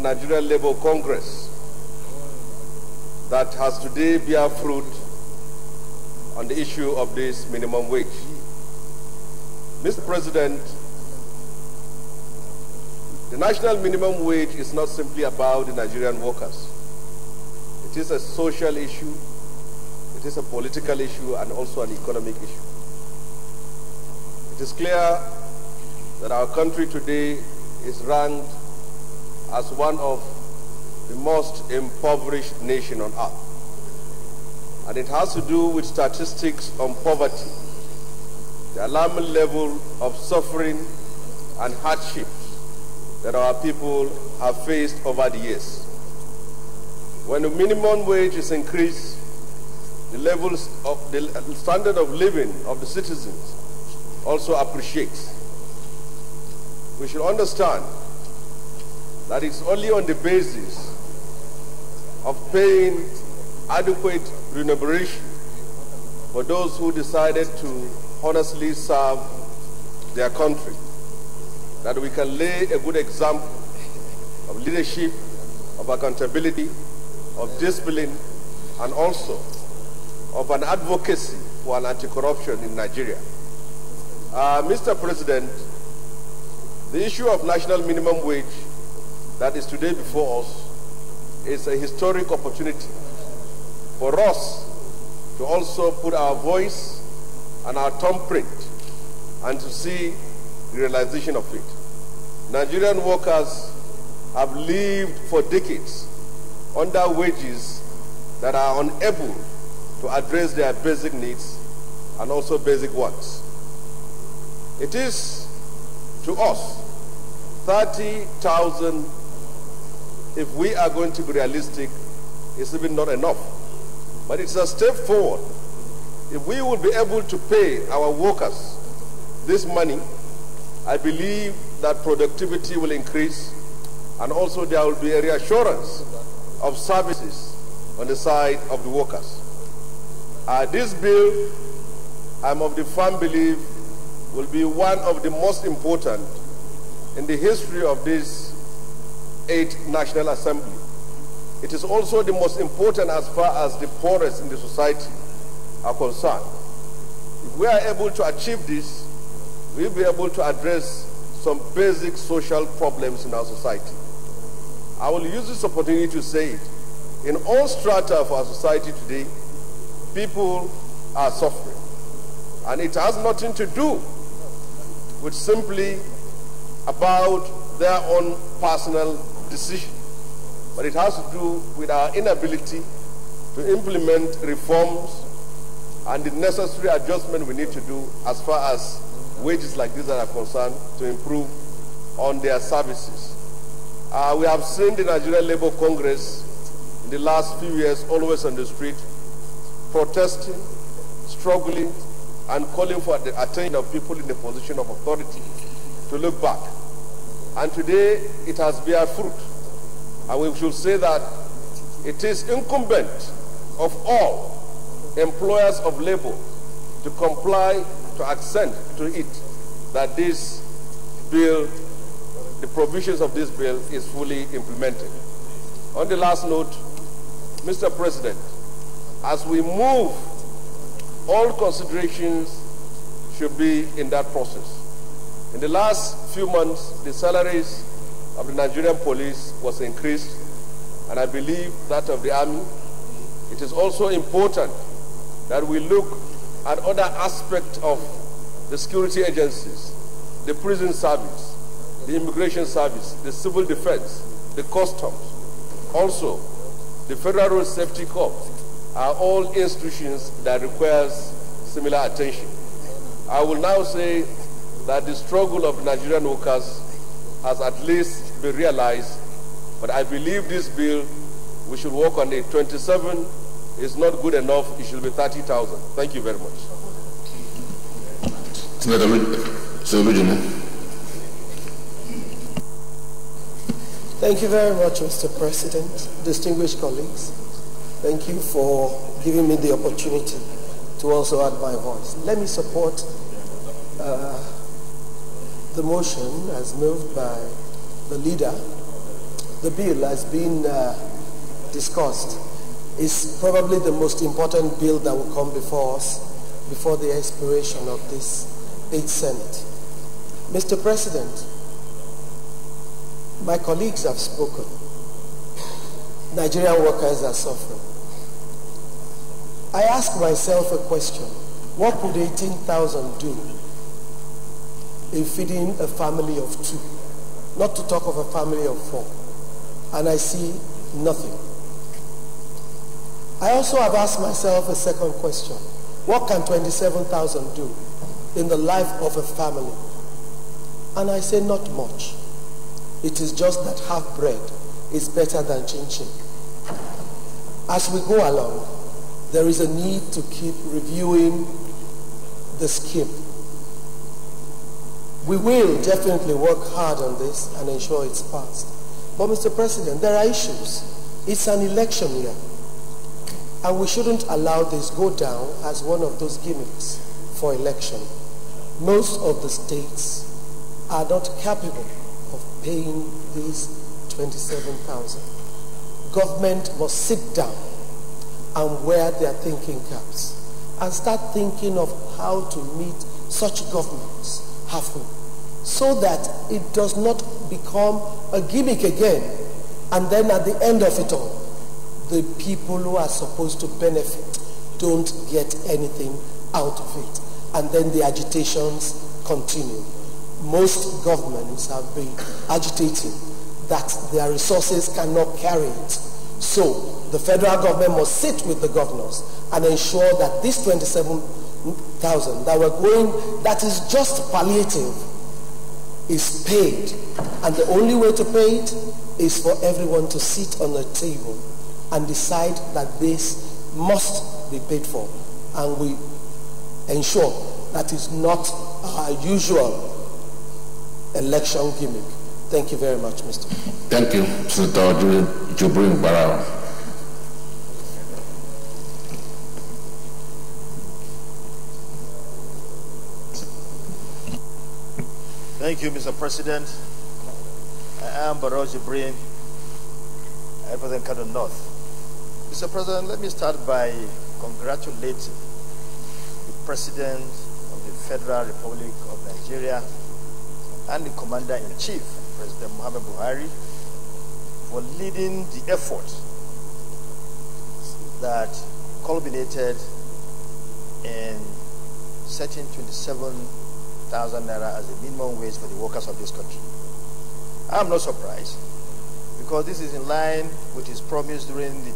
Nigerian Labour Congress that has today bear fruit on the issue of this minimum wage. Mr. President, the national minimum wage is not simply about the Nigerian workers. It is a social issue, it is a political issue, and also an economic issue. It is clear that our country today is ranked as one of the most impoverished nations on earth. And it has to do with statistics on poverty, the alarming level of suffering and hardship that our people have faced over the years. When the minimum wage is increased, the levels of the standard of living of the citizens also appreciates. We should understand that it's only on the basis of paying adequate remuneration for those who decided to honestly serve their country that we can lay a good example of leadership, of accountability, of discipline, and also of an advocacy for an anti-corruption in Nigeria. Mr. President, the issue of national minimum wage that is today before us is a historic opportunity for us to also put our voice and our thumbprint and to see the realization of it. Nigerian workers have lived for decades under wages that are unable to address their basic needs and also basic wants. It is, to us, 30,000, if we are going to be realistic, is even not enough. But it's a step forward. If we will be able to pay our workers this money, I believe that productivity will increase, and also there will be a reassurance of services on the side of the workers. This bill, I'm of the firm belief, will be one of the most important in the history of this 8th National Assembly. It is also the most important as far as the poorest in the society are concerned. If we are able to achieve this, we'll be able to address some basic social problems in our society. I will use this opportunity to say it. In all strata of our society today, people are suffering. And it has nothing to do with simply about their own personal decision, but it has to do with our inability to implement reforms and the necessary adjustment we need to do as far as wages like these are concerned to improve on their services. We have seen the Nigerian Labour Congress in the last few years always on the street, protesting, struggling, and calling for the attention of people in the position of authority to look back. And today it has bear fruit. And we should say that it is incumbent of all employers of labor to comply, to assent to it, that this bill, the provisions of this bill is fully implemented. On the last note, Mr. President, as we move, all considerations should be in that process. In the last few months, the salaries of the Nigerian police was increased, and I believe that of the army. It is also important that we look at other aspects of the security agencies, the prison service, the immigration service, the civil defense, the customs. Also, the Federal Road Safety Corps are all institutions that requires similar attention. I will now say that the struggle of Nigerian workers has at least been realized, but I believe this bill, we should work on it. 27 is not good enough. It should be 30,000. Thank you very much. Thank you very much, Mr. President, distinguished colleagues. Thank you for giving me the opportunity to also add my voice. Let me support the motion as moved by the leader the bill has been discussed is probably the most important bill that will come before us before the expiration of this 8th Senate. Mr. President, my colleagues have spoken. Nigerian workers are suffering. I ask myself a question. What could 18,000 do in feeding a family of 2? Not to talk of a family of 4. And I see nothing. I also have asked myself a second question. What can 27,000 do in the life of a family? And I say not much. It is just that half bread is better than chin-chin. As we go along, there is a need to keep reviewing the scheme. We will definitely work hard on this and ensure it's passed. But Mr. President, there are issues. It's an election year. And we shouldn't allow this go down as one of those gimmicks for election. Most of the states are not capable of paying these 27,000. Government must sit down and wear their thinking caps and start thinking of how to meet such governments halfway, so that it does not become a gimmick again, and then at the end of it all, the people who are supposed to benefit don't get anything out of it, and then the agitations continue. Most governments have been agitating that their resources cannot carry it. So the federal government must sit with the governors and ensure that this 27,000 that we're going, that is just palliative, is paid. And the only way to pay it is for everyone to sit on a table and decide that this must be paid for. And we ensure that is not our usual election gimmick. Thank you very much, Mr. Thank you, Senator Jubrin Barao. Thank you, Mr. President. I am Barao Jibrin. I represent Kano North. Mr. President, let me start by congratulating the President of the Federal Republic of Nigeria and the Commander-in-Chief, President Muhammad Buhari, for leading the effort that culminated in setting 27,000 naira as the minimum wage for the workers of this country. I'm not surprised, because this is in line with his promise during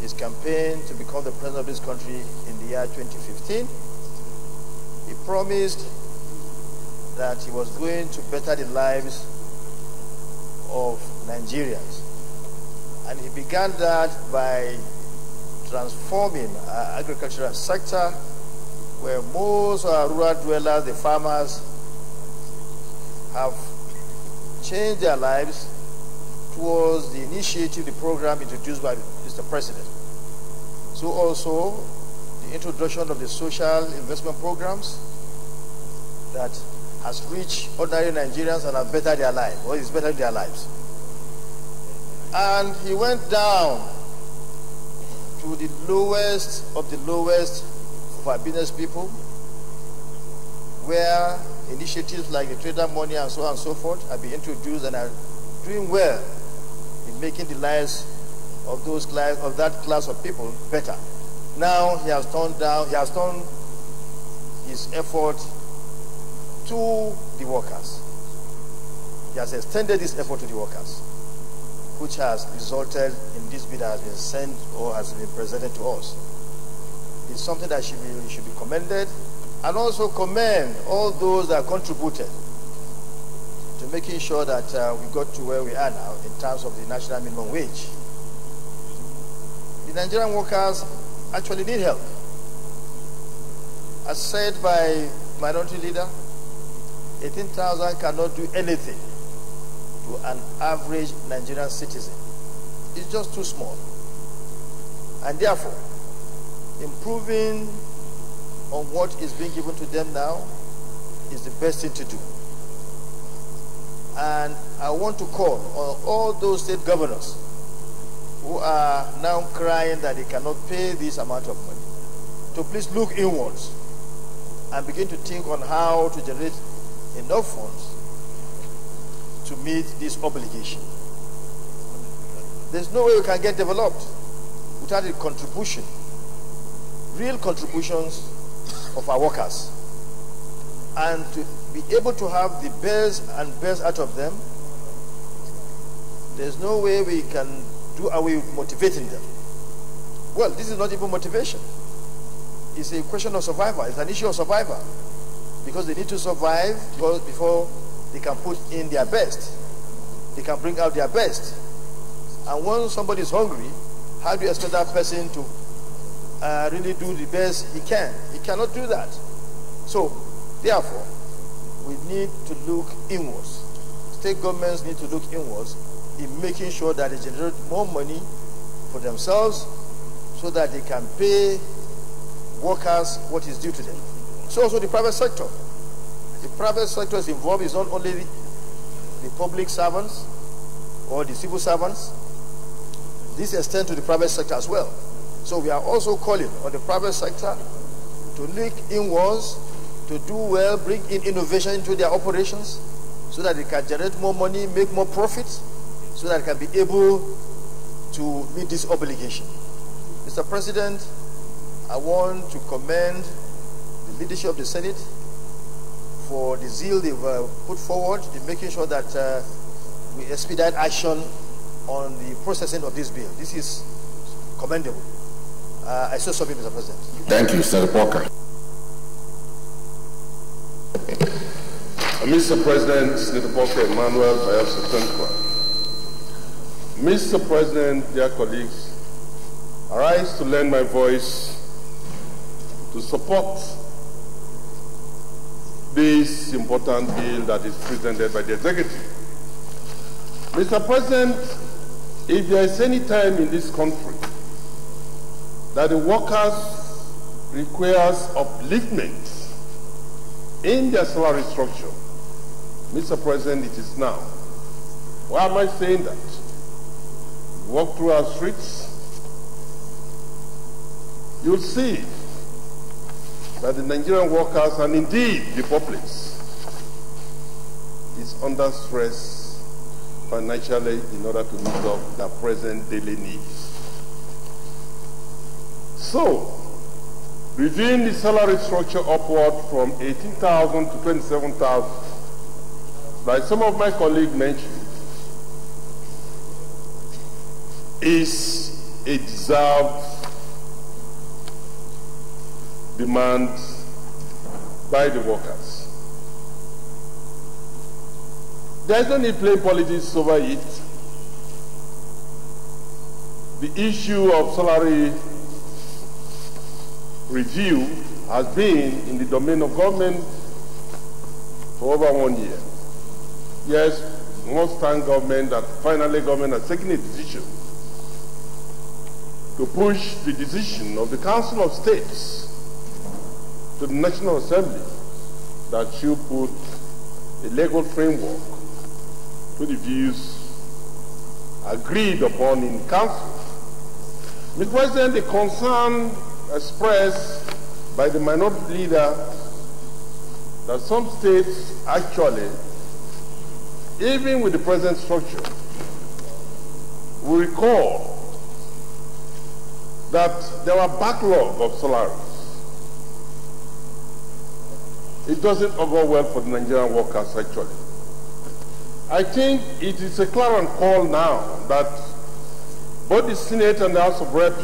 his campaign to become the president of this country in the year 2015. He promised that he was going to better the lives of Nigerians. And he began that by transforming our agricultural sector, where most of our rural dwellers, the farmers, have changed their lives towards the initiative, the program introduced by Mr. President. So also the introduction of the social investment programs that has reached ordinary Nigerians and have bettered their lives, or is bettering their lives. And he went down to the lowest of the lowest of our business people, where initiatives like the trader money and so on and so forth have been introduced and are doing well in making the lives of those class, of that class of people better. Now he has turned his effort to the workers. He has extended this effort to the workers, which has resulted in this bill that has been sent or has been presented to us. It's something that should be commended, and also commend all those that contributed to making sure that we got to where we are now in terms of the national minimum wage. The Nigerian workers actually need help. As said by Minority Leader, 18,000 cannot do anything to an average Nigerian citizen. It's just too small. And therefore, improving on what is being given to them now is the best thing to do. And I want to call on all those state governors who are now crying that they cannot pay this amount of money to please look inwards and begin to think on how to generate enough funds to meet this obligation. There's no way we can get developed without a contribution, real contributions of our workers. And to be able to have the best and best out of them, there's no way we can do away with motivating them. Well, this is not even motivation. It's a question of survival. It's an issue of survival. Because they need to survive before they can put in their best. They can bring out their best. And when somebody is hungry, how do you expect that person to really do the best he can? He cannot do that. So, therefore, we need to look inwards. State governments need to look inwards in making sure that they generate more money for themselves so that they can pay workers what is due to them. So also the private sector. The private sector is involved. It's not only the public servants or the civil servants. This extends to the private sector as well. So we are also calling on the private sector to look inwards, to do well, bring in innovation into their operations so that they can generate more money, make more profits, so that they can be able to meet this obligation. Mr. President, I want to commend the leadership of the Senate for the zeal they've put forward in making sure that we expedite action on the processing of this bill. This is commendable. I so submit, Mr. President. Thank you, Senator Walker. Mr. President, Senator Walker Emmanuel, Mr. President, dear colleagues, I rise to lend my voice to support this important bill that is presented by the executive. Mr. President, if there is any time in this country that the workers requires upliftment in their salary structure, Mr. President, it is now. Why am I saying that? Walk through our streets, you'll see that the Nigerian workers and indeed the populace is under stress financially in order to meet up their present daily needs. So, reviewing the salary structure upward from 18,000 to 27,000, like some of my colleagues mentioned, is a deserved demand by the workers. There is no need playing politics over it. The issue of salary review has been in the domain of government for over 1 year. Yes, we must thank government that finally government has taken a decision to push the decision of the Council of States to the National Assembly that should put a legal framework to the views agreed upon in Council. Mr. President, the concern expressed by the minority leader that some states actually, even with the present structure, we recall that there were backlog of salaries. It doesn't augur well for the Nigerian workers, actually. I think it is a clarion call now that both the Senate and the House of Reps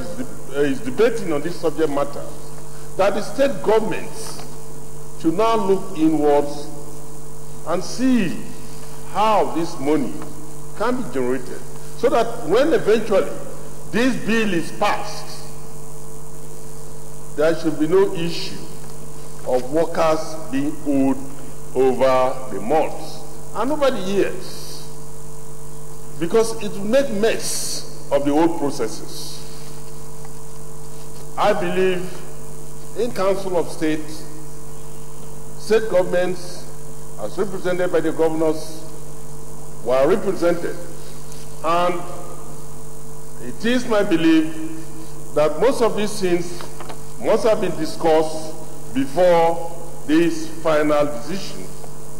is debating on this subject matter, that the state governments should now look inwards and see how this money can be generated, so that when eventually this bill is passed, there should be no issue of workers being owed over the months and over the years, because it will make mess of the old processes. I believe in Council of State, state governments, as represented by the governors, were represented. And it is my belief that most of these things must have been discussed before this final decision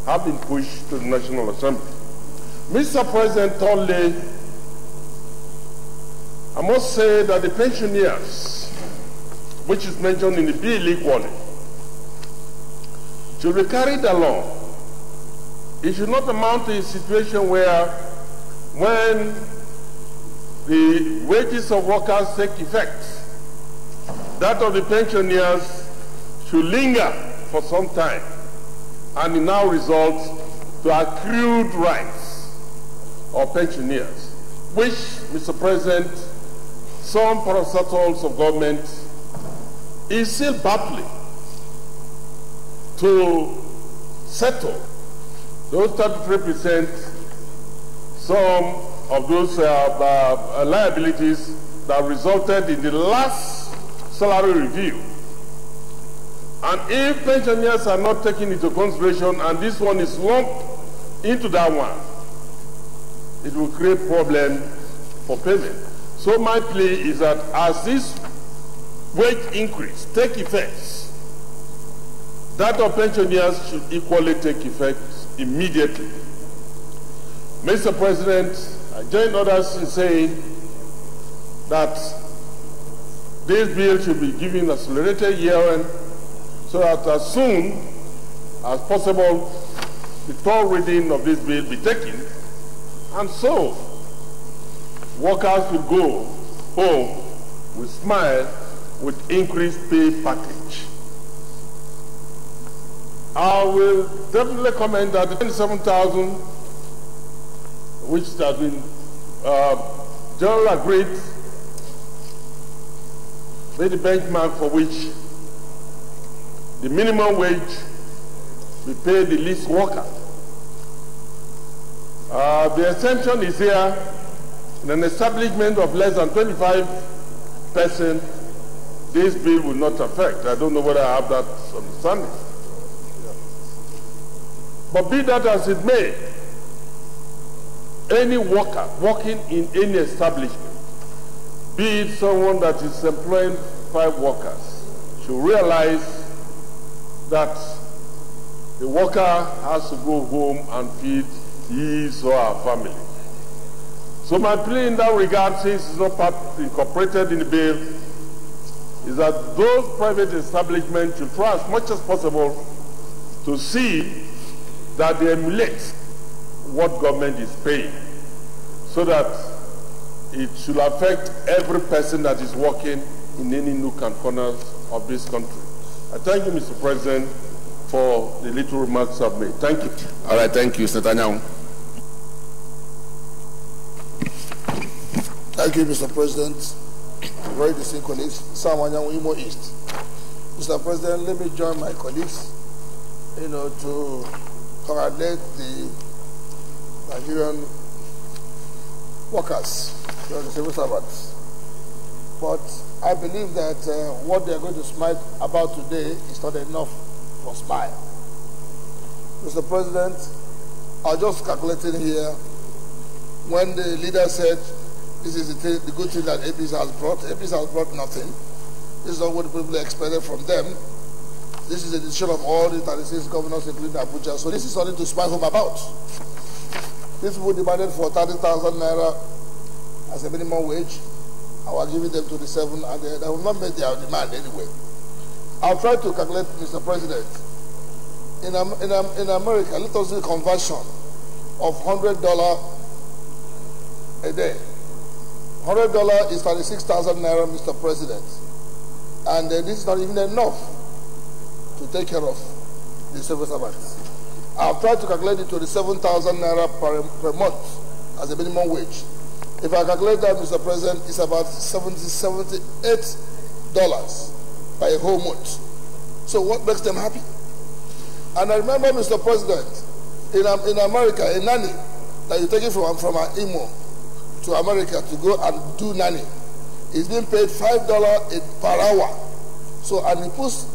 have been pushed to the National Assembly. Mr. President, thirdly, I must say that the pensioners, which is mentioned in the bill equally, should be carried along. It should not amount to a situation where when the wages of workers take effect, that of the pensioners should linger for some time, and it now results to accrued rights of pensioners, which, Mr. President, some parastatals of government is still battling to settle. Those 33% some of those liabilities that resulted in the last salary review. And if pensioners are not taken into consideration and this one is lumped into that one, it will create problem for payment. So my plea is that as this wage increase take effect, that of pensioners should equally take effect immediately. Mr. President, I join others in saying that this bill should be given accelerated hearing so that as soon as possible the third reading of this bill be taken, and so workers will go home with smile with increased pay package. I will definitely comment that the 27,000, which has been generally agreed, be the benchmark for which the minimum wage will pay the least worker. The exemption is here in an establishment of less than 25%. This bill will not affect. I don't know whether I have that understanding. But be that as it may, any worker working in any establishment, be it someone that is employing 5 workers, should realize that the worker has to go home and feed his or her family. So my plea in that regard, since it's not part incorporated in the bill, is that those private establishments should try as much as possible to see that they emulate what government is paying, so that it should affect every person that is working in any nook and corners of this country. I thank you, Mr. President, for the little remarks I've made. Thank you. All right, thank you, Senator Nyang. Thank you, Mr. President. Very distinct colleagues. Sam Anyang, Imo East. Mr. President, let me join my colleagues, to congratulate the Nigerian workers, the civil servants. But I believe that what they are going to smile about today is not enough for smile. Mr. President, I was just calculating here when the leader said this is the good thing that APC has brought. APC has brought nothing. This is not what people expected from them. This is a decision of all the 36 governors, including Abuja. So this is something to smile home about. These people demanded for 30,000 naira as a minimum wage. I was giving them 27, and they will not make their demand anyway. I'll try to calculate, Mr. President. In America, let us do a conversion of $100 a day. $100 is 36,000 naira, Mr. President. And this is not even enough to take care of the civil servants. I've tried to calculate it to the 7,000 naira per month as a minimum wage. If I calculate that, Mr. President, it's about $78 by a whole month. So what makes them happy? And I remember, Mr. President, in America, a nanny that you take it from Imo to America to go and do nanny is being paid $5 per hour. So, and he puts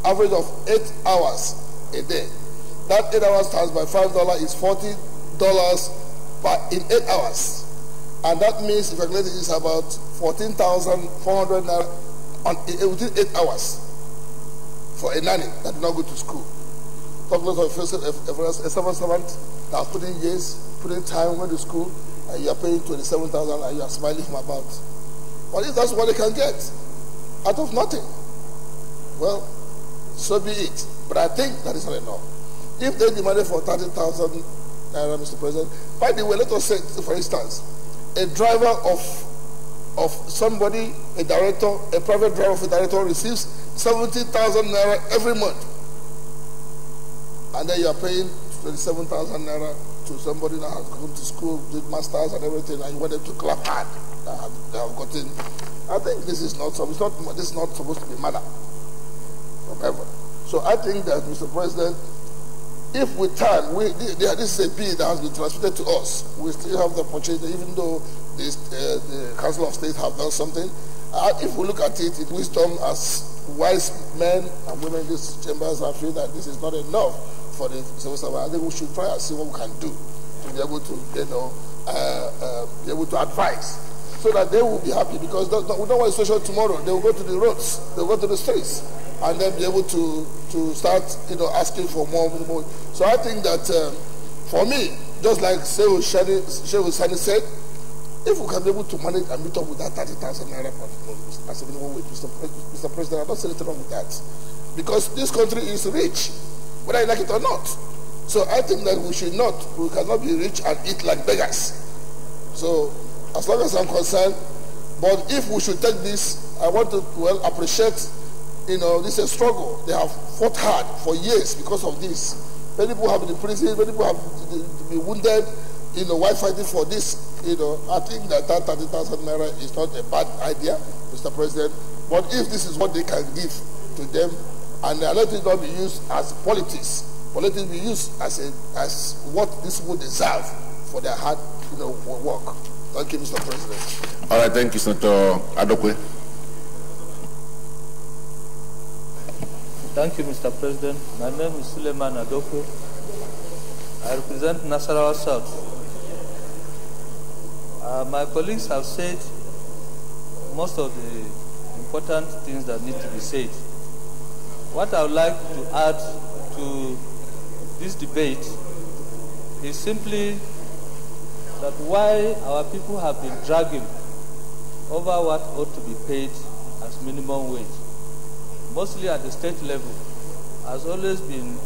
average of 8 hours a day. That 8 hours times by $5 is $40 in 8 hours. And that means, if I calculate it, it's about 14,400 naira within 8 hours for a nanny that did not go to school. Talk less of a civil servant that has put in years, put in time, went to school, and you are paying 27,000 and you are smiling him about. But if that's what they can get out of nothing, well, so be it. But I think that is not enough. If they demanded for 30,000 naira, Mr. President, by the way, let us say, for instance, a driver of somebody, a director, a private driver of a director receives 70,000 naira every month. And then you are paying 27,000 naira to somebody that has gone to school, did masters and everything, and you want them to clap hard. They have gotten. I think this is not supposed to be manner from heaven. So I think that, Mr. President, if with time, this is a bill that has been transmitted to us, we still have the opportunity, even though the Council of State have done something. If we look at it in wisdom, as wise men and women in these chambers, I feel that this is not enough for the civil servant. I think we should try and see what we can do to be able to, be able to advise, so that they will be happy. Because we don't want a situation tomorrow. They will go to the roads, they will go to the streets, and then be able to start, asking for more. So I think that for me, just like Sheikh Sani said, if we can be able to manage and meet up with that 30,000 naira as a minimum wage, Mr. President, I don't see anything wrong with that. Because this country is rich, whether you like it or not. So I think that we cannot be rich and eat like beggars. So as long as I'm concerned, but if we should take this, I want to appreciate, this is a struggle. They have fought hard for years because of this. Many people have been in prison, many people have been wounded, while fighting for this. I think that 30,000 naira is not a bad idea, Mr. President. But if this is what they can give to them, and let it not be used as politics, but let it be used as what this would deserve for their hard work. Thank you, Mr. President. All right, thank you, Senator Adokwe. Thank you, Mr. President. My name is Suleiman Adokwe. I represent Nasarawa South. My colleagues have said most of the important things that need to be said. What I would like to add to this debate is simply that why our people have been dragging over what ought to be paid as minimum wage, mostly at the state level, has always been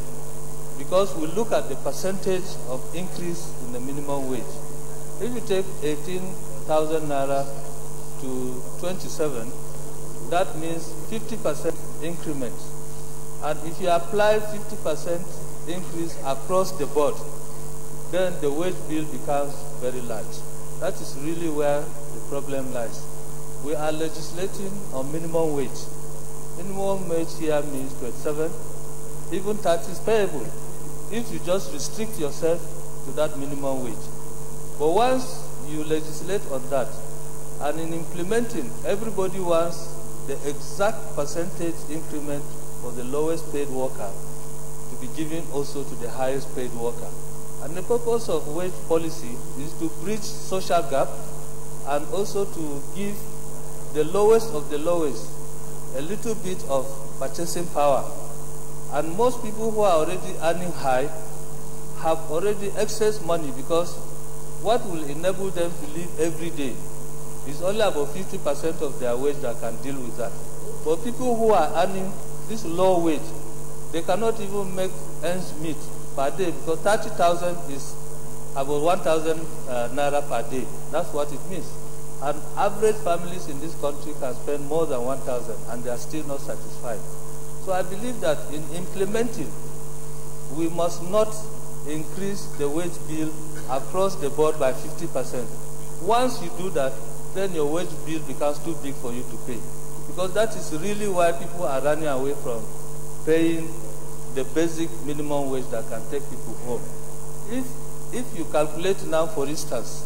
because we look at the percentage of increase in the minimum wage. If you take 18,000 naira to 27, that means 50% increment. And if you apply 50% increase across the board, then the wage bill becomes very large. That is really where the problem lies. We are legislating on minimum wage. Minimum wage here means 27. Even tax is payable if you just restrict yourself to that minimum wage. But once you legislate on that, and in implementing, everybody wants the exact percentage increment for the lowest paid worker to be given also to the highest paid worker. And the purpose of wage policy is to bridge social gap and also to give the lowest of the lowest a little bit of purchasing power. And most people who are already earning high have already excess money, because what will enable them to live every day is only about 50% of their wage that can deal with that. But people who are earning this low wage, they cannot even make ends meet per day, because 30,000 is about 1,000 naira per day. That's what it means. And average families in this country can spend more than 1,000 and they are still not satisfied. So I believe that in implementing, we must not increase the wage bill across the board by 50%. Once you do that, then your wage bill becomes too big for you to pay. Because that is really why people are running away from paying the basic minimum wage that can take people home. If you calculate now, for instance,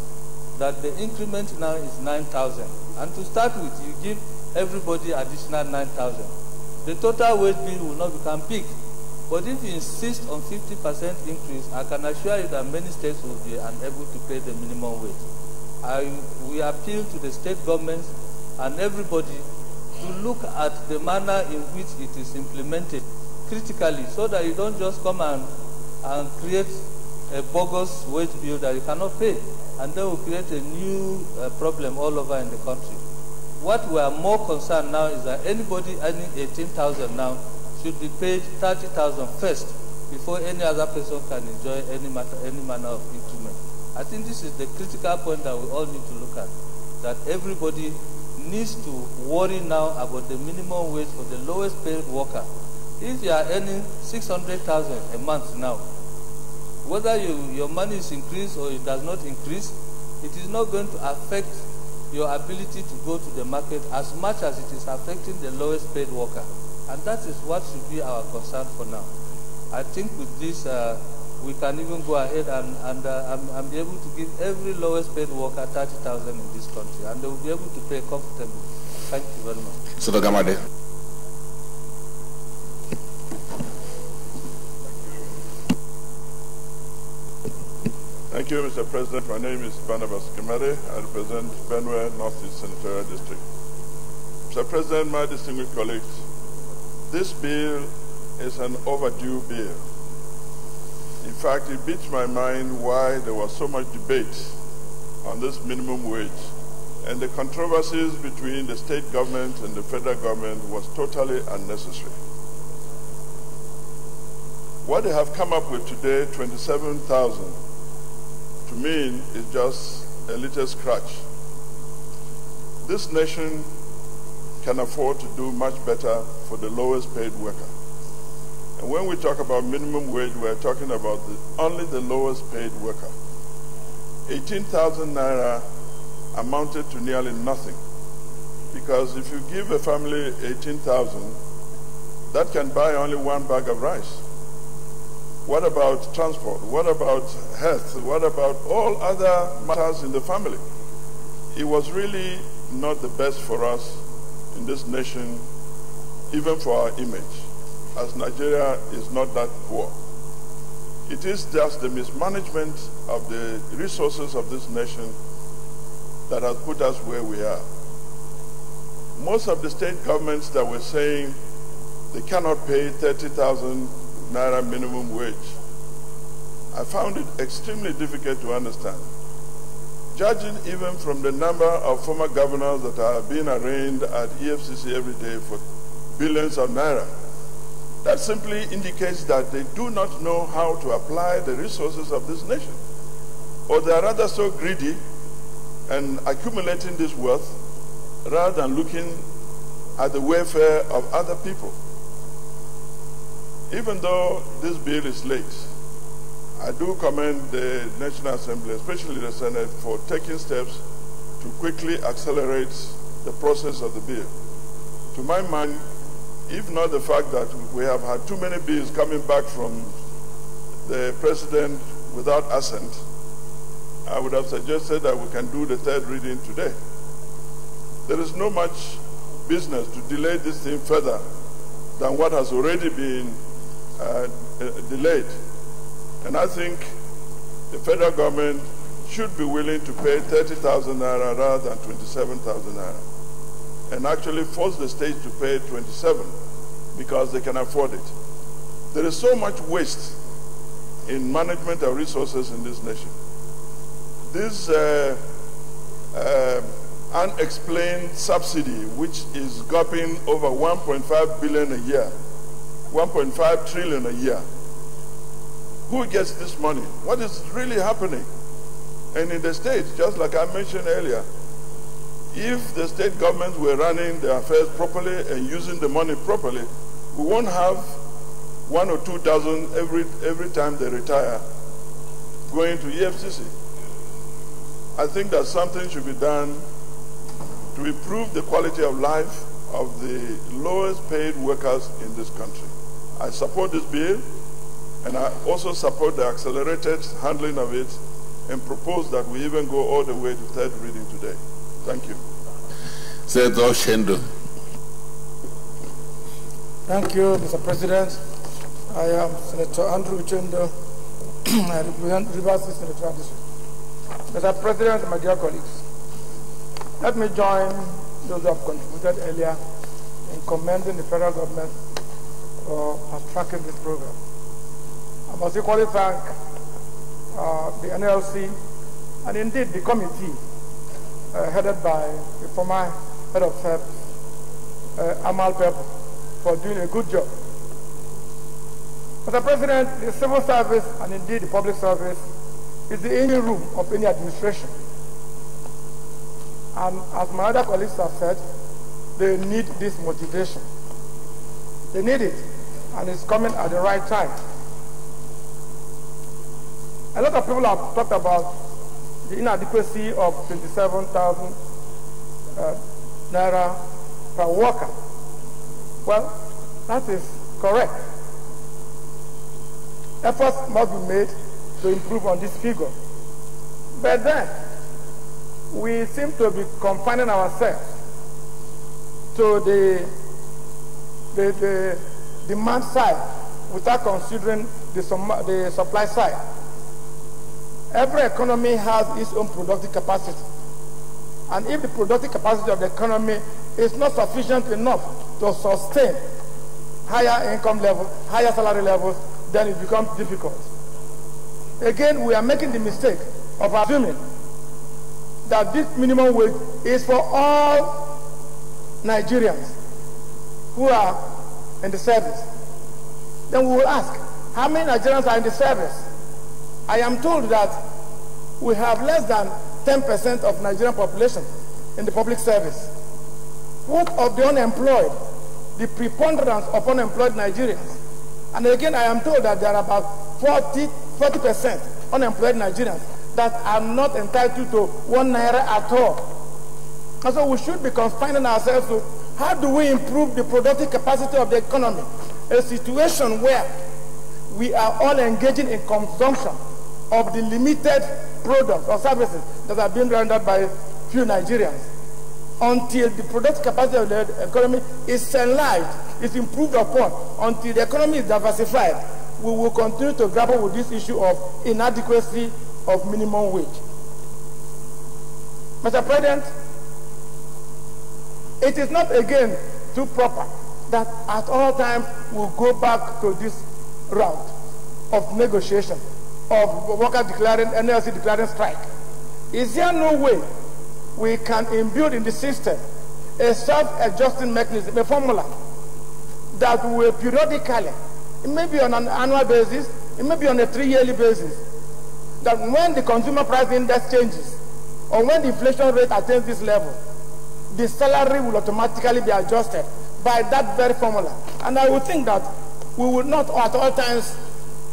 that the increment now is 9,000, and to start with, you give everybody additional 9,000, the total wage bill will not become big. But if you insist on 50% increase, I can assure you that many states will be unable to pay the minimum wage. We appeal to the state governments and everybody to look at the manner in which it is implemented critically, so that you don't just come and create a bogus wage bill that you cannot pay, and then will create a new problem all over in the country. What we are more concerned now is that anybody earning 18,000 now should be paid 30,000 first before any other person can enjoy any manner of increment. I think this is the critical point that we all need to look at, that everybody needs to worry now about the minimum wage for the lowest paid worker. If you are earning 600,000 a month now, whether your money is increased or it does not increase, it is not going to affect your ability to go to the market as much as it is affecting the lowest paid worker. And that is what should be our concern for now. I think with this, we can even go ahead and be able to give every lowest paid worker 30,000 in this country, and they will be able to pay comfortably. Thank you very much. Senator Gamade. Thank you, Mr. President. My name is Barnabas Gamade. I represent Benue Northeast Senatorial District. Mr. President, my distinguished colleagues, this bill is an overdue bill. In fact, it beats my mind why there was so much debate on this minimum wage, and the controversies between the state government and the federal government was totally unnecessary. What they have come up with today, 27,000, to me is just a little scratch. This nation can afford to do much better for the lowest paid worker. And when we talk about minimum wage, we're talking about only the lowest paid worker. 18,000 naira amounted to nearly nothing, because if you give a family 18,000, that can buy only one bag of rice. What about transport? What about health? What about all other matters in the family? It was really not the best for us in this nation, even for our image, as Nigeria is not that poor. It is just the mismanagement of the resources of this nation that has put us where we are. Most of the state governments that were saying they cannot pay 30,000 naira minimum wage, I found it extremely difficult to understand. Judging even from the number of former governors that are being arraigned at EFCC every day for billions of naira, that simply indicates that they do not know how to apply the resources of this nation. Or they are rather so greedy and accumulating this wealth rather than looking at the welfare of other people. Even though this bill is late, I do commend the National Assembly, especially the Senate, for taking steps to quickly accelerate the process of the bill. To my mind, if not the fact that we have had too many bills coming back from the President without assent, I would have suggested that we can do the third reading today. There is no much business to delay this thing further than what has already been delayed. And I think the federal government should be willing to pay 30,000 naira rather than 27,000 naira, and actually force the states to pay 27 because they can afford it. There is so much waste in management of resources in this nation. This unexplained subsidy, which is gulping over 1.5 billion a year, 1.5 trillion a year. Who gets this money? What is really happening? And in the states, just like I mentioned earlier, if the state governments were running their affairs properly and using the money properly, we won't have 1 or 2 dozen every time they retire going to EFCC. I think that something should be done to improve the quality of life of the lowest paid workers in this country. I support this bill, and I also support the accelerated handling of it, and propose that we even go all the way to third reading today. Thank you. Senator Shendo. Thank you, Mr. President. I am Senator Andrew Uchendo. I represent Rivers Senatorial District. Mr. President and my dear colleagues, let me join those who have contributed earlier in commending the federal government for fast-tracking this program. I must equally thank the NLC and indeed the committee headed by the former head of service, Amal Pepper, for doing a good job. Mr. President, the civil service and indeed the public service is the engine room of any administration. And as my other colleagues have said, they need this motivation. They need it, and it's coming at the right time. A lot of people have talked about the inadequacy of 27,000 naira per worker. Well, that is correct. Efforts must be made to improve on this figure. But then, we seem to be confining ourselves to the demand side without considering the supply side. Every economy has its own productive capacity. And if the productive capacity of the economy is not sufficient enough to sustain higher income levels, higher salary levels, then it becomes difficult. Again, we are making the mistake of assuming that this minimum wage is for all Nigerians who are in the service. Then we will ask, how many Nigerians are in the service? I am told that we have less than 10% of Nigerian population in the public service. What of the unemployed? The preponderance of unemployed Nigerians. And again, I am told that there are about 40% unemployed Nigerians that are not entitled to 1 naira at all. And so we should be confining ourselves to how do we improve the productive capacity of the economy? A situation where we are all engaging in consumption of the limited products or services that are being rendered by few Nigerians. Until the productive capacity of the economy is enlarged, is improved upon, until the economy is diversified, we will continue to grapple with this issue of inadequacy of minimum wage. Mr. President, it is not again too proper that at all times we'll go back to this route of negotiation, of workers declaring, NLC declaring strike. Is there no way we can imbue in the system a self-adjusting mechanism, a formula that will periodically, it may be on an annual basis, it may be on a 3-yearly basis, that when the consumer price index changes, or when the inflation rate attains this level, the salary will automatically be adjusted by that very formula. And I would think that we would not at all times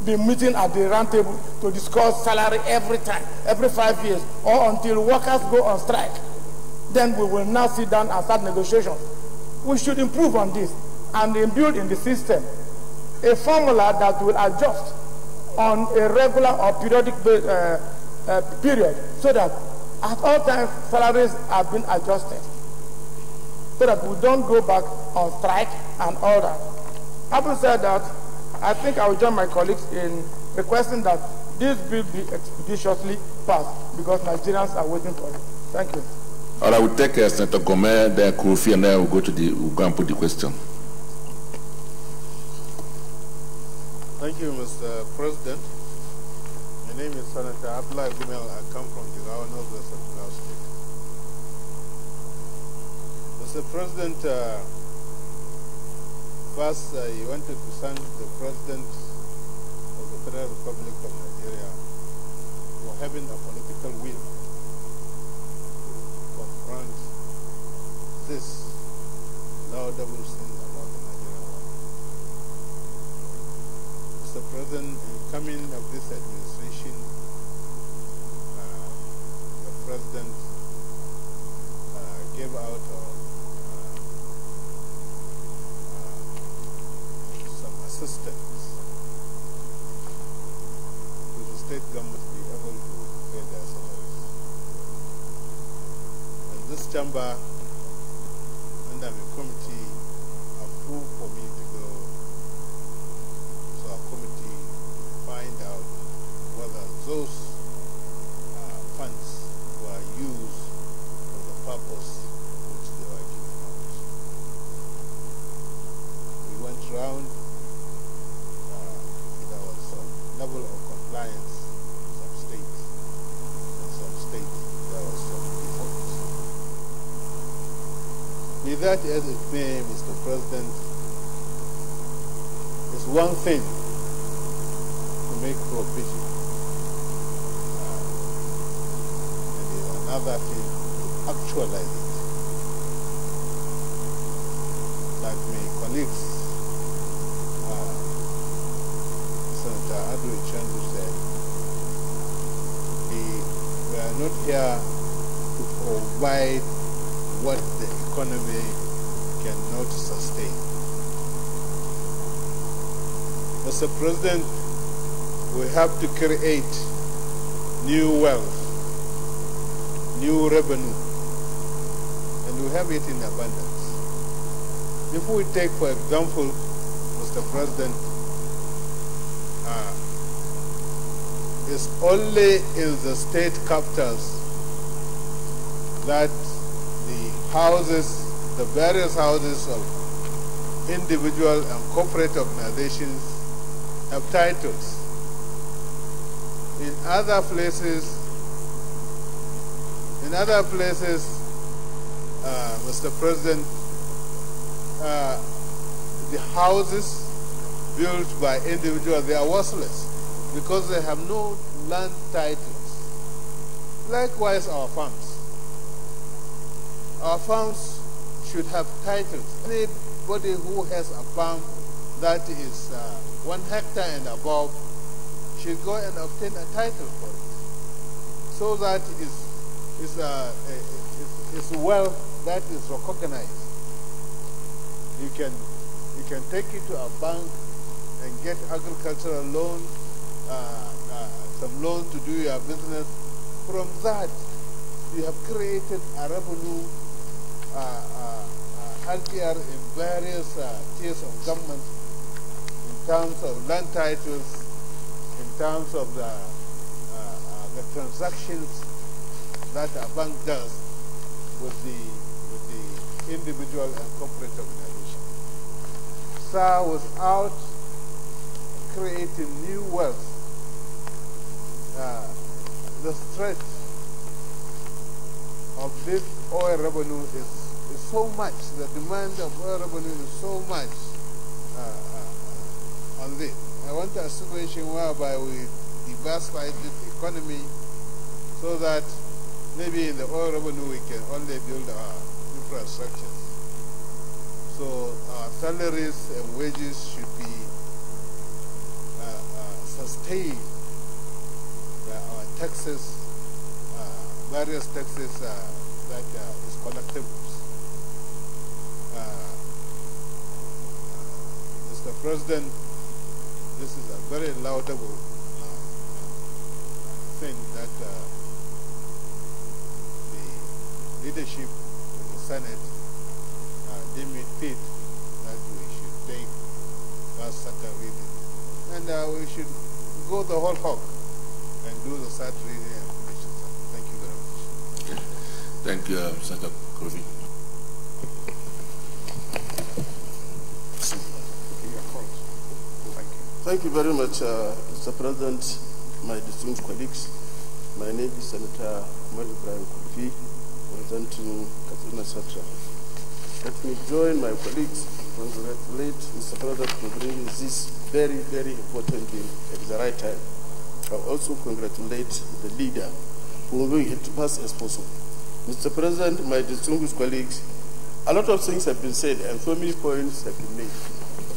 be meeting at the round table to discuss salary every time, every 5 years, or until workers go on strike. Then we will now sit down and start negotiations. We should improve on this and build in the system a formula that will adjust on a regular or periodic period, so that at all times salaries are being adjusted, so that we don't go back on strike and all that. Having said that, I think I will join my colleagues in requesting that this bill be expeditiously passed, because Nigerians are waiting for it. Thank you. All right, we'll take Senator Gomez, then Kofi, and then we'll go and put the question. Thank you, Mr. President. My name is Senator Abdullah Gumel. I come from the Northwest of Plateau State. Mr. President, first, you wanted to thank the President of the Federal Republic of Nigeria for having a political will to confront this laudable sin about the Nigerian war. Mr. President, in coming of this administration, the President gave out some assistance to the state government to be able to pay their salaries. And this chamber, under the committee, approved for me to go to those funds were used for the purpose which they were given out. We went round, there was some level of compliance in some states, and some states there was some default. Be that as it may, Mr. President, it's one thing to make provision, and another thing to actualize it. Like my colleagues, Senator Adri Chandu said, we are not here to provide what the economy cannot sustain. Mr. President, we have to create new wealth, new revenue, and we have it in abundance. If we take, for example, Mr. President, it's only in the state capitals that the houses, the various houses of individual and corporate organizations have titles. In other places, Mr. President, the houses built by individuals, they are worthless because they have no land titles. Likewise, our farms. Our farms should have titles. Anybody who has a farm that is 1 hectare and above should go and obtain a title for it, so that it's wealth that is recognized. You can take it to a bank and get agricultural loan, some loan to do your business. From that, you have created a revenue healthier in various tiers of government, in terms of land titles, in terms of the transactions that a bank does with the individual and corporate organization. So without creating new wealth, the threat of this oil revenue is so much, the demand of oil revenue is so much on this. I want a situation whereby we diversify the economy so that maybe in the oil revenue we can only build our infrastructures. So our salaries and wages should be sustained by our taxes, various taxes that is collectibles. Mr. President, this is a very laudable thing that the leadership in the Senate deemed it fit that we should take first, second reading. And we should go the whole hog and do the third reading and finish it. Thank you very much. Okay. Thank you, Senator Kofi. Thank you very much, Mr. President, my distinguished colleagues. My name is Senator Ibrahim Kofi, representing Katsina Central. Let me join my colleagues to congratulate Mr. President for bringing this very, very important bill at the right time. I also congratulate the leader for moving it to pass as possible. Mr. President, my distinguished colleagues, a lot of things have been said and so many points have been made.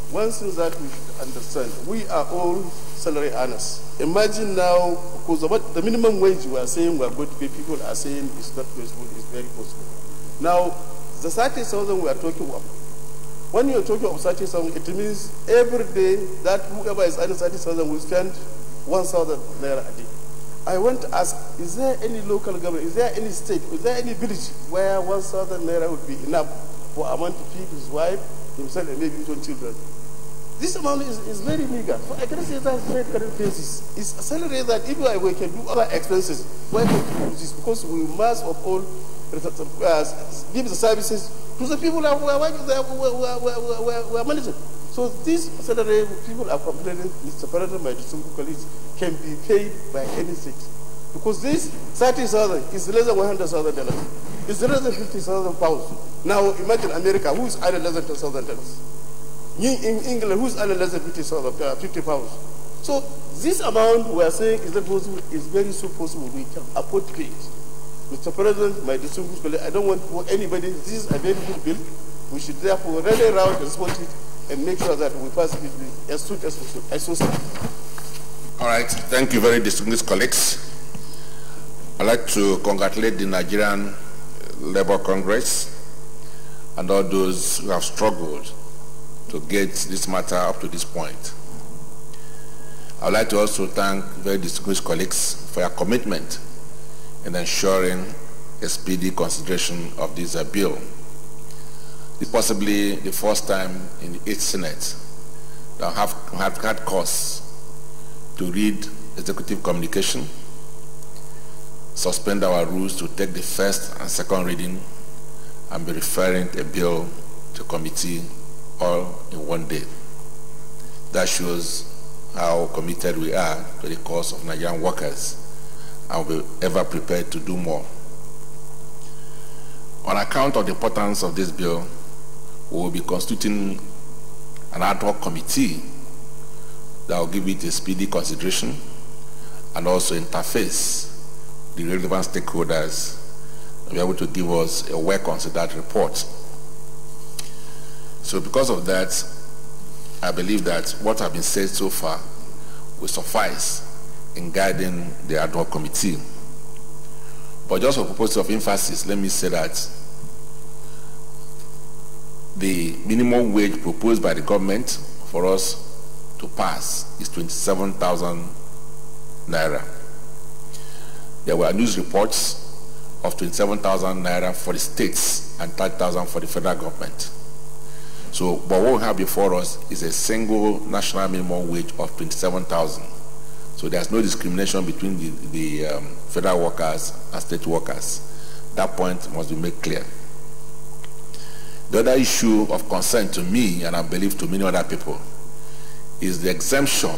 One thing that we understand, we are all salary earners. Imagine now, because what the minimum wage we are saying we are going to pay, people are saying it's not possible, it's very possible. Now, the 30,000 we are talking about, when you are talking of 30,000, it means every day that whoever is earning 30,000 will spend 1,000 naira a day. I want to ask, is there any local government, is there any state, is there any village where 1,000 naira would be enough for a man to feed his wife, himself, and maybe 2 children? this amount is very meager. So I cannot say that's very current basis. It's a salary that if we can do other expenses, why can't we do this? Because we must of all give the services to the people who are managing. So this salary people are complaining, Mr. President, my distinguished colleagues, can be paid by any state. Because this 30,000 is less than $100,000. It's less than 50,000 pounds. Now imagine America, who is earning less than $10,000. In England, who is earning less than 50 pounds. So this amount we are saying is not possible, is very so possible. We can afford to pay it. Mr. President, my distinguished colleague, I don't want for anybody, this is a very good bill. We should therefore run around and support it and make sure that we pass it as soon as possible. All right, thank you very distinguished colleagues. I'd like to congratulate the Nigerian Labour Congress and all those who have struggled to get this matter up to this point. I'd like to also thank very distinguished colleagues for your commitment in ensuring a speedy consideration of this bill. It's possibly the first time in the 8th Senate that have had cause to read executive communication, suspend our rules to take the first and second reading, and be referring a bill to committee all in one day. That shows how committed we are to the cause of Nigerian workers, and we're ever prepared to do more. On account of the importance of this bill, we will be constituting an ad hoc committee that will give it a speedy consideration and also interface the relevant stakeholders and be able to give us a well-considered report. So because of that, I believe that what has been said so far will suffice in guiding the ad hoc committee. But just for purpose of emphasis, let me say that the minimum wage proposed by the government for us to pass is 27,000 naira. There were news reports of 27,000 naira for the states and 30,000 for the federal government. So, but what we have before us is a single national minimum wage of 27,000. So there's no discrimination between the federal workers and state workers. That point must be made clear. The other issue of concern to me, and I believe to many other people, is the exemption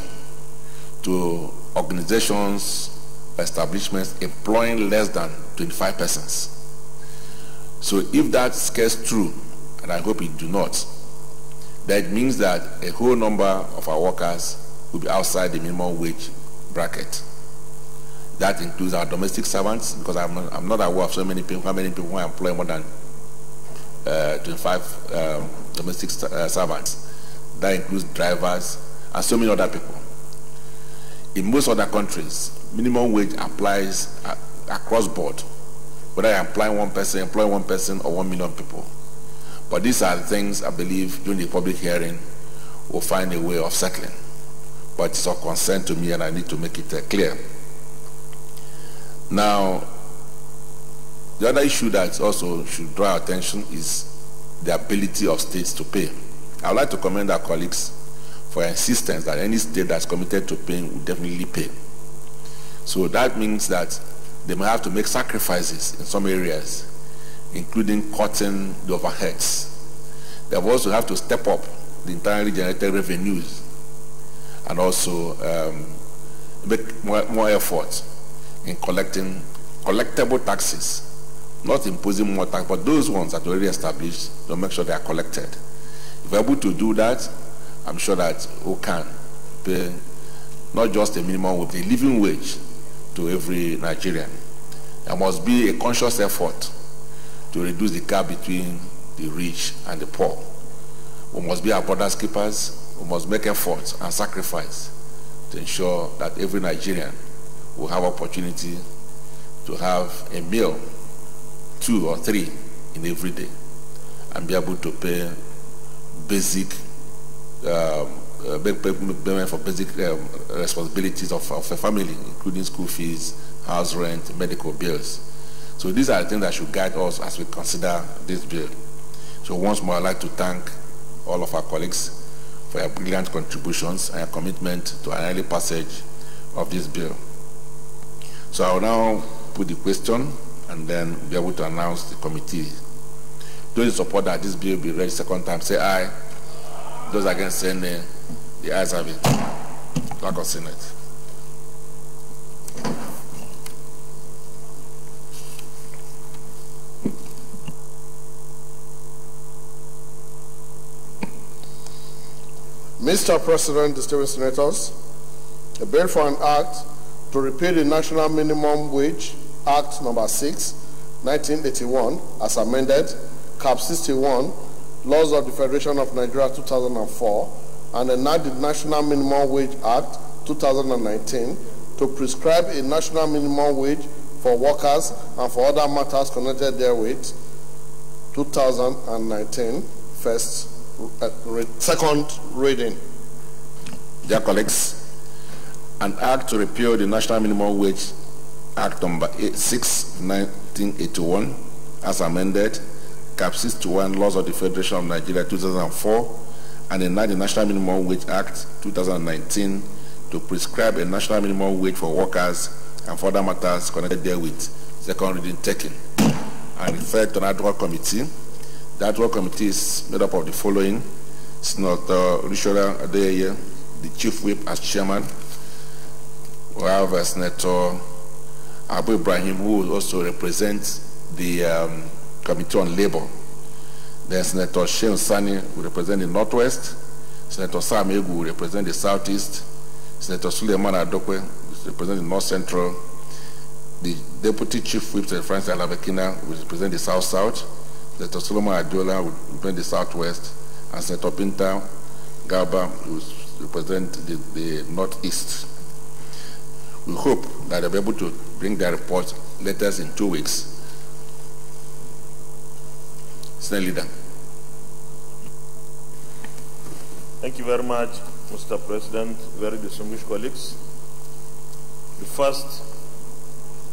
to organizations, establishments employing less than 25 persons. So if that gets true, and I hope it do not, that means that a whole number of our workers will be outside the minimum wage bracket. That includes our domestic servants, because I'm not aware of so many people, how many people who employ more than 25 domestic servants. That includes drivers and so many other people. In most other countries, minimum wage applies across board, whether I employ one person or 1 million people. But these are the things I believe during the public hearing we'll find a way of settling. But it's of concern to me and I need to make it clear. Now, the other issue that also should draw our attention is the ability of states to pay. I would like to commend our colleagues for insistence that any state that's committed to paying will definitely pay. So that means that they may have to make sacrifices in some areas, including cutting the overheads. They will also have to step up the internally generated revenues and also make more effort in collecting collectible taxes, not imposing more tax, but those ones that are already established, to make sure they are collected. If we're able to do that, I'm sure that we can pay not just a minimum with a living wage to every Nigerian. There must be a conscious effort to reduce the gap between the rich and the poor. We must be our brother's keepers. We must make efforts and sacrifice to ensure that every Nigerian will have opportunity to have a meal, 2 or 3 in every day, and be able to pay basic payment for basic responsibilities of a family, including school fees, house rent, medical bills. So these are the things that should guide us as we consider this bill. So once more, I'd like to thank all of our colleagues for your brilliant contributions and your commitment to an early passage of this bill. So I will now put the question and then be able to announce the committee. Those in support that this bill be read second time, say aye. Those against, say nay. The ayes have it. Clerk of Senate. Mr. President, distinguished senators, a bill for an act to repeal the National Minimum Wage Act Number 6, 1981, as amended, Cap 61, Laws of the Federation of Nigeria 2004, and enact the National Minimum Wage Act 2019 to prescribe a national minimum wage for workers and for other matters connected therewith, 2019, second reading. Dear colleagues, an act to repeal the National Minimum Wage Act Number 6, 1981, as amended, Cap 61, Laws of the Federation of Nigeria 2004, and enact the National Minimum Wage Act 2019 to prescribe a national minimum wage for workers and for other matters connected therewith, second reading taken, and referred to an ad hoc committee. The ad hoc committee is made up of the following: Senator Rishola Adeyeye, the Chief Whip as chairman. We have Senator Abu Ibrahim, who will also represent the Committee on Labor. Then Senator Sheikh Sani will represent the Northwest. Senator Sam Egu will represent the Southeast. Senator Suleiman Adokwe will represent the North Central. The Deputy Chief Whip, Senator Francis Alabekina, will represent the South-South. Senator Solomon Adiola will represent the Southwest. And Senator Pinta Garba will represent the Northeast. We hope that they'll be able to bring their report letters in 2 weeks. Senate Leader. Thank you very much, Mr. President, very distinguished colleagues. The first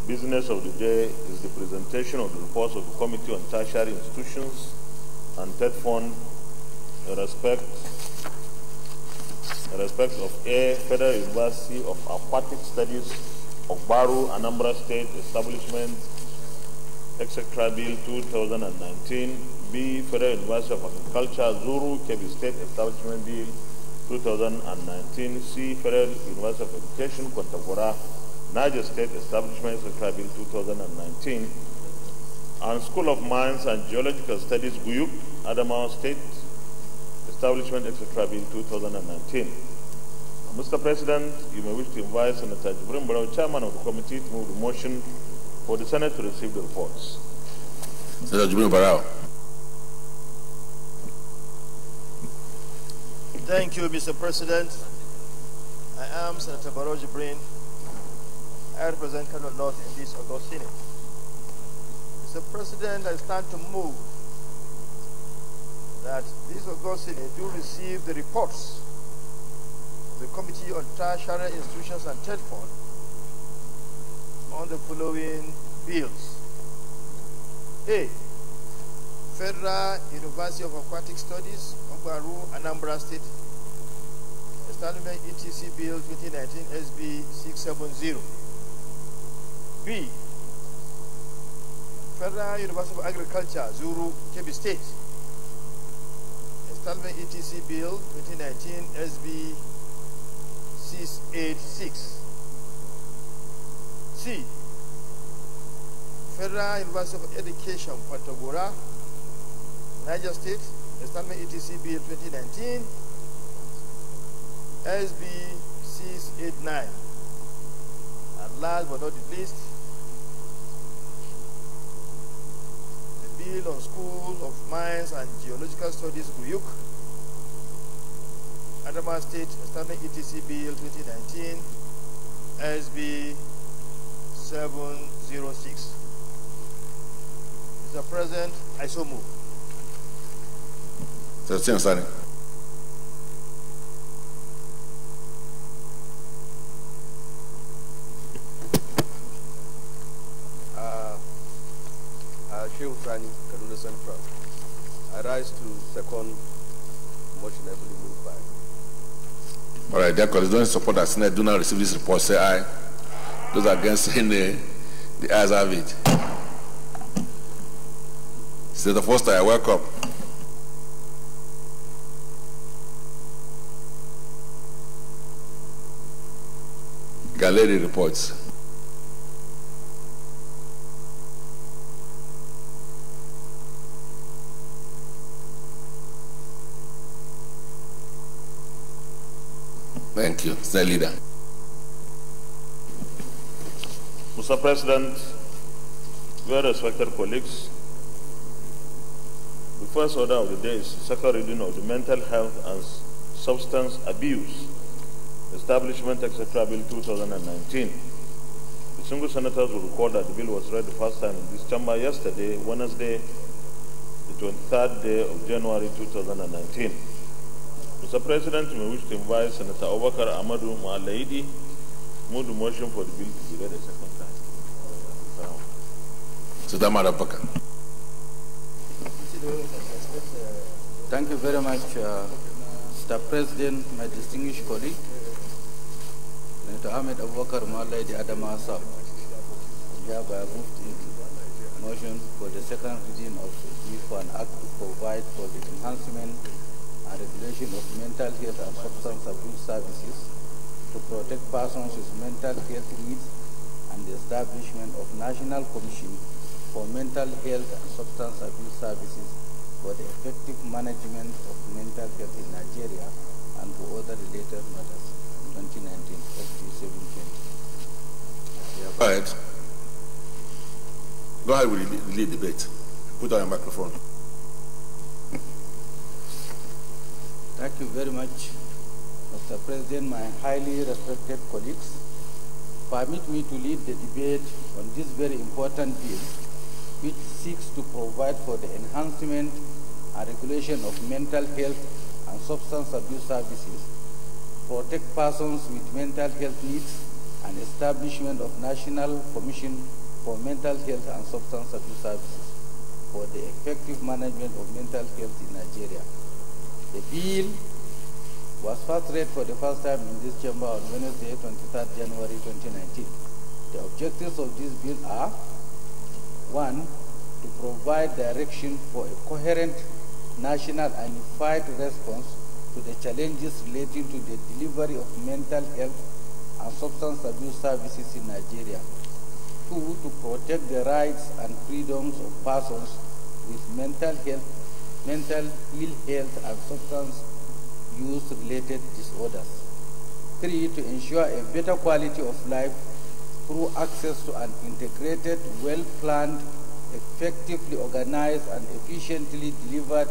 business of the day is the presentation of the reports of the Committee on Tertiary Institutions and Third Fund in respect of A, Federal University of Aquatic Studies of Baru, Anambra State Establishment, etc. Bill 2019, B, Federal University of Agriculture, Zuru, Kebbi State Establishment Bill 2019, C, Federal University of Education, Kwantagora, Niger State Establishment, etc. Bill 2019, and School of Mines and Geological Studies, Guyuk, Adamawa State Establishment, etc. Bill 2019. Mr. President, you may wish to invite Senator Jibrin Barau, Chairman of the committee, to move the motion for the Senate to receive the reports. Senator Jibrin Barau. Thank you, Mr. President. I am Senator Barau Jibrin. I represent Kano North in this August Senate. Mr. President, I stand to move that this August Senate do receive the reports of the Committee on Tertiary Institutions and Third Fund on the following bills. A, Federal University of Aquatic Studies, Ogbaru, Anambra State Establishment ETC Bill 2019 SB 670. B, Federal University of Agriculture, Zuru, Kebbi State Establishment ETC Bill 2019 SB 686. C, Federal University of Education, Kwantagora, Niger State Establishment ETC Bill 2019 SB 689. And last but not the least, the Bill on Schools of Mines and Geological Studies, Guyuk, Adamawa State Establishment ETC Bill 2019 SB 706. Mr. President, I so move. Senator Sani. Sheikh Sani, Kaduna Central. I rise to second motion heavily moved by All right, dear colleagues, those in support that Senate do not receive this report, say aye. Those against saying nay, the ayes have it. Senator Foster, you're welcome. Gallery reports. Thank you. Sir Leader. Mr. President, very respected colleagues, the first order of the day is the second reading of the Mental Health and Substance Abuse Establishment, etc. Bill 2019. The single senators will recall that the bill was read the first time in this chamber yesterday, Wednesday, the 23rd day of January 2019. Mr. President, we wish to invite Senator Obakar Amadou Maalaidi to move the motion for the bill to be read a second time. Senator Abakar. Thank you very much, Mr. President, my distinguished colleague, Senator Ahmed Abubakar Maalaidi Adama South. We have moved into motion for the second reading of the bill for an act to provide for the enhancement and regulation of mental health and substance abuse services to protect persons with mental health needs and the establishment of National Commission for Mental Health and Substance Abuse Services for the effective management of mental health in Nigeria and for other related matters, 2019 FT 720. Go ahead. Go ahead with the lead debate. Put on your microphone. Thank you very much, Mr. President, my highly respected colleagues. Permit me to lead the debate on this very important bill, which seeks to provide for the enhancement and regulation of mental health and substance abuse services, protect persons with mental health needs, and establishment of National Commission for Mental Health and Substance Abuse Services for the effective management of mental health in Nigeria. The bill was first read for the first time in this chamber on Wednesday, 23rd January 2019. The objectives of this bill are: 1. To provide direction for a coherent national and unified response to the challenges relating to the delivery of mental health and substance abuse services in Nigeria. 2. To protect the rights and freedoms of persons with mental ill health and substance use-related disorders. 3. To ensure a better quality of life through access to an integrated, well-planned, effectively organized, and efficiently delivered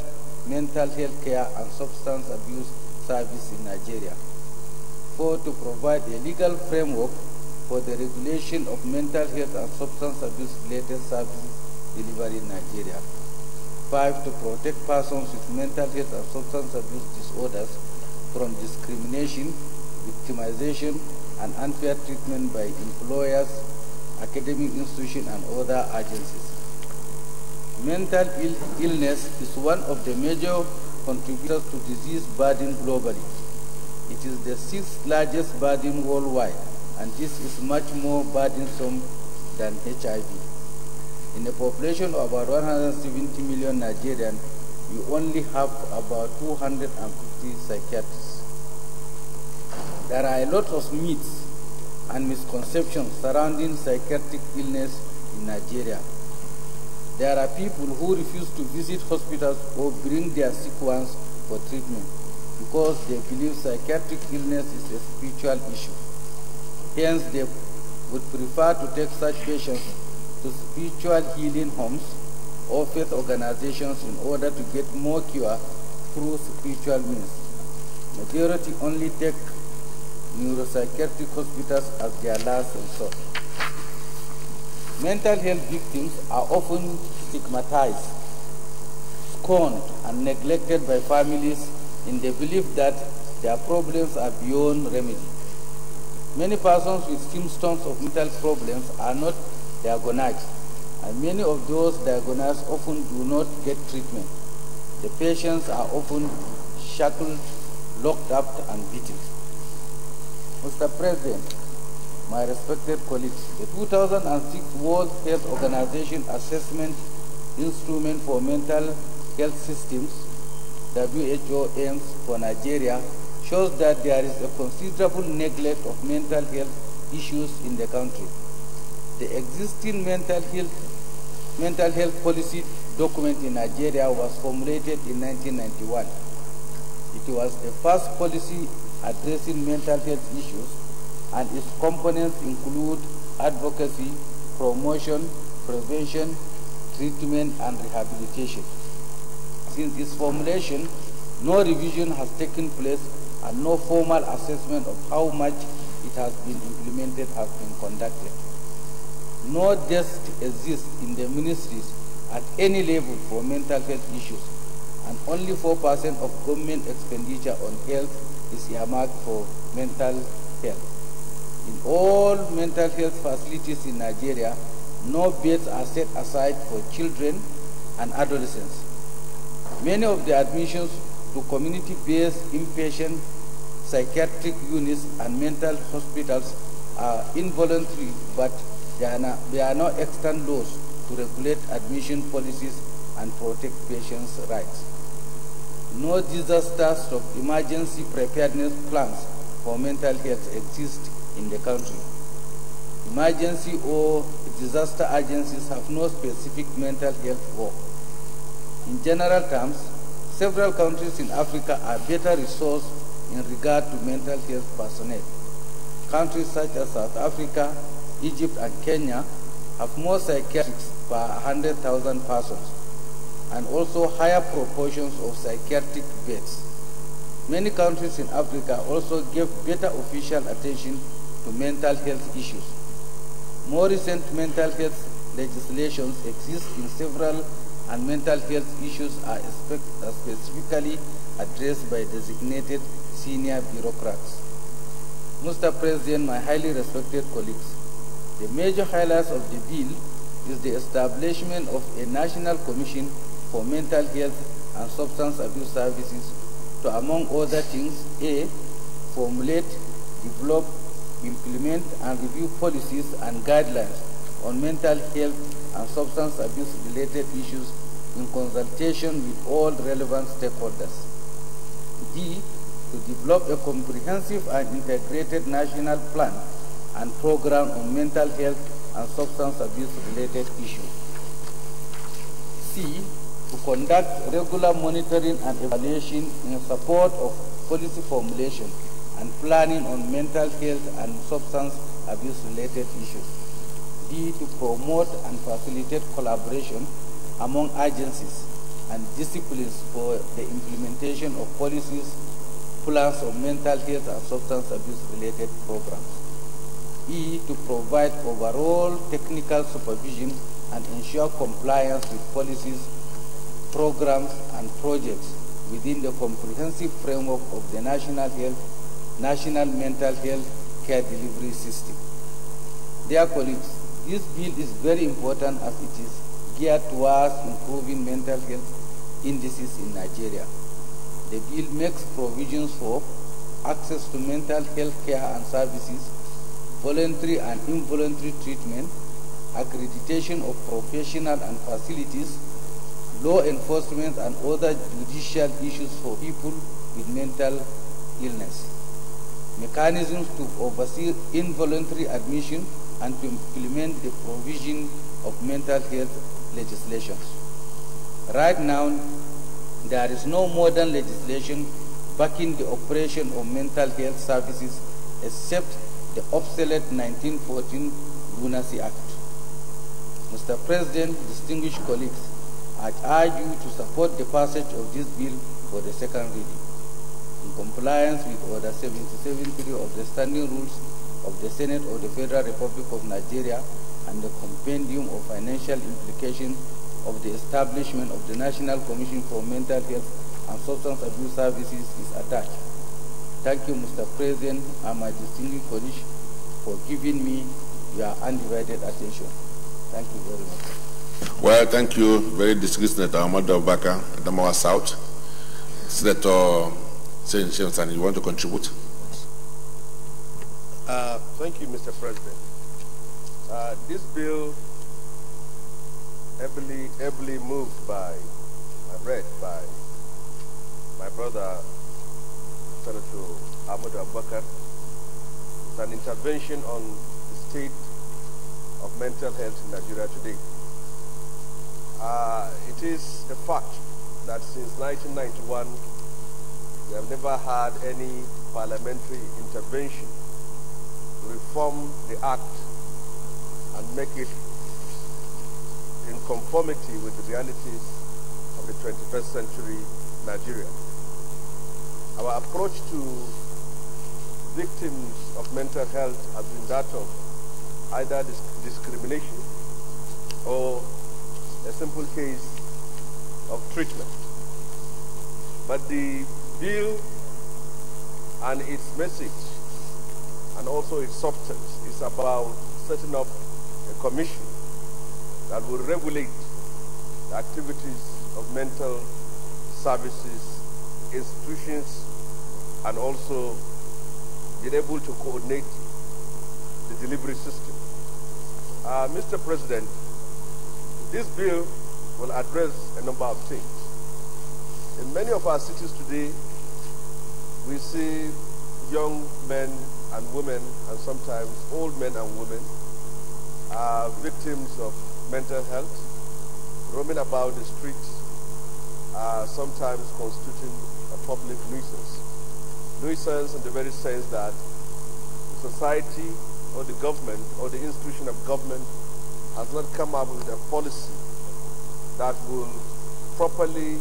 mental health care and substance abuse service in Nigeria. 4. To provide a legal framework for the regulation of mental health and substance abuse-related services delivery in Nigeria. 5. To protect persons with mental health and substance abuse disorders from discrimination, victimization, and unfair treatment by employers, academic institutions, and other agencies. Mental illness is one of the major contributors to disease burden globally. It is the 6th largest burden worldwide, and this is much more burdensome than HIV. In a population of about 170 million Nigerians, we only have about 250 psychiatrists. There are a lot of myths and misconceptions surrounding psychiatric illness in Nigeria. There are people who refuse to visit hospitals or bring their sick ones for treatment because they believe psychiatric illness is a spiritual issue. Hence, they would prefer to take such patients to spiritual healing homes or faith organizations in order to get more cure through spiritual means. Majority only take neuropsychiatric hospitals as their last resort. Mental health victims are often stigmatized, scorned, and neglected by families in the belief that their problems are beyond remedy. Many persons with symptoms of mental problems are not diagnosed, and many of those diagnosed often do not get treatment. The patients are often shackled, locked up, and beaten. Mr. President, my respected colleagues, the 2006 World Health Organization Assessment Instrument for Mental Health Systems, WHO aims for Nigeria, shows that there is a considerable neglect of mental health issues in the country. The existing mental health policy document in Nigeria was formulated in 1991. It was the first policy addressing mental health issues, and its components include advocacy, promotion, prevention, treatment, and rehabilitation. Since its formulation, no revision has taken place and no formal assessment of how much it has been implemented has been conducted. No desk exists in the ministries at any level for mental health issues, and only 4% of government expenditure on health is earmarked for mental health. In all mental health facilities in Nigeria, no beds are set aside for children and adolescents. Many of the admissions to community-based inpatient psychiatric units and mental hospitals are involuntary, but there are no extant laws to regulate admission policies and protect patients' rights. No disaster/emergency preparedness plans for mental health exist in the country. Emergency or disaster agencies have no specific mental health work. In general terms, several countries in Africa are better resourced in regard to mental health personnel. Countries such as South Africa, Egypt, and Kenya have more psychiatrists per 100,000 persons, and also higher proportions of psychiatric beds. Many countries in Africa also give better official attention to mental health issues. More recent mental health legislations exist in several, and mental health issues are specifically addressed by designated senior bureaucrats. Mr. President, my highly respected colleagues, the major highlights of the bill is the establishment of a national commission for mental health and substance abuse services to, among other things, A, formulate, develop, implement, and review policies and guidelines on mental health and substance abuse-related issues in consultation with all relevant stakeholders. B, to develop a comprehensive and integrated national plan and program on mental health and substance abuse-related issues. C, to conduct regular monitoring and evaluation in support of policy formulation and planning on mental health and substance abuse-related issues. D, to promote and facilitate collaboration among agencies and disciplines for the implementation of policies, plans of mental health and substance abuse-related programs. E, to provide overall technical supervision and ensure compliance with policies, programs, and projects within the comprehensive framework of the national mental health care delivery system. Dear colleagues, this bill is very important as it is geared towards improving mental health indices in Nigeria. The bill makes provisions for access to mental health care and services, voluntary and involuntary treatment, accreditation of professional and facilities, law enforcement, and other judicial issues for people with mental illness, mechanisms to oversee involuntary admission, and to implement the provision of mental health legislation. Right now, there is no modern legislation backing the operation of mental health services except the obsolete 1914 Lunacy Act. Mr. President, distinguished colleagues, I urge you to support the passage of this bill for the second reading, in compliance with Order 77.3 of the Standing Rules of the Senate of the Federal Republic of Nigeria and the Compendium of Financial Implications of the establishment of the National Commission for Mental Health and Substance Abuse Services is attached. Thank you, Mr. President, and my distinguished colleagues for giving me your undivided attention. Thank you very much. Well, thank you, very distinguished Senator Ahmadu Abubakar, Adamawa South. Senator Sen, you want to contribute? Thank you, Mr. President. This bill, ably moved by, read by my brother, Senator Ahmadu Abubakar, is an intervention on the state of mental health in Nigeria today. It is a fact that since 1991, we have never had any parliamentary intervention to reform the Act and make it in conformity with the realities of the 21st century Nigeria. Our approach to victims of mental health has been that of either discrimination or a simple case of treatment. But the bill and its message and also its substance is about setting up a commission that will regulate the activities of mental services, institutions, and also be able to coordinate the delivery system. Mr. President, this bill will address a number of things. In many of our cities today, we see young men and women, and sometimes old men and women, are victims of mental health, roaming about the streets, sometimes constituting a public nuisance. Nuisance in the very sense that the society or the government or the institution of government has not come up with a policy that will properly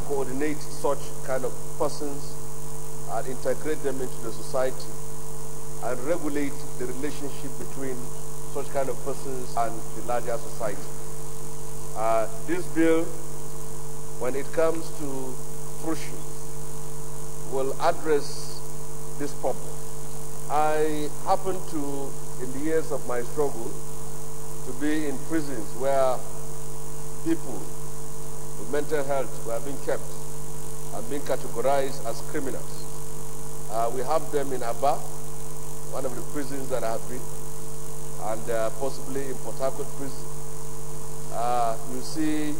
coordinate such kind of persons and integrate them into the society and regulate the relationship between such kind of persons and the larger society. This bill, when it comes to fruition, will address this problem. I happen to, in the years of my struggle, to be in prisons where people with mental health were being kept and being categorized as criminals. We have them in Aba, one of the prisons that I have been, and possibly in Port Harcourt prison. You see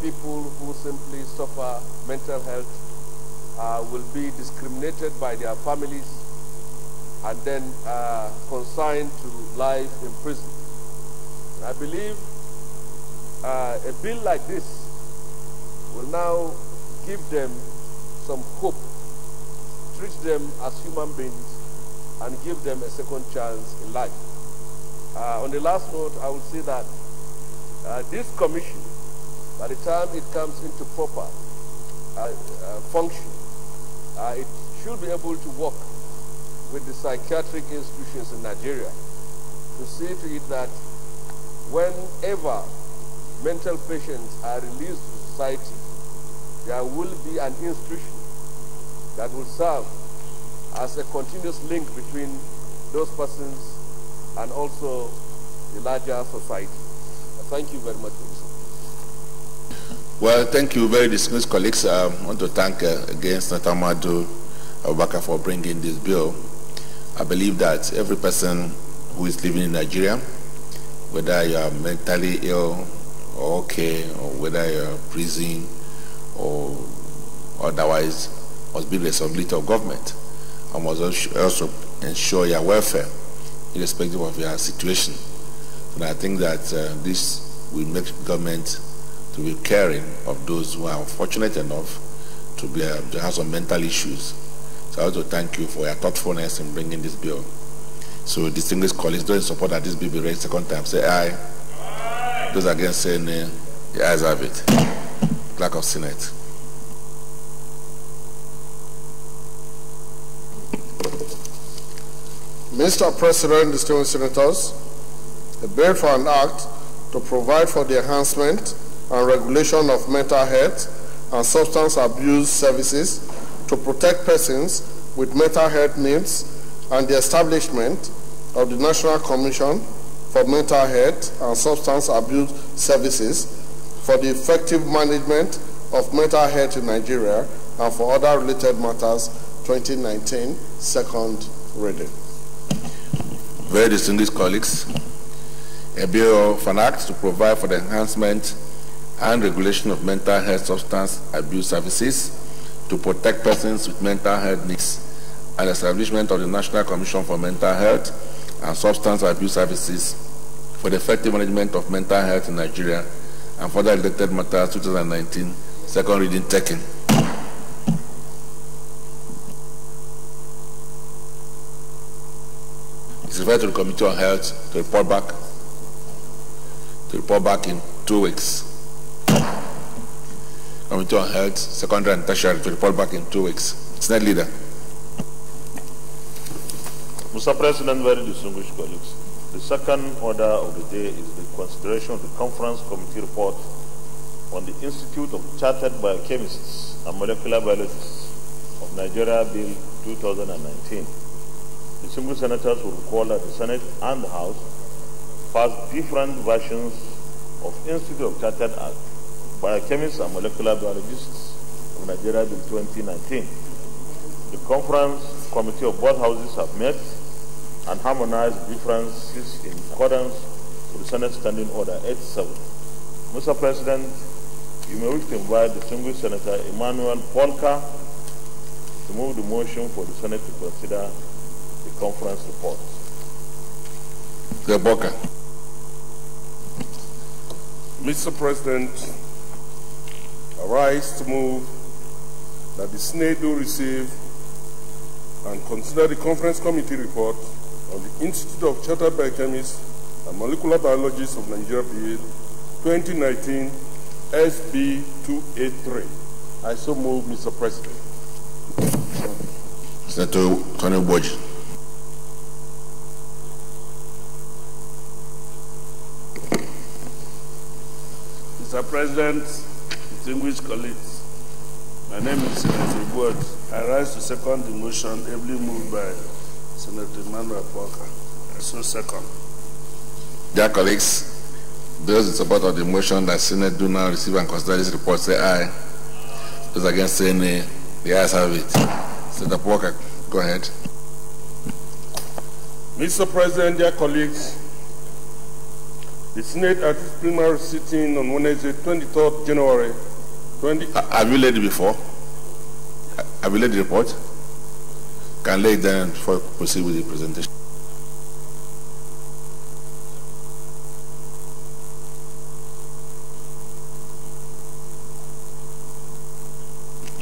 people who simply suffer mental health will be discriminated by their families and then consigned to life in prison. And I believe a bill like this will now give them some hope, treat them as human beings, and give them a second chance in life. On the last note, I will say that this commission, by the time it comes into proper function, it should be able to work with the psychiatric institutions in Nigeria to see to it that whenever mental patients are released to society, there will be an institution that will serve as a continuous link between those persons and also the larger society. Thank you very much for this. Well, thank you, very distinguished colleagues. I want to thank again Senator Ahmadu Abubakar for bringing this bill. I believe that every person who is living in Nigeria, whether you are mentally ill or okay, or whether you are in prison or otherwise, must be the responsibility of government and must also ensure your welfare, irrespective of your situation. And I think that this will make government to be caring of those who are unfortunate enough to have some mental issues. So I want to thank you for your thoughtfulness in bringing this bill. So distinguished colleagues, those in support that this bill be raised second time, say aye. Aye. Those against say nay. The ayes have it. Clerk of Senate. Mr. President, distinguished senators, a bill for an act to provide for the enhancement and regulation of mental health and substance abuse services to protect persons with mental health needs and the establishment of the National Commission for Mental Health and Substance Abuse Services for the effective management of mental health in Nigeria and for other related matters, 2019, second reading. very distinguished colleagues, a bill of an act to provide for the enhancement and regulation of mental health substance abuse services, to protect persons with mental health needs, and establishment of the National Commission for Mental Health and Substance Abuse Services for the effective management of mental health in Nigeria, and further related matters 2019, second reading taken. It's referred to the Committee on Health to report back in 2 weeks. Committee on Health, Secondary and Tertiary, to report back in 2 weeks. Senate Leader. Mr. President, very distinguished colleagues, the second order of the day is the consideration of the Conference Committee report on the Institute of Chartered Biochemists and Molecular Biologists of Nigeria Bill 2019. Distinguished senators will recall that the Senate and the House passed different versions of Institute of Chartered Biochemists and Molecular Biologists of Nigeria Bill 2019. The Conference Committee of both houses have met and harmonized differences in accordance with the Senate Standing Order 87. Mr. President, you may wish to invite distinguished Senator Emmanuel Polka to move the motion for the Senate to consider the conference report. Mr. President, I rise to move that the Senate do receive and consider the Conference Committee report on the Institute of Chartered Biochemists and Molecular Biologists of Nigeria Bill 2019 SB 283. I so move, Mr. President. Senator Tony Boji. Mr. President, distinguished colleagues, my name is Senator Boji. I rise to second the motion ably moved by Senator Emmanuel Polka. I so second. Dear colleagues, those in support of the motion that Senate do now receive and consider this report say aye. Those against say nay. The ayes have it. Senator Polka, go ahead. Mr. President, dear colleagues, the Senate at its plenary sitting on Wednesday, 23rd January 20... Have you laid it before? Have you laid the report? Can lay it down before we proceed with the presentation.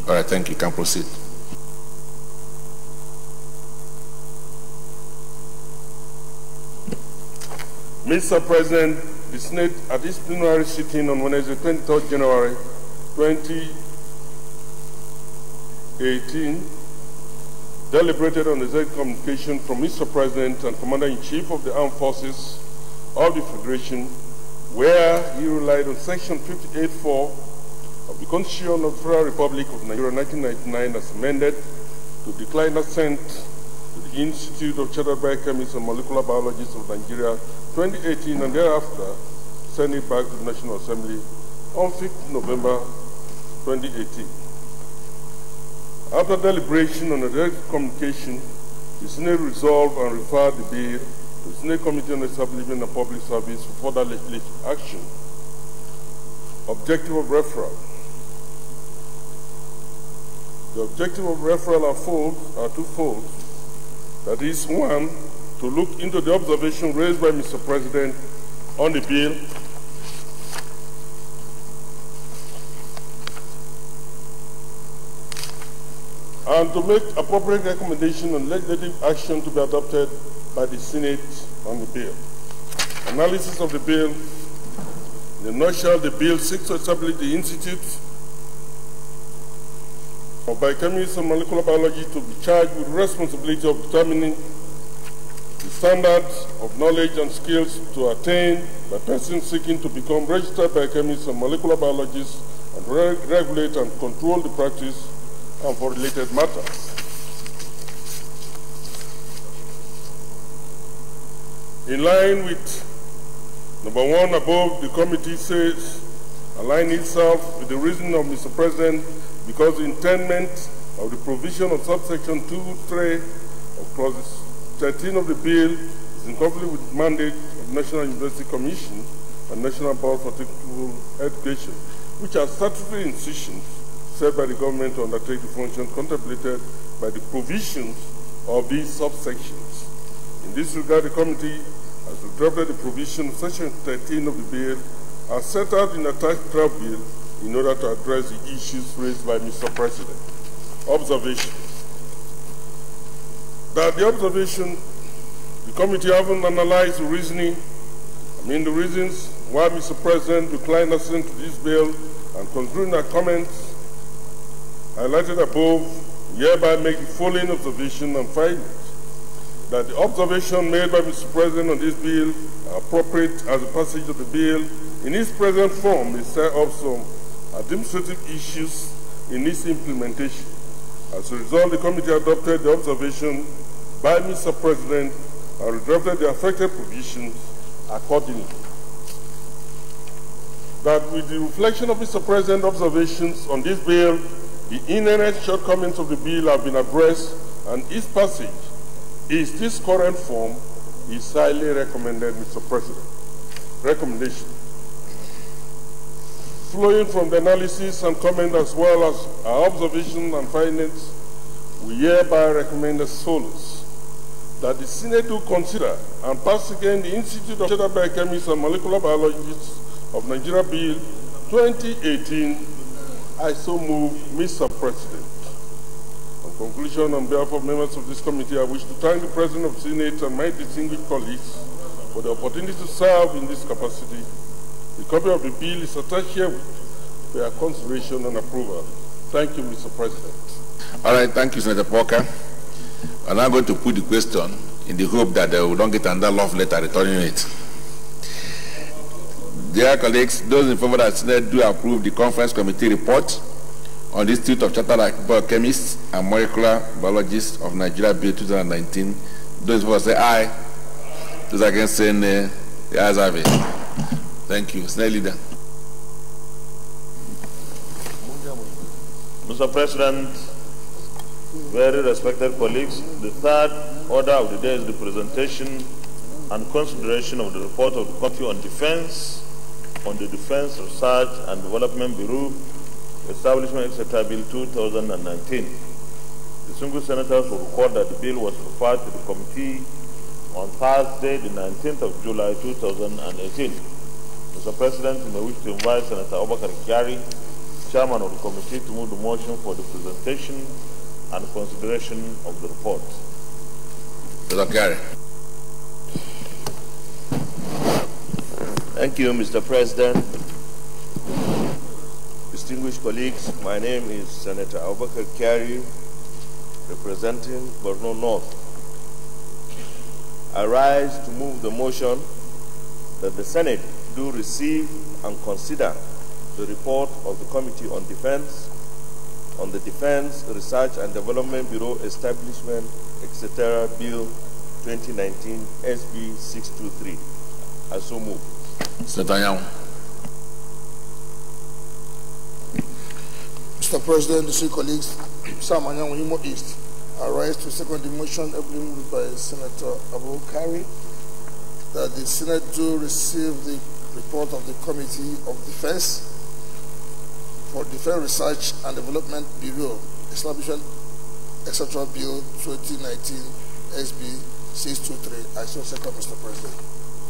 All right, thank you. You can proceed. Mr. President, the Senate at its plenary sitting on Wednesday, 23rd January 2018 deliberated on the executive communication from Mr. President and Commander-in-Chief of the Armed Forces of the Federation, where he relied on Section 58(4) of the Constitution of the Federal Republic of Nigeria 1999 as amended to decline assent to the Institute of Chartered Biochemists and Molecular Biologists of Nigeria 2018 and thereafter send it back to the National Assembly on 5th November 2018. After deliberation on the direct communication, the Senate resolved and referred the bill to the Senate Committee on Establishment and Public Service for further legislative action. Objective of referral. The objective of referral are twofold. That is, one, to look into the observation raised by Mr. President on the bill, and to make appropriate recommendation on legislative action to be adopted by the Senate on the bill. Analysis of the bill. In a nutshell, the bill seeks to establish the Institute of Biochemistry and Molecular Biology to be charged with the responsibility of determining the standards of knowledge and skills to attain by persons seeking to become registered biochemists and molecular biologists, and to regulate and control the practice and for related matters. In line with number one above, the committee says, align itself with the reasoning of Mr. President because the intendment of the provision of subsection 2(3) of clause 13 of the bill is in conflict with the mandate of the National University Commission and National Board for Technical Education, which are statutory institutions set by the government to undertake the function contemplated by the provisions of these subsections. In this regard, the committee has adopted the provision of Section 13 of the bill as set out in the attached draft bill in order to address the issues raised by Mr. President. Observation. That the committee haven't analyzed the reasons why Mr. President declined assent to this bill, and considering our comments highlighted above, hereby make the following observation and findings. That the observation made by Mr. President on this bill are appropriate as the passage of the bill in its present form may set up some administrative issues in its implementation. As a result, the committee adopted the observation by Mr. President and adopted the affected provisions accordingly. That with the reflection of Mr. President's observations on this bill, the inherent shortcomings of the bill have been addressed, and its passage is this current form is highly recommended, Mr. President. Recommendation. Flowing from the analysis and comment as well as our observations and findings, we hereby recommend as follows: that the Senate do consider and pass again the Institute of Biochemists and Molecular Biologists of Nigeria Bill 2018. I so move, Mr. President. In conclusion, on behalf of members of this committee, I wish to thank the President of the Senate and my distinguished colleagues for the opportunity to serve in this capacity. The copy of the bill is attached herewith for your consideration and approval. Thank you, Mr. President. All right, thank you, Senator Parker. I'm now going to put the question in the hope that we don't get another love letter returning it. Dear colleagues, those in favor that Senate do approve the conference committee report on the Institute of Chartered Biochemists and Molecular Biologists of Nigeria Bill 2019, those in favor say aye. Those against say nay. The ayes have it. Thank you. Senate Leader. Mr. President, very respected colleagues, the third order of the day is the presentation and consideration of the report of the Committee on Defense on the Defense Research and Development Bureau Establishment, etc. Bill 2019. The single senators will record that the bill was referred to the committee on Thursday, the 19th of July 2018. Mr. President, you may wish to invite Senator Abubakar Kyari, Chairman of the committee, to move the motion for the presentation and consideration of the report. Mr. Kyari. Thank you, Mr. President. Distinguished colleagues, my name is Senator Abubakar Kyari, representing Borno North. I rise to move the motion that the Senate do receive and consider the report of the Committee on Defense on the Defense Research and Development Bureau Establishment, etc. Bill 2019 SB 623. I so move. Mr. President, distinguished colleagues, Sam Anyang Imo East, I rise to second the motion moved by Senator Abu Kari that the Senate do receive the report of the Committee of Defense for Defense Research and Development Bureau Establishment, etc. Bill 2019 SB 623. I so second, Mr. President.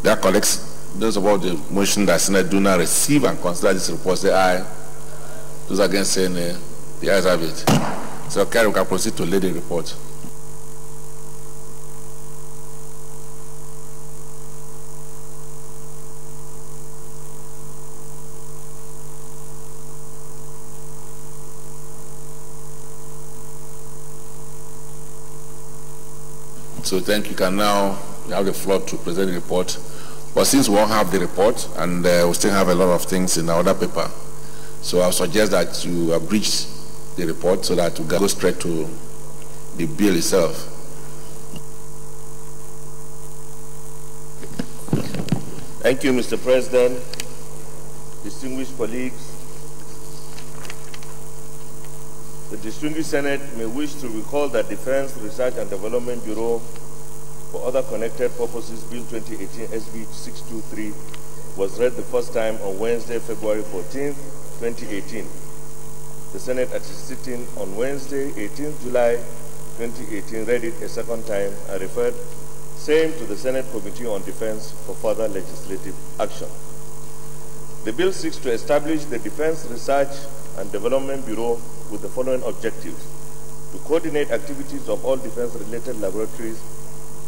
Dear colleagues, those about the motion that Senate do not receive and consider this report say aye. Those against say nay. The ayes have it. So Kerry, we can proceed to lay the report. So thank you. Can now have the floor to present the report. But since we won't have the report and we still have a lot of things in our other paper, so I suggest that you abridge the report so that we can go straight to the bill itself. Thank you, Mr. President. Distinguished colleagues, the distinguished Senate may wish to recall that Defense Research and Development Bureau for other connected purposes Bill 2018 SB 623 was read the first time on Wednesday, February 14, 2018. The Senate at its sitting on Wednesday, 18 July 2018, read it a second time and referred same to the Senate Committee on Defense for further legislative action. The bill seeks to establish the Defense Research and Development Bureau with the following objectives: to coordinate activities of all defense-related laboratories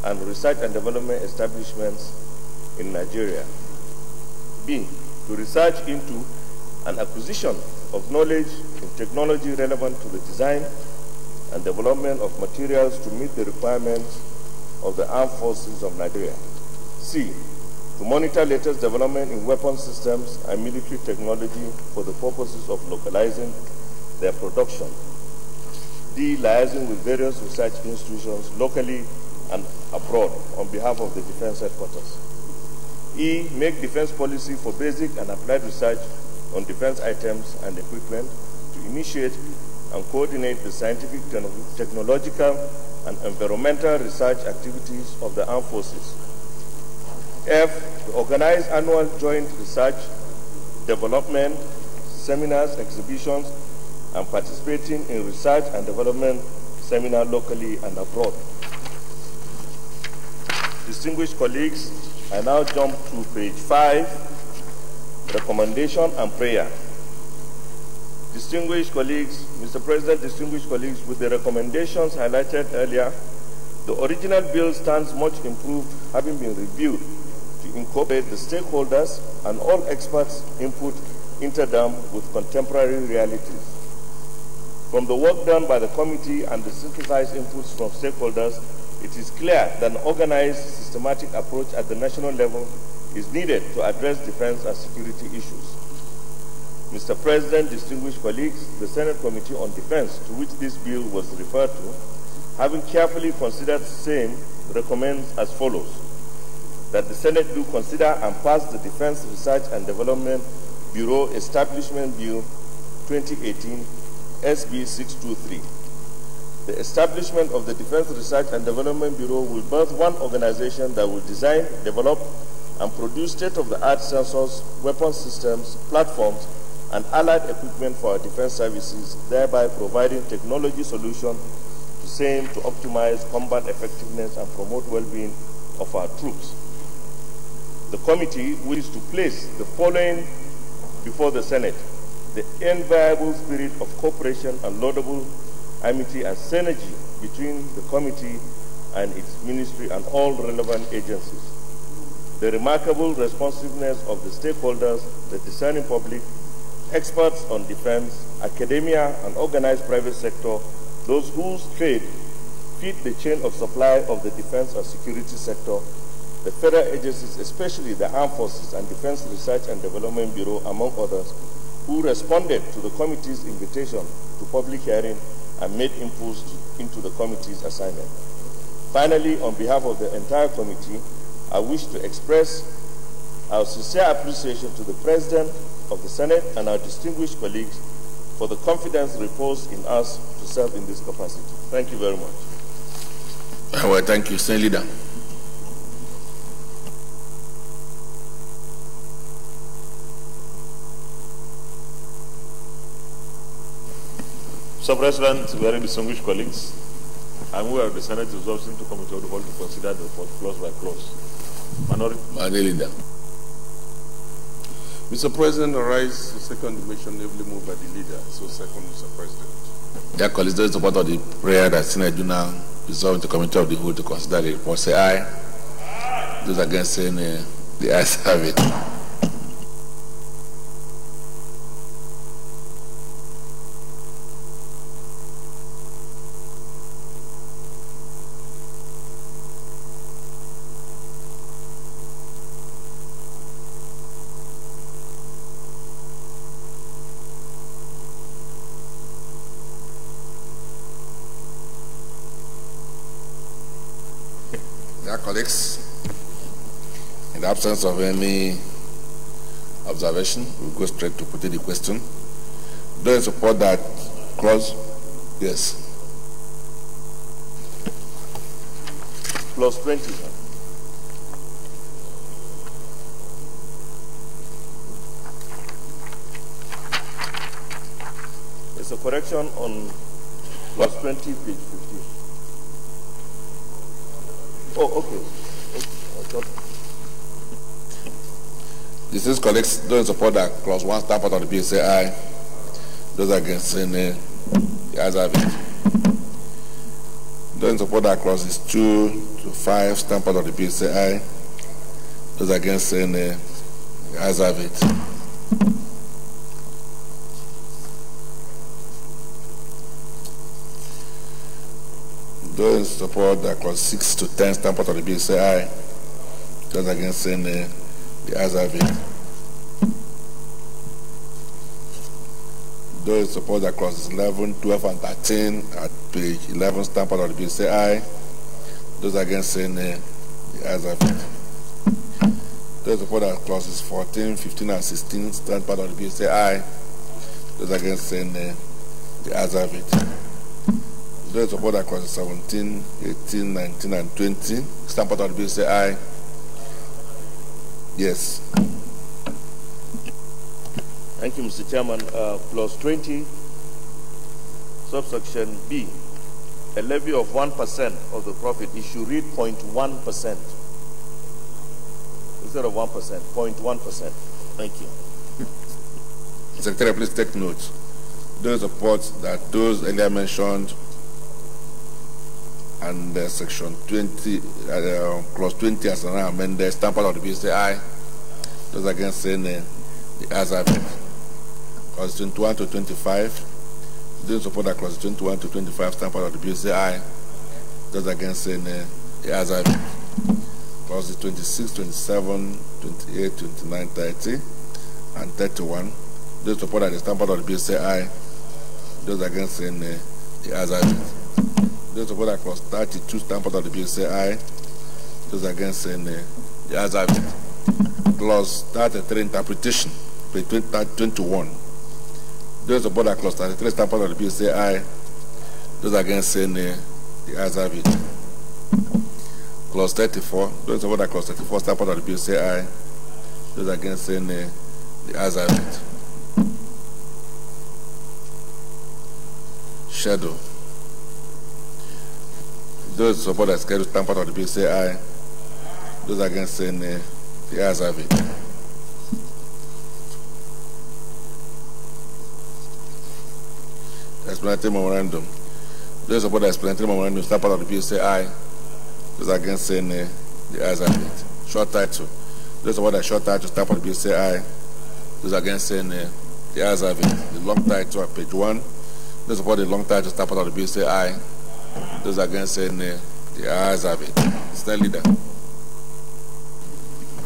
and research and development establishments in Nigeria. B, to research into an acquisition of knowledge in technology relevant to the design and development of materials to meet the requirements of the armed forces of Nigeria. C, to monitor latest development in weapon systems and military technology for the purposes of localizing their production. D, liaising with various research institutions locally and abroad on behalf of the Defense Headquarters. E, make defense policy for basic and applied research on defense items and equipment to initiate and coordinate the scientific, technological, and environmental research activities of the armed forces. F, to organize annual joint research, development, seminars, exhibitions, and participating in research and development seminars locally and abroad. Distinguished colleagues, I now jump to page 5, recommendation and prayer. Distinguished colleagues, Mr. President, distinguished colleagues, with the recommendations highlighted earlier, the original bill stands much improved, having been reviewed to incorporate the stakeholders and all experts' input into them with contemporary realities. From the work done by the committee and the synthesized inputs from stakeholders, it is clear that an organized, systematic approach at the national level is needed to address defense and security issues. Mr. President, distinguished colleagues, the Senate Committee on Defense, to which this bill was referred to, having carefully considered the same, recommends as follows: that the Senate do consider and pass the Defense Research and Development Bureau Establishment Bill 2018 SB 623. The establishment of the Defense Research and Development Bureau will birth one organization that will design, develop, and produce state-of-the-art sensors, weapon systems, platforms, and allied equipment for our defense services, thereby providing technology solutions to same to optimize combat effectiveness and promote well-being of our troops. The committee wishes to place the following before the Senate: the inviolable spirit of cooperation and laudable amity and synergy between the committee and its ministry and all relevant agencies, the remarkable responsiveness of the stakeholders, the discerning public, experts on defense, academia, and organized private sector, those whose trade feed the chain of supply of the defense and security sector, the federal agencies, especially the Armed Forces and Defense Research and Development Bureau, among others, who responded to the committee's invitation to public hearing and made inputs into the committee's assignment. Finally, on behalf of the entire committee, I wish to express our sincere appreciation to the President of the Senate and our distinguished colleagues for the confidence reposed in us to serve in this capacity. Thank you very much. Well, thank you, Senior Leader. Mr. President, very distinguished colleagues, I'm aware of the Senate is also to committee of the whole to consider the report clause by clause. Minority Leader. Mr. President, I rise the second motion ably moved by the leader. So second, Mr. President. Dear colleagues, those support of the prayer that Senate do now resolve the committee of the whole to consider the report, say aye. Aye. Those against saying the ayes have it. Colleagues, in the absence of any observation, we'll go straight to putting the question. Do you support that clause? Yes. Clause 20, sir. There's a correction on clause 20, page 15. Oh, okay. Distinguished colleagues, those in support that clause 1 stamp out of the bill say aye. Those against say nay. The ayes have it. Those in support that clauses 2 to 5 stamp out of the bill say aye. Those against say nay. The ayes have it. Those in support that clause 6 to 10 stamp out of the bill say aye. Those against say nay. The ayes have it. Those in support that clauses 11, 12, and 13 at page 11 stamp out of the bill say aye. Those against say nay. The ayes have it. Those in support that clauses 14, 15, and 16 stamp out of the bill say aye. Those against say nay. The ayes have it. Those in support that clauses 17, 18, 19, and 20 stamp out of the bill say aye. Yes. Thank you, Mr. Chairman. Clause 20, subsection B. A levy of 1% of the profit, it should read 0.1% instead of 1%, 0.1%. Thank you. Secretary, please take note. Those support that those earlier mentioned and section 20, clause 20 as an amended, stamp out of the bill say aye. Those against say nay. The ayes have it. Clause 21 to 25. Those support that clause 21 to 25 stamp out of the bill say aye. Those against say nay. The ayes have it. Clauses 26, 27, 28, 29, 30, and 31. Those support that the stamp out of the bill say aye. Those against say nay. The ayes have it. Those support that clause 32 stamp out of the bill say aye. Those against say nay. The ayes have it. Clause 33 interpretation, page 21. Those support that clause 33 stamp out of the bill say aye. Those against say nay. The ayes have it. Clause 34. Those support that clause 34 stamp out of the bill say aye. Those against say nay. The ayes have it. Shadow. Those support that schedule stamp out of the bill say aye. Those against say nay. The ayes have it. Explanatory memorandum. Those support the explanatory memorandum stamp out of the bill say aye. Those against say nay. The ayes have it. Short title. Those support the short title stamp out of the bill say aye. Those against say nay. The ayes have it. The long title at page 1. Those support the long title stamp out of the bill say aye. Those against say nay. The ayes have it. Mr. Leader.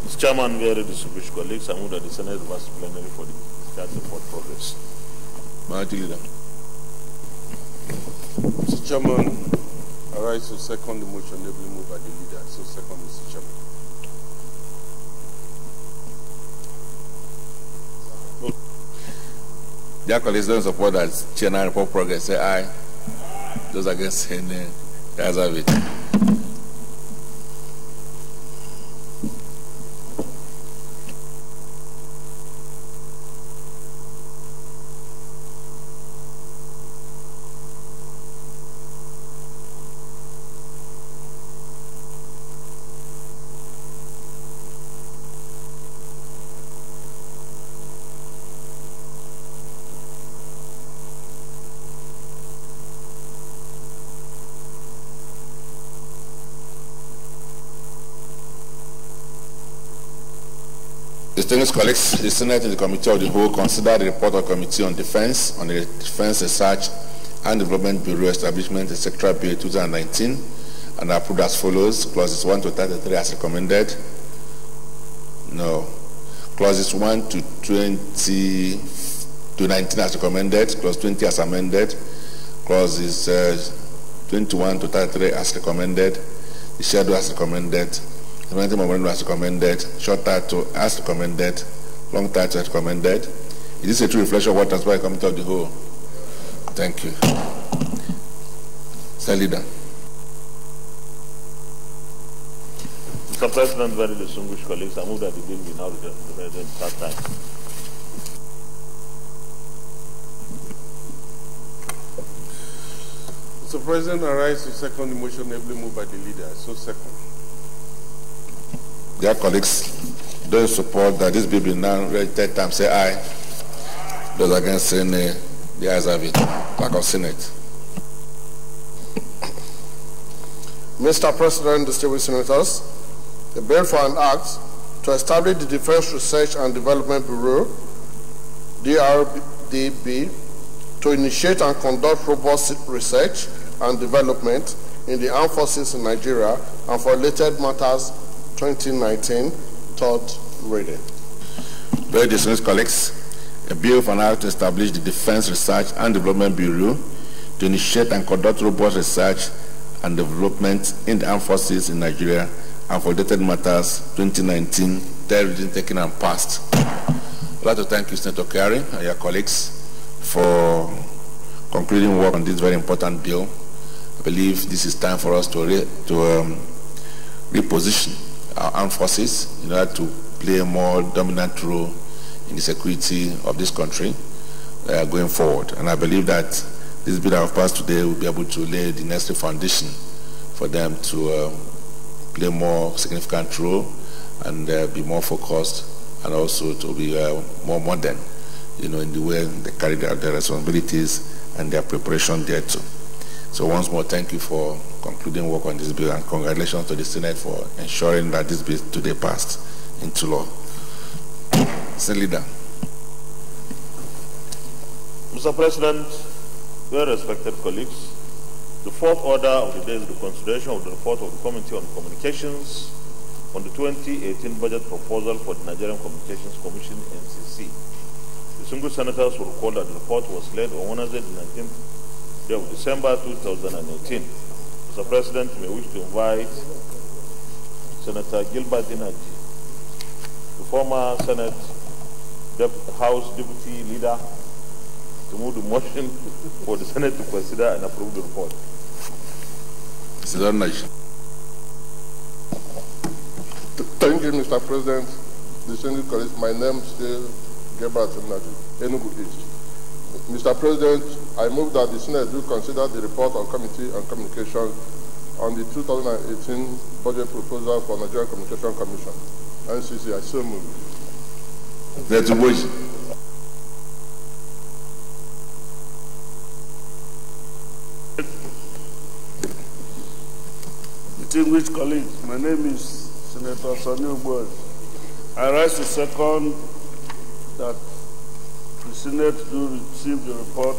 Mr. Chairman, very distinguished colleagues, I move that the Senate reverse plenary for the start report progress. Minority Leader. Mr. Chairman, I rise to second the motion ably moved by the leader. So second, Mr. Chairman. Dear colleagues, those in support that Chairman report progress say aye. Those against say nay. The ayes have it. Distinguished colleagues, the Senate and the Committee of the Whole consider the report of the Committee on Defense the Defense Research and Development Bureau Establishment, Etc. Bill 2019, and approved as follows. Clauses 1 to 33 as recommended. No. Clauses 1 to 20 to 19 as recommended. Clause 20 as amended. Clauses 21 to 33 as recommended. The schedule as recommended. The memorandum as recommended, short title as recommended, long title as recommended. Is this a true reflection of what transpired in the Committee of the Whole? Thank you. Sir Leader. Mr. President, very distinguished colleagues, I move that the bill be now read in third time. Mr. President, I rise to second the motion ably moved by the leader. So second. Dear colleagues, those who support that this bill be now read third time say aye. Those against say nay. The ayes have it. Back of Senate. Mr. President, distinguished senators, the bill for an act to establish the Defense Research and Development Bureau, DRDB, to initiate and conduct robust research and development in the armed forces in Nigeria and for related matters 2019, third reading. Very distinguished colleagues, a bill for an act to establish the Defense Research and Development Bureau to initiate and conduct robust research and development in the armed forces in Nigeria and for related matters 2019, third reading taken and passed. I'd like to thank you, Senator Kari, and your colleagues for concluding work on this very important bill. I believe this is time for us to reposition our armed forces in order to play a more dominant role in the security of this country going forward. And I believe that this bill that I've passed today will be able to lay the necessary foundation for them to play a more significant role and be more focused and also to be more modern, in the way they carry out their responsibilities and their preparation thereto. So once more, thank you for concluding work on this bill and congratulations to the Senate for ensuring that this bill today passed into law. Senate Leader. Mr. President, very respected colleagues, the fourth order of the day is the consideration of the report of the Committee on Communications on the 2018 budget proposal for the Nigerian Communications Commission, NCC. Distinguished senators will recall that the report was laid on Wednesday, the 19th day of December 2018. Mr. President, may wish to invite Senator Gilbert Inaji, the former Senate House Deputy Leader, to move the motion for the Senate to consider and approve the report. Mr. Inaji. Thank you, Mr. President. Distinguished colleagues, my name is still Gilbert Inaji, Enugu East. Mr. President, I move that the Senate do consider the report of Committee on Communication on the 2018 budget proposal for Nigerian Communication Commission, NCC. I so move. There's a motion. Distinguished colleagues, my name is Senator Sonny Uboy. I rise to second that the Senate do receive the report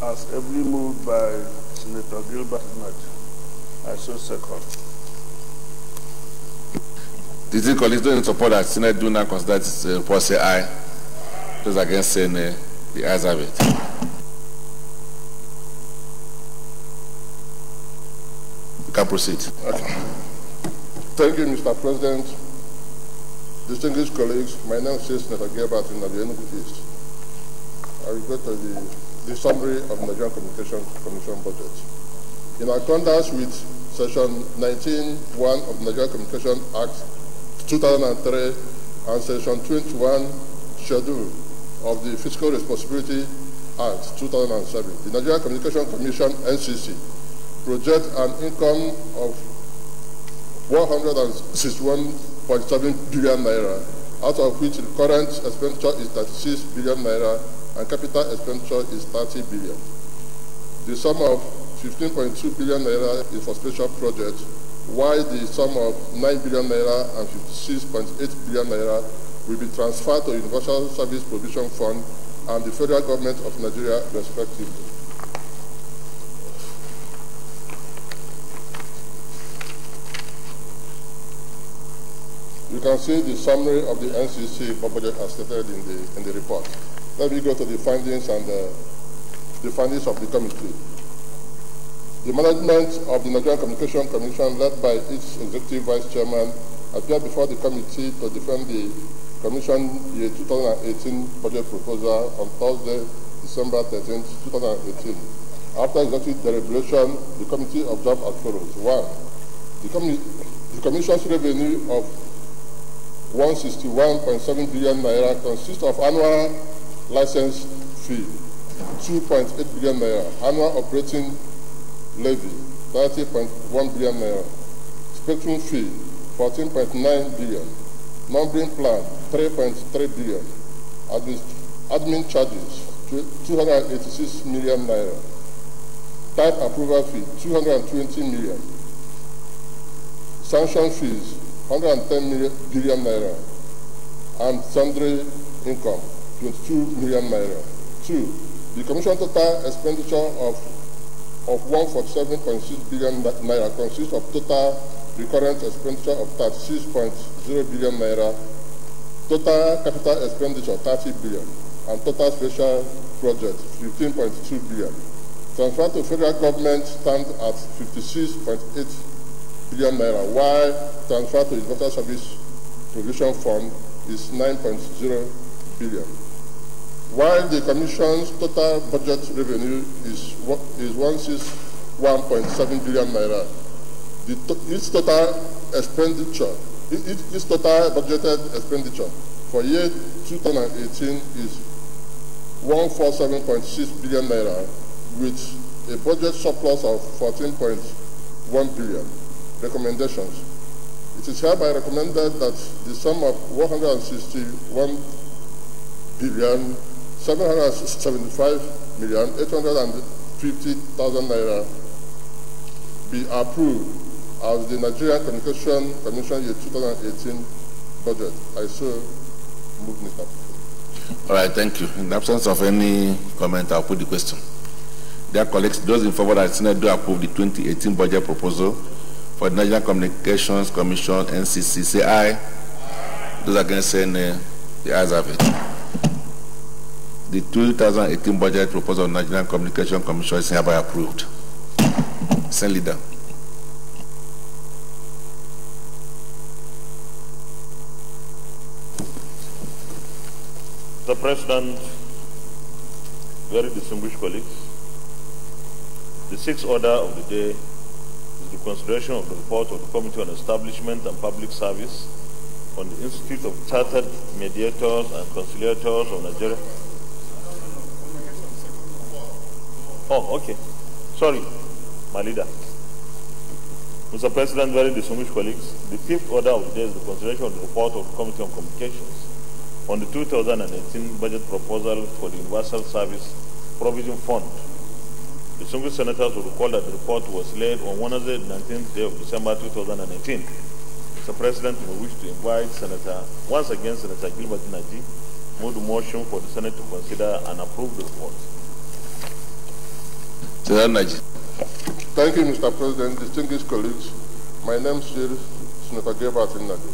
as ably moved by Senator Gilbert Inaji. I so second. Distinguished colleagues, those in support that Senate do not consider this report say aye. Those against say nay. The ayes have it. You can proceed. Okay. Thank you, Mr. President. Distinguished colleagues, my name is Senator Gilbert Inaji, Enugu East. I will go to the summary of the Nigerian Communication Commission budget. In accordance with Section 19(1) of the Nigerian Communication Act 2003 and Section 21 Schedule of the Fiscal Responsibility Act 2007, the Nigerian Communication Commission, NCC, projects an income of 161.7 billion naira, out of which the current expenditure is 36 billion naira and capital expenditure is 30 billion. The sum of 15.2 billion naira is for special projects, while the sum of 9 billion naira and 56.8 billion naira will be transferred to Universal Service Provision Fund and the Federal Government of Nigeria, respectively. You can see the summary of the NCC budget as stated in the report. Let me go to the findings and the findings of the committee. The management of the Nigerian Communication Commission, led by its executive vice chairman, appeared before the committee to defend the Commission year 2018 budget proposal on Thursday, December 13, 2018. After executive deliberation, the committee observed as follows. 1. The Commission's revenue of 161.7 billion naira consists of annual license fee, 2.8 billion naira, annual operating levy, 30.1 billion naira, spectrum fee, 14.9 billion, numbering plan, 3.3 billion, admin charges, 286 million naira, type approval fee, 220 million, sanction fees, 110 billion naira, and sundry income, 22 million naira. 2. The Commission total expenditure of 147.6 billion naira consists of total recurrent expenditure of 36.0 billion naira, total capital expenditure 30 billion, and total special project 15.2 billion. Transfer to federal government stands at 56.8 billion naira, while transfer to Universal Service Provision Fund is 9.0 billion. While the Commission's total budget revenue is 161.7 billion naira, its total budgeted expenditure for year 2018 is 147.6 billion naira, with a budget surplus of 14.1 billion. Recommendations. It is hereby recommended that the sum of 161,775,850,000 naira be approved as the Nigerian Communication Commission year 2018 budget. I so move, Mr. President. All right, thank you. In the absence of any comment, I'll put the question. Dear colleagues, those in favor that the Senate do approve the 2018 budget proposal for the Nigerian Communications Commission, NCC, say aye. Aye. Those against, say nay. The ayes have it. The 2018 budget proposal of the Nigerian Communications Commission is hereby approved. Senate Leader. Mr. President, very distinguished colleagues, the sixth order of the day is the consideration of the report of the Committee on Establishment and Public Service on the Institute of Chartered Mediators and Conciliators of Nigeria. Oh, okay. Sorry, my leader. Mr. President, very distinguished colleagues, the fifth order of the day is the consideration of the report of the Committee on Communications on the 2018 budget proposal for the Universal Service Provision Fund. Distinguished senators will recall that the report was laid on Wednesday, 19th day of December 2018. Mr. President, we wish to invite once again, Senator Gilbert Naji, move the motion for the Senate to consider and approve the report. Senator Naji. Thank you, Mr. President, distinguished colleagues. My name is Senator Gilbert Naji.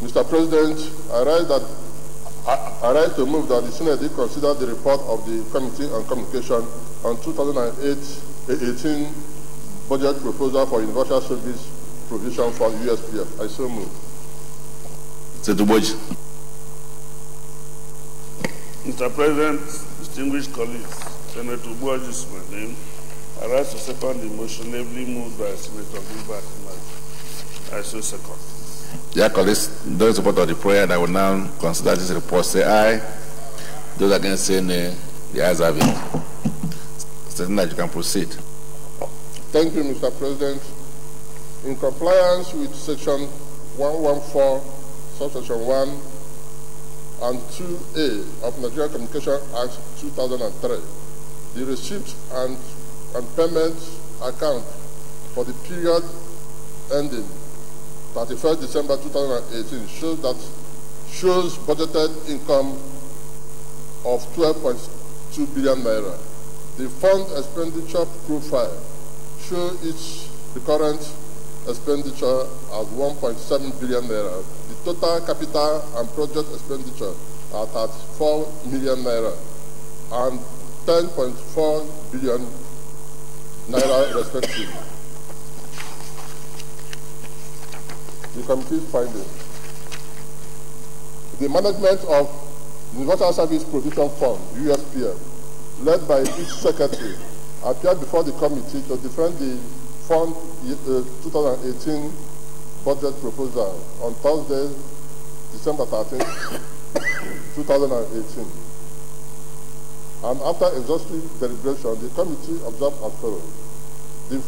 Mr. President, I rise to move that the Senate consider the report of the Committee on Communication on 2018 budget proposal for Universal Service Provision for USPF. I so move. Mr. President, distinguished colleagues, Senator Ubuaji is my name. I rise to second the motion ably moved by Senator Gilbert. I so second. Dear colleagues, those in support of the prayer that will now consider this report say aye. Those against say nay. The ayes have it. Senator, you can proceed. Thank you, Mr. President. In compliance with Section 114, Subsection 1 and 2A of Nigeria Communication Act 2003, the receipt and payment account for the period ending 31st December 2018 shows budgeted income of 12.2 billion naira. The fund expenditure profile shows its recurrent expenditure as 1.7 billion naira. The total capital and project expenditure are 34 million naira and 10.4 billion naira respectively. The committee's finding. The management of Universal Service Provision Fund, USPF, led by its secretary, appeared before the committee to defend the Fund 2018 budget proposal on Thursday, December 13, 2018. And after exhaustive deliberation, the committee observed as follows. The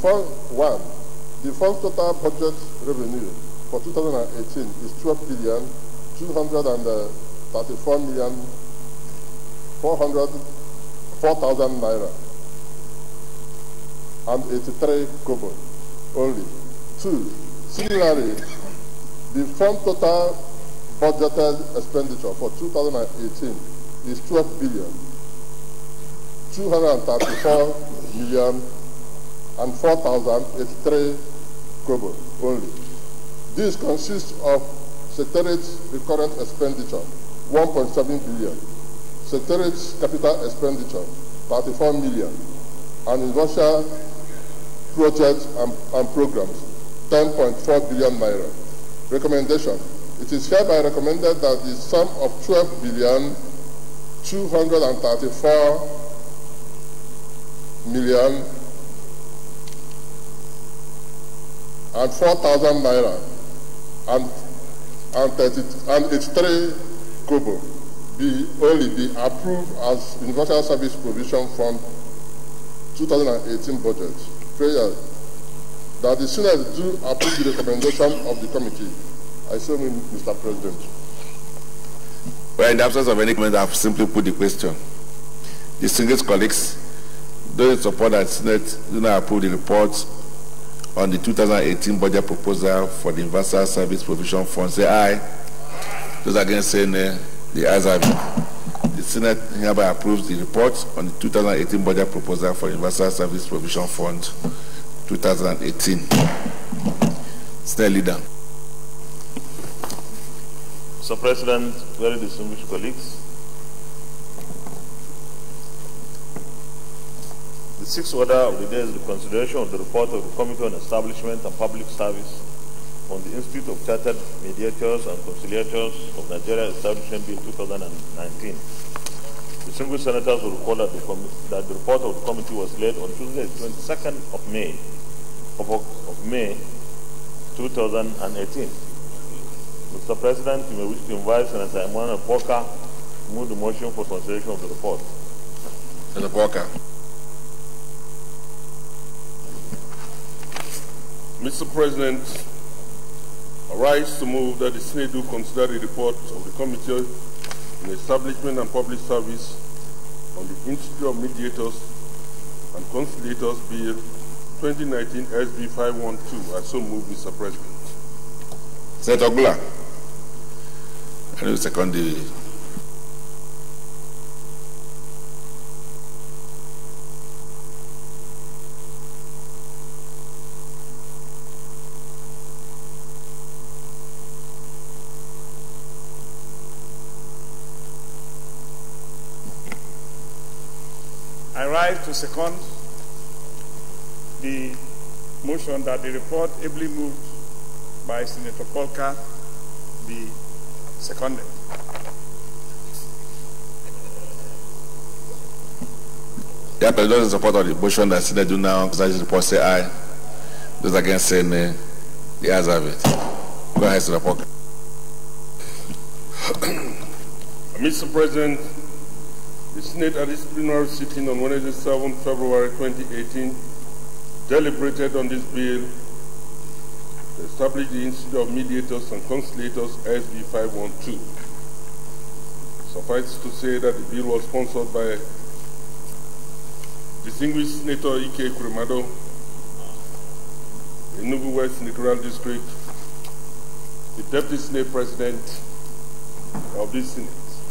fund's total budget revenue for 2018 is 12,234,400,000 naira and 83 kobo only. 2. Similarly, the fund total budgeted expenditure for 2018 is 12,234,004,083 kobo only. This consists of Secretariat's recurrent expenditure, 1.7 billion, Secretariat's capital expenditure, 34 million, and universal projects and programs, 10.4 billion naira. Recommendation. It is hereby recommended that the sum of 12,234,004,000 naira and 83 kobo be approved as Universal Service Provision Fund 2018 budget. Prayer that the Senate do approve the recommendation of the committee. I so move, Mr. President. Well, in the absence of any comment, I have simply put the question. Distinguished colleagues, those in support that the Senate do not approve the report on the 2018 budget proposal for the Universal Service Provision Fund, say aye. Those against say nay, the ayes have it. The Senate hereby approves the report on the 2018 budget proposal for Universal Service Provision Fund 2018. Senate Leader. Mr. President, very distinguished colleagues, the sixth order of the day is the consideration of the report of the Committee on Establishment and Public Service on the Institute of Chartered Mediators and Conciliators of Nigeria Establishment Bill 2019. Distinguished senators will recall that the report of the committee was laid on Tuesday, 22nd of May 2018. Mr. President, you may wish to invite Senator Emmanuel Porker to move the motion for consideration of the report. Senator Porker. Mr. President, I rise to move that the Senate do consider the report of the Committee on Establishment and Public Service on the Institute of Mediators and Conciliators Bill 2019 SB 512. I so move, Mr. President. Senator Gula. I will second the I rise to second the motion that the report ably moved by Senator Polka be seconded. Yeah, but those in support of the motion that Senate do now consider this report say aye. Those against say nay. The ayes have it. Go ahead, Senator Polka. Mr. President, the Senate at its plenary sitting on Wednesday, 7 February 2018, deliberated on this bill to establish the Institute of Mediators and Conciliators SB 512. Suffice to say that the bill was sponsored by distinguished Senator Ike Kuremado, Enugu West Senatorial District, the Deputy Senate President of this Senate,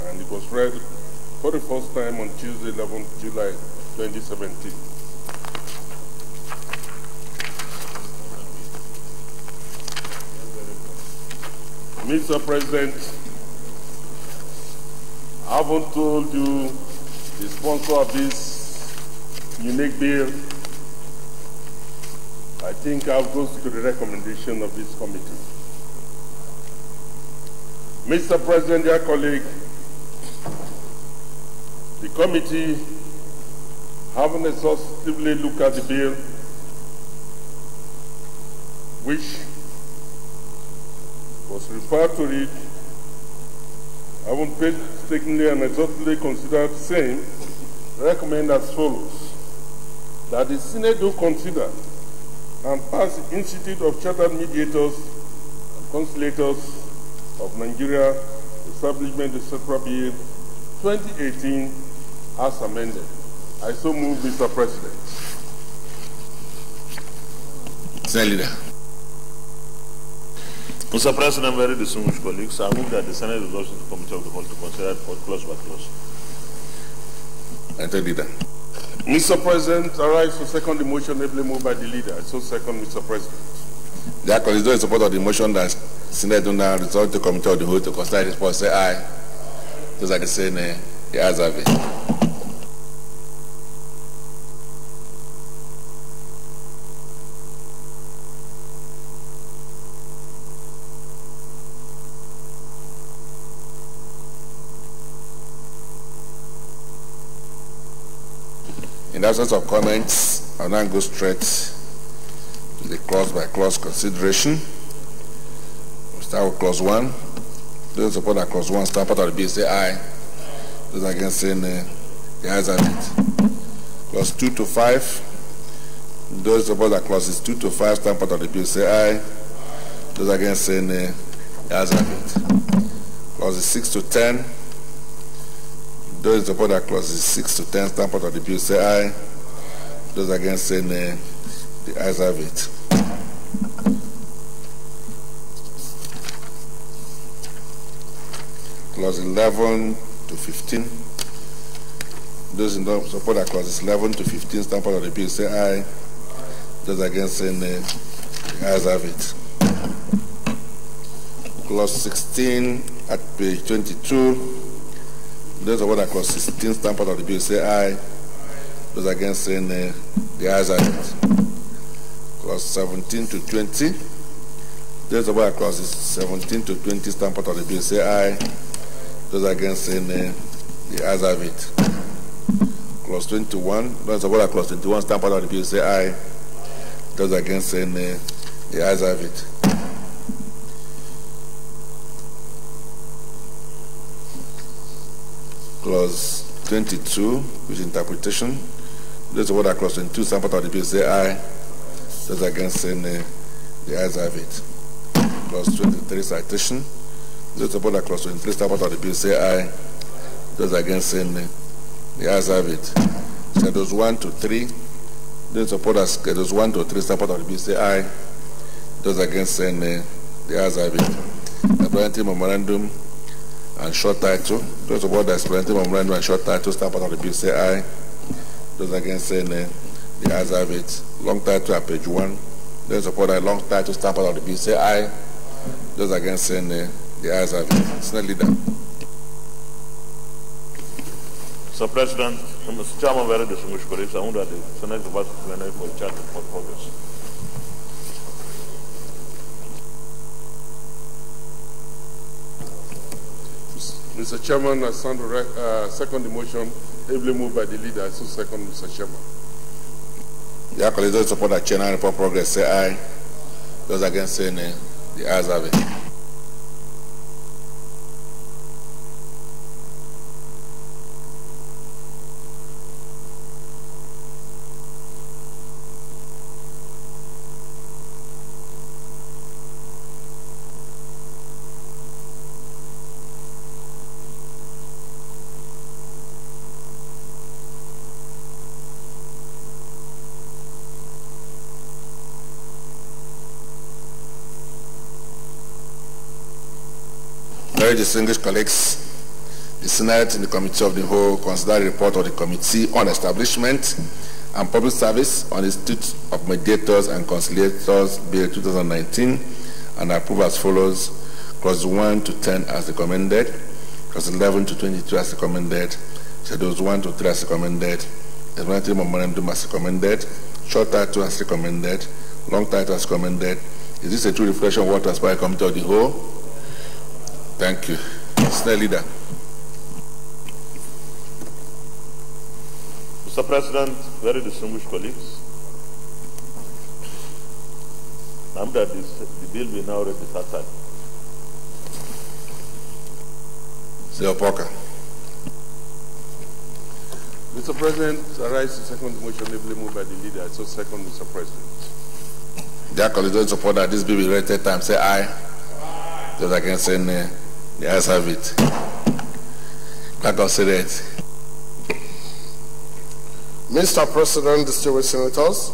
and it was read for the first time on Tuesday, 11 July 2017. Mr. President, I haven't told you the sponsor of this unique bill. I think I'll go to the recommendation of this committee. Mr. President, dear colleague, the committee, having exhaustively looked at the bill, which was referred to it, having painstakingly and exhaustively considered the same, recommend as follows: that the Senate do consider and pass the Institute of Chartered Mediators and Conciliators of Nigeria Establishment etc. Bill 2018 as amended. I so move, Mr. President. Senate Leader. Mr. President, very distinguished colleagues, I move that the Senate resolution to the Committee of the Whole to consider it for clause by clause. Senate Leader. Mr. President, I rise to second the motion ably moved by the leader. I so second, Mr. President. The colleagues, those in support of the motion that Senate do now result to the Committee of the Whole to consider this report, say aye. Those are the say nay. The ayes have it. In the absence of comments, I'll now go straight to the clause-by-clause consideration. We'll start with clause 1. Those who support that clause 1 stand part of the bill say aye. Those against say nay. The ayes have it. Clause 2 to 5. Those who support that clauses 2 to 5 stand part of the bill say aye. Those against say nay. The ayes have it. Clauses 6 to 10. Those in support that clauses 6 to 10 stand part of the bill say aye. Those against say nay. The ayes have it. Clause 11 to 15. Those in support that clauses 11 to 15 stand part of the bill say aye. Those against say nay. The ayes have it. Clause 16 at page 22. Those of that clause 16 stand part of the bill say aye. Those against say nay. The ayes have it. Clause 17 to 20. Those of that clauses 17 to 20 stand part of the bill say aye. Those against say nay. The ayes have it. Clause 21. Those of that clause 21 stand part of the bill say aye. Those against say nay. The ayes have it. Clause 22, which is interpretation. Those of that clause 22 stand part of the bill say aye. Those against say nay. The ayes have it. Clause 23, citation. Those of that clause 23 stand part of the bill say aye. Those against say nay. The ayes have it. Schedules 1 to 3. Those of that schedules 1 to 3 stand part of the bill say aye. Those against say nay. The ayes have it. Explanatory memorandum and short title. Those of what the explanatory memorandum and short title stand part of the bill say aye. Those against say nay. The ayes have it. Long title at page 1. Those of what the long title stand part of the bill say aye. Those against say nay. The ayes have it. Senate Leader. Mr. President, Mr. Chairman, very distinguished colleagues, I move that the Senate reverse to plenary for the charter for progress. Mr. Chairman, I stand to second the motion ably moved by the leader. I so second, Mr. Chairman. The colleagues those support that chair and report progress say aye. Those against say nay. The ayes have it. Very distinguished colleagues, the Senate and the Committee of the Whole consider the report of the Committee on Establishment and Public Service on the Institute of Mediators and Conciliators Bill 2019 and approve as follows: clause 1 to 10 as recommended, clause 11 to 22 as recommended, schedules 1 to 3 as recommended, explanatory memorandum as recommended, short title as recommended, long title as recommended. Is this a true reflection of what transpired by the Committee of the Whole? Thank you. Senate Leader. Mr. President, very distinguished colleagues, that the bill be now read the third time. Mr. Opoka. Mr. President, I rise the second motion ably moved by the leader. So second, Mr. President. Dear colleagues, those support that this bill be read third time, say aye. Aye. Those against say nay. The ayes have it. Clerk, consider it. Mr. President, distinguished senators,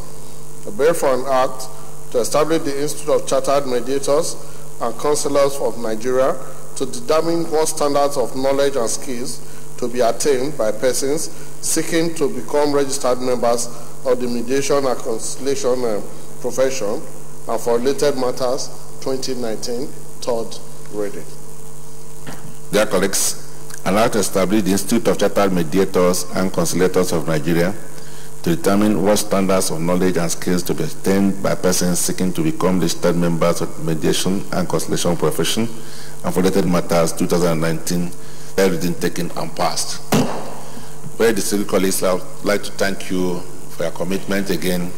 a bill for an act to establish the Institute of Chartered Mediators and Conciliators of Nigeria to determine what standards of knowledge and skills to be attained by persons seeking to become registered members of the mediation and conciliation profession, and for related matters, 2019, third reading. Dear colleagues, allow to establish the Institute of Chartered Mediators and Conciliators of Nigeria to determine what standards of knowledge and skills to be attained by persons seeking to become registered members of the mediation and conciliation profession, and for related matters, 2019, third reading taken and passed. Very distinguished colleagues, I would like to thank you for your commitment again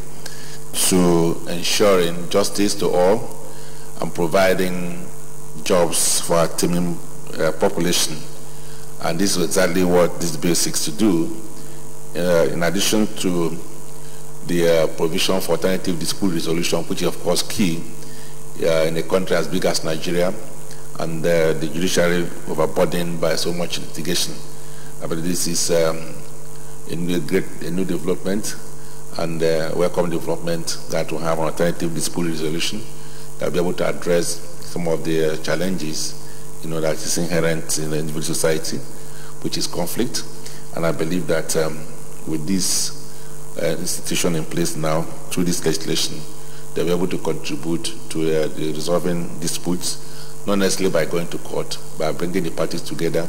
to ensuring justice to all and providing jobs for our teeming population. And this is exactly what this bill seeks to do. In addition to the provision for alternative dispute resolution, which is of course key in a country as big as Nigeria, and the judiciary overburdened by so much litigation. But this is a new development, and welcome development that will have an alternative dispute resolution that will be able to address some of the challenges that is inherent in the individual society, which is conflict. And I believe that with this institution in place now, through this legislation, they'll be able to contribute to the resolving disputes, not necessarily by going to court, by bringing the parties together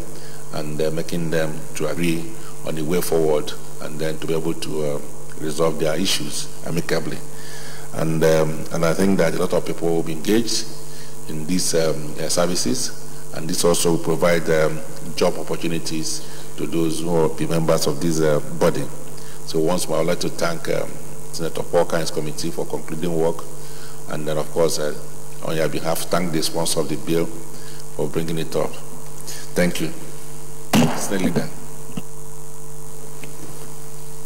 and making them to agree on the way forward, and then to be able to resolve their issues amicably. And I think that a lot of people will be engaged in these services, and this also will provide job opportunities to those who will be members of this body. So once more, I would like to thank Senator Porker and his committee for concluding work, and then of course, on your behalf, thank the sponsor of the bill for bringing it up. Thank you. Senator Leader.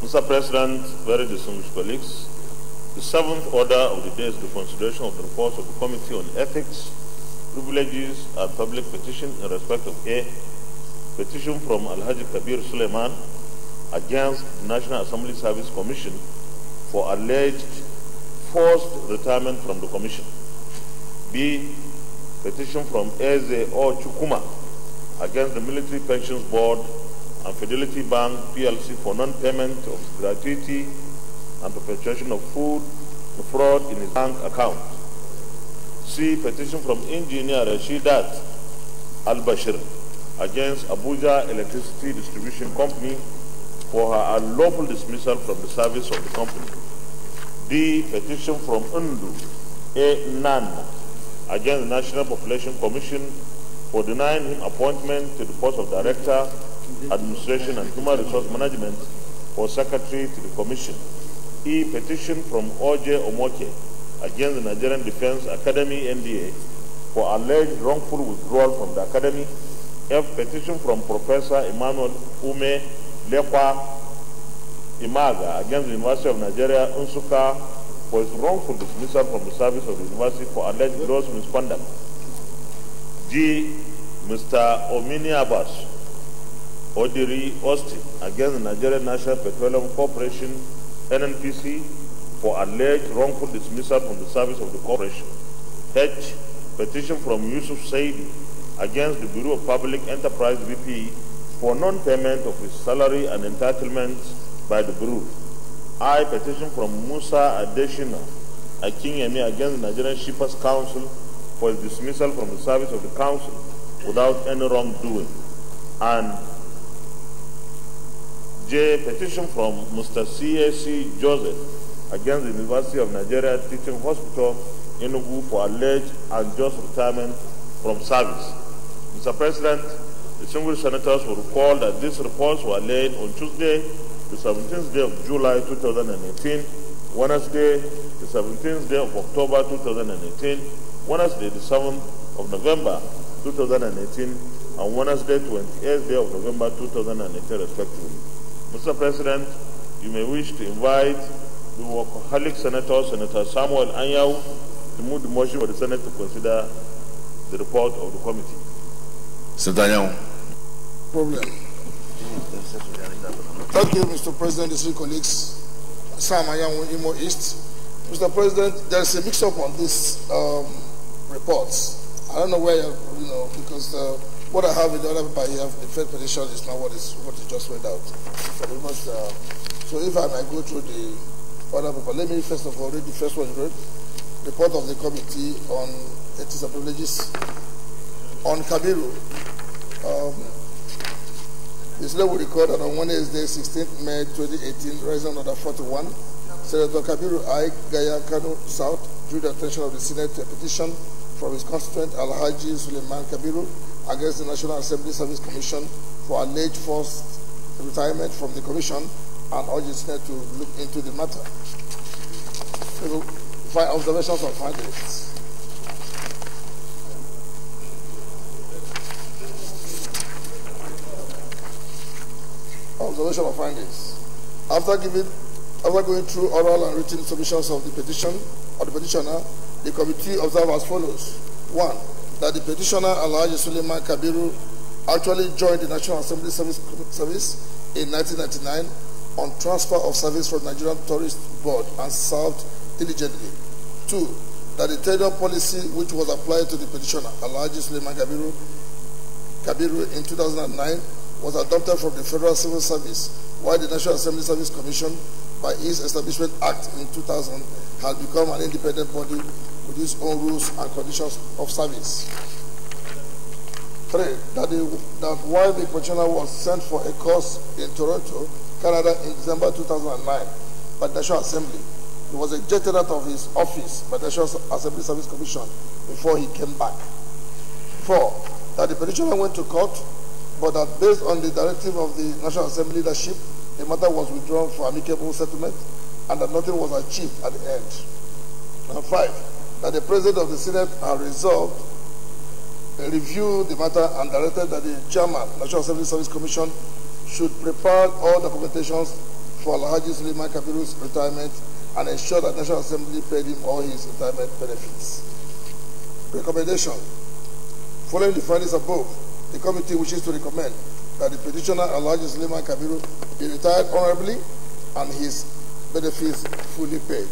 Mr. President, very distinguished colleagues, the seventh order of the day is the consideration of the reports of the Committee on Ethics, Privileges and Public Petition in respect of A, petition from Alhaji Kabir Suleiman against the National Assembly Service Commission for alleged forced retirement from the Commission. B, petition from Eze O Chukuma against the Military Pensions Board and Fidelity Bank PLC for non-payment of gratuity and perpetuation of fraud in his bank account. C, petition from Engineer Rashidat Al-Bashir against Abuja Electricity Distribution Company for her unlawful dismissal from the service of the company. D, petition from Undu A. Nan against the National Population Commission for denying him appointment to the post of Director, Administration and Human Resource Management for Secretary to the Commission. E, petition from O.J. Omoke against the Nigerian Defense Academy NDA for alleged wrongful withdrawal from the Academy. F, petition from Professor Emmanuel Ume Lekwa Imaga against the University of Nigeria Nsukka for his wrongful dismissal from the service of the university for alleged gross misconduct. G, Mr. Omini Abbas Odiri Austin against the Nigerian National Petroleum Corporation NNPC for alleged wrongful dismissal from the service of the corporation. H, petition from Yusuf Saidi against the Bureau of Public Enterprise BP for non-payment of his salary and entitlements by the Bureau. I, petition from Musa Adeshina Akinyemi against the Nigerian Shippers Council for his dismissal from the service of the council without any wrongdoing. And J, petition from Mr. C.A.C. Joseph against the University of Nigeria Teaching Hospital, Enugu, for alleged unjust retirement from service. Mr. President, distinguished senators will recall that these reports were laid on Tuesday, the 17th day of July 2018, Wednesday, the 17th day of October 2018, Wednesday, the 7th of November 2018, and Wednesday, 28th day of November 2018, respectively. Mr. President, you may wish to invite the workaholic Senator Samuel Anyau, to move the motion for the Senate to consider the report of the committee. Senator Anyau. Problem. Thank you, Mr. President, distinguished colleagues. Sam Anyau, Imo East. Mr. President, there's a mix-up on these reports. I don't know where because what I have in the other paper here, the first petition is not what is just read out. So we must. So if I might go through the other paper, let me first of all read the first one. Report of the committee on ethics and privileges on Kabiru. This law will record that on Wednesday, 16th May 2018, Resolution Order 41, Senator Kabiru I. Gaya Kano South drew the attention of the Senate to a petition from his constituent Alhaji Suleiman Kabiru against the National Assembly Service Commission for alleged forced retirement from the commission and urged the Senate to look into the matter. Observations or findings. Observation of findings. After going through oral and written submissions of the petition or the petitioner, the committee observed as follows: 1. That the petitioner Alhaji Suleiman Kabiru actually joined the National Assembly Service in 1999 on transfer of service from Nigerian Tourist Board and served diligently. 2. That the tenure policy which was applied to the petitioner Alhaji Suleiman Kabiru in 2009 was adopted from the Federal Civil Service, while the National Assembly Service Commission, by its Establishment Act in 2000, had become an independent body with its own rules and conditions of service. 3. That while the petitioner was sent for a course in Toronto, Canada in December 2009 by the National Assembly, he was ejected out of his office by the National Assembly Service Commission before he came back. 4. That the petitioner went to court, but that based on the directive of the National Assembly leadership, the matter was withdrawn for amicable settlement and that nothing was achieved at the end. And 5. That the President of the Senate had resolved to review the matter and directed that the Chairman, National Assembly Service Commission, should prepare all documentations for Alhaji Suleiman Kabiru's retirement and ensure that National Assembly paid him all his retirement benefits. Recommendation. Following the findings above, the committee wishes to recommend that the petitioner Alhaji Suleiman Kabiru be retired honorably and his benefits fully paid.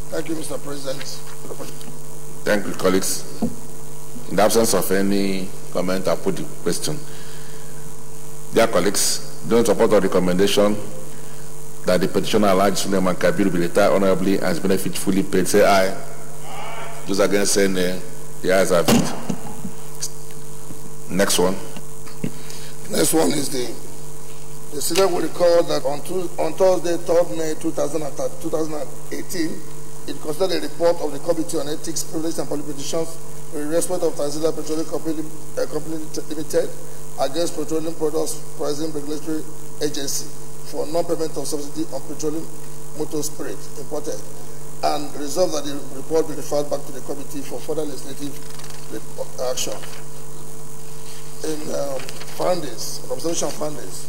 Thank you, Mr. President. Thank you, colleagues. In the absence of any comment, I put the question. Dear colleagues, don't support the recommendation that the petitioner Alhaji Suleiman Kabiru be retired honorably and his benefits fully paid. Say aye. Aye. Those against say nay. The ayes have it. Next one. Next one is the Senate will recall that on Thursday, 3rd May 2018, it considered a report of the Committee on Ethics, Privileges and Public Petitions in respect of Tanzania Petroleum Company Limited against Petroleum Products Pricing Regulatory Agency for non-payment of subsidy on petroleum motor spirit imported, and resolved that the report be referred back to the committee for further legislative action. In findings, observation findings,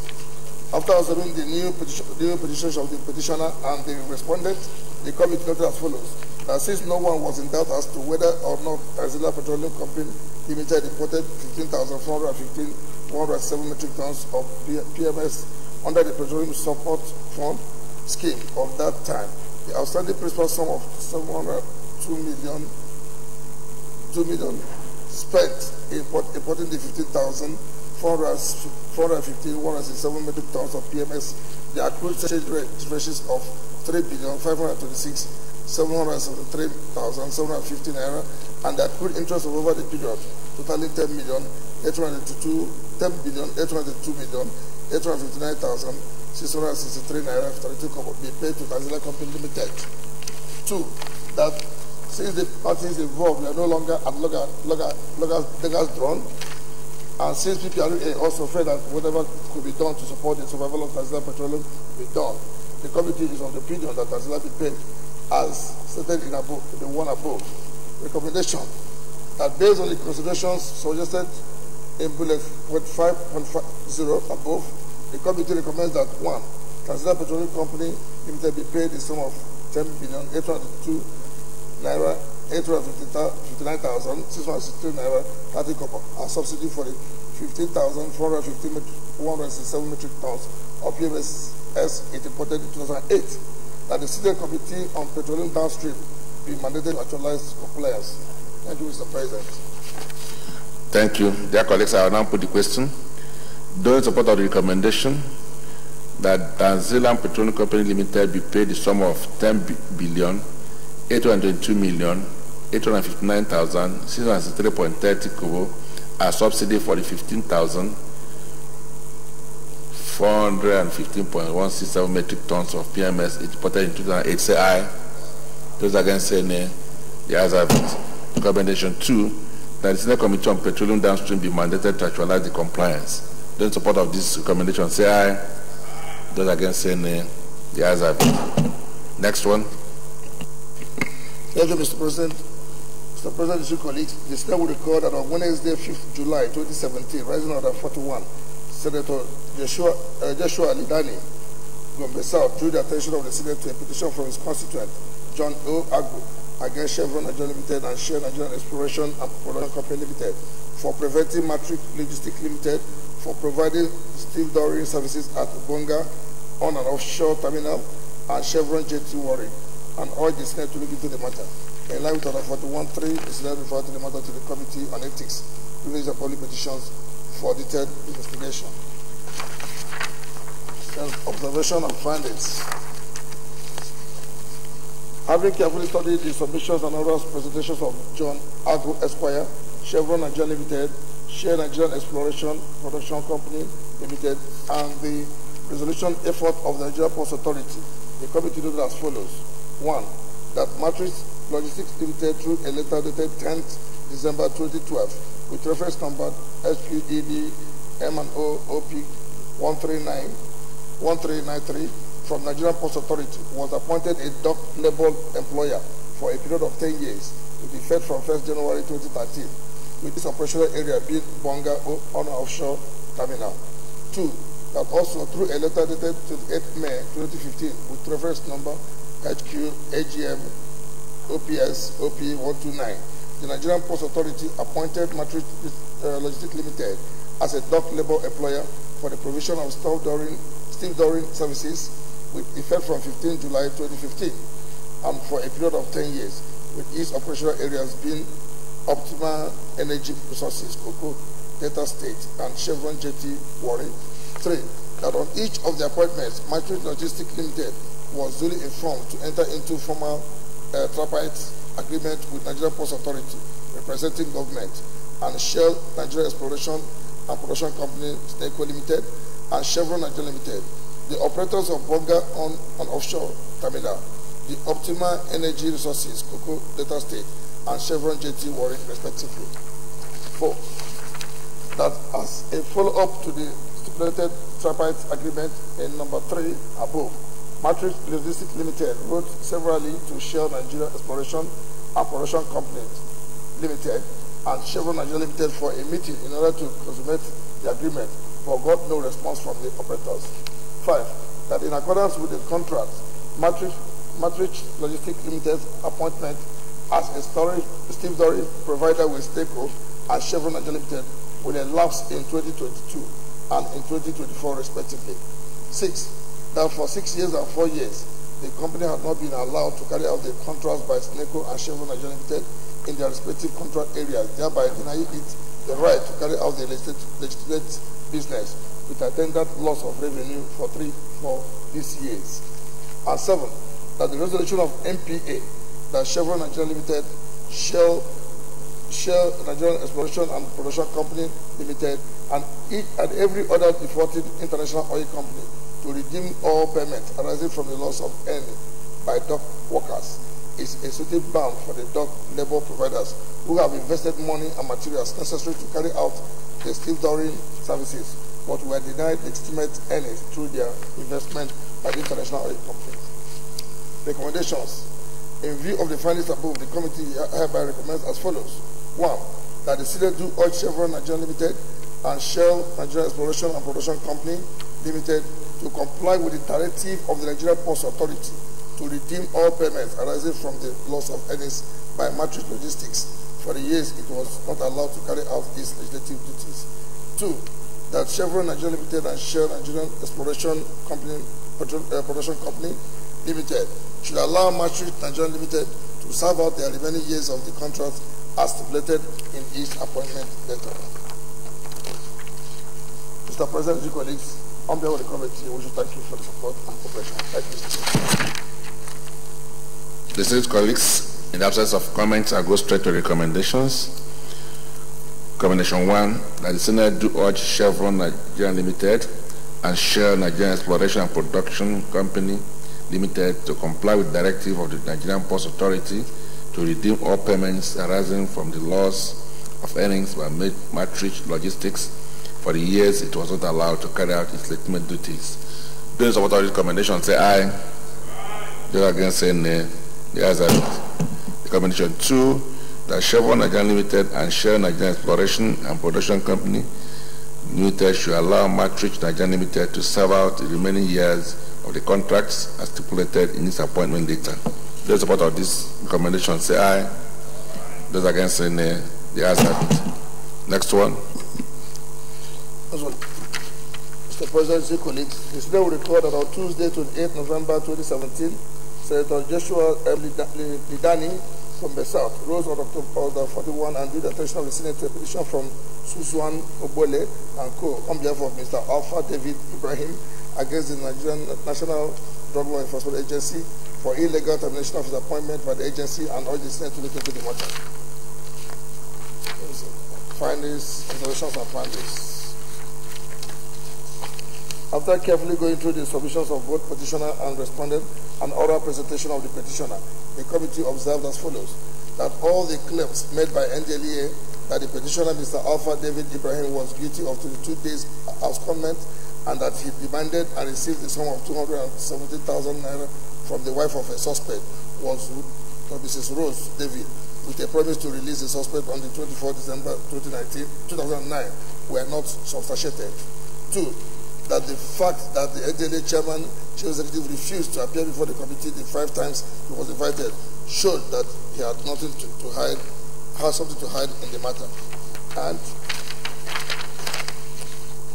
after observing the new petitions of the petitioner and the respondent, the committee noted as follows: that since no one was in doubt as to whether or not Tanzania Petroleum Company Limited imported 15,415,107 metric tons of PMS under the Petroleum Support Fund scheme of that time, the outstanding principal sum of 2 million spent importing the 15,415,107 metric tons of PMS, the accrued exchange rate differences of 3,526,773,750 naira, and the accrued interest of over the period, totaling 10,802,859,663 naira 32 kobo be paid to Tanzania Company Limited. 2. That since the parties involved are no longer at loggers drawn, and since PPRA also felt that whatever could be done to support the survival of Tanzania Petroleum be done, the committee is of the opinion that Tanzania be paid as stated in the one above. Recommendation that based on the considerations suggested in bullet 5.50 above, the committee recommends that 1. Transitional Petroleum Company Limited be paid the sum of 10,802 naira 859,663 naira 30 copper as subsidy for the 15,467 metric tons of PMS it imported in 2008. That the Senior Committee on Petroleum Downstream be mandated to actualize compliance. Thank you, Mr. President. Thank you. Dear colleagues, I will now put the question. Those in support of the recommendation that Tanzanian Petroleum Company Limited be paid the sum of 10,822,859,663.30 kobo as subsidy for the 15,415.167 metric tons of PMS imported in 2008. Say aye. Those against say nay. The ayes have it. Recommendation 2, that the Senior Committee on Petroleum Downstream be mandated to actualize the compliance. Those in support of this recommendation say aye. Those against say nay. The ayes have it. Next one. Thank you, Mr. President. Mr. President, esteemed colleagues, the Senate will record that on Wednesday, 5th July 2017, Rising Order 41, Senator Joshua Lidani, Gombe South, drew the attention of the Senate to a petition from his constituent, John O. Agbo, against Chevron Nigeria Limited and Shell Nigerian Exploration and Production Company Limited for preventing Matrix Logistics Limited for providing steel dowering services at Bonga on and offshore terminal and Chevron JT Warri, and urge the Senate to look into the matter. In line with Order 41.3, the Senate referred to the matter to the Committee on Ethics, Privilege and Public Petitions for detailed investigation. Observation and findings. Having carefully studied the submissions and oral presentations of John Agbo Esquire, Chevron Nigeria Limited, Shell Nigerian Exploration Production Company Limited, and the resolution effort of the Nigeria Ports Authority, the committee noted as follows. 1. That Matrix Logistics Limited, through a letter dated 10th December 2012, with reference number SQED M&O-OP 1393 from Nigerian Ports Authority, was appointed a dock label employer for a period of 10 years with effect from 1st January 2013, with this operational area being Bonga on offshore terminal. 2. That also through a letter dated 28th May 2015 with reference number HQ AGM OPS OP 129, the Nigerian Ports Authority appointed Matrix Logistics Limited as a dock labor employer for the provision of steel dowering services with effect from 15 July 2015 and for a period of 10 years, with its operational areas being Optima Energy Resources, Cocoa, Data State, and Chevron JT Warri. 3. That on each of the appointments, Matrix Logistics Limited was duly informed to enter into formal tripartite agreement with Nigerian Ports Authority, representing government, and Shell Nigeria Exploration and Production Company Sneko Limited, and Chevron Nigeria Limited, the operators of Bonga on and offshore terminal, the Optima Energy Resources, Cocoa Data State, and Chevron JT Warri, respectively. 4. That as a follow-up to the stipulated tripartite agreement in number 3 above, Matrix Logistics Limited wrote severally to Shell Nigeria Exploration and Production Company Limited and Chevron Nigeria Limited for a meeting in order to consummate the agreement, but got no response from the operators. 5. That in accordance with the contract, Matrix Logistics Limited's appointment as a steel dowering provider with Sneko and Chevron Nigeria Limited will elapse in 2022 and in 2024 respectively. 6. That for 6 years and 4 years, the company had not been allowed to carry out the contracts by Sneko and Chevron Nigeria Limited in their respective contract areas, thereby denying it the right to carry out the legitimate business with attendant loss of revenue for these years. And 7. That the resolution of MPA that Chevron Nigeria Limited, Shell Nigerian Exploration and Production Company Limited, and every other defaulted international oil company to redeem all payments arising from the loss of earning by dock workers is a suitable bound for the dock labor providers who have invested money and materials necessary to carry out the steel dowering services, but were denied legitimate earnings through their investment by the international oil companies. Recommendations. In view of the findings above, the committee hereby recommends as follows. 1. That the Senate do urge Chevron Nigeria Limited and Shell Nigeria Exploration and Production Company Limited to comply with the directive of the Nigeria Ports Authority to redeem all payments arising from the loss of earnings by Matrix Logistics for the years it was not allowed to carry out its legislative duties. 2. That Chevron Nigeria Limited and Shell Nigeria Exploration Company Production Company Limited should allow Matrix Nigeria Limited to serve out their remaining years of the contract as stipulated in its appointment letter. Mr. President, dear colleagues, on behalf of the committee, we should thank you for the support and cooperation. Thank you, Mr. Chairman. Distinguished colleagues, in the absence of comments, I go straight to recommendations. Recommendation 1, that the Senate do urge Chevron Nigeria Limited and Shell Nigeria Exploration and Production Company Limited to comply with the directive of the Nigerian Ports Authority to redeem all payments arising from the loss of earnings by Matrix Logistics for the years it was not allowed to carry out its legitimate duties. Those who support this recommendation say aye. Those against say nay. The ayes have it. Recommendation 2, that Chevron Nigeria Limited and Shell Nigeria Exploration and Production Company Limited should allow Matrix Nigeria Limited to serve out the remaining years of the contracts as stipulated in its appointment letter. Those support of this recommendation say aye. Those against say nay. The ayes have it. Next one. Mr. President, dear colleagues, the Senate will record that on Tuesday, 28 November 2017, Senator Joshua Lidani from the South rose on October 41 and drew the attention of the Senate to a petition from Suzuan Obole and co. on behalf of Mr. Alpha David Ibrahim against the Nigerian National Drug Law Enforcement Agency for illegal termination of his appointment by the agency and urged the Senate to look into the matter. Findings, observations, and findings. After carefully going through the submissions of both petitioner and respondent and oral presentation of the petitioner, the committee observed as follows: that all the claims made by NDLEA that the petitioner, Mr. Alpha David Ibrahim, was guilty of 22 days abscondment and that he demanded and received the sum of 270,000 naira from the wife of a suspect was Mrs. Rose David, with a promise to release the suspect on the 24th December 2009 were not substantiated. 2. That the fact that the NDLEA chairman, chief executive, refused to appear before the committee the 5 times he was invited showed that he had nothing to hide, had something to hide in the matter. And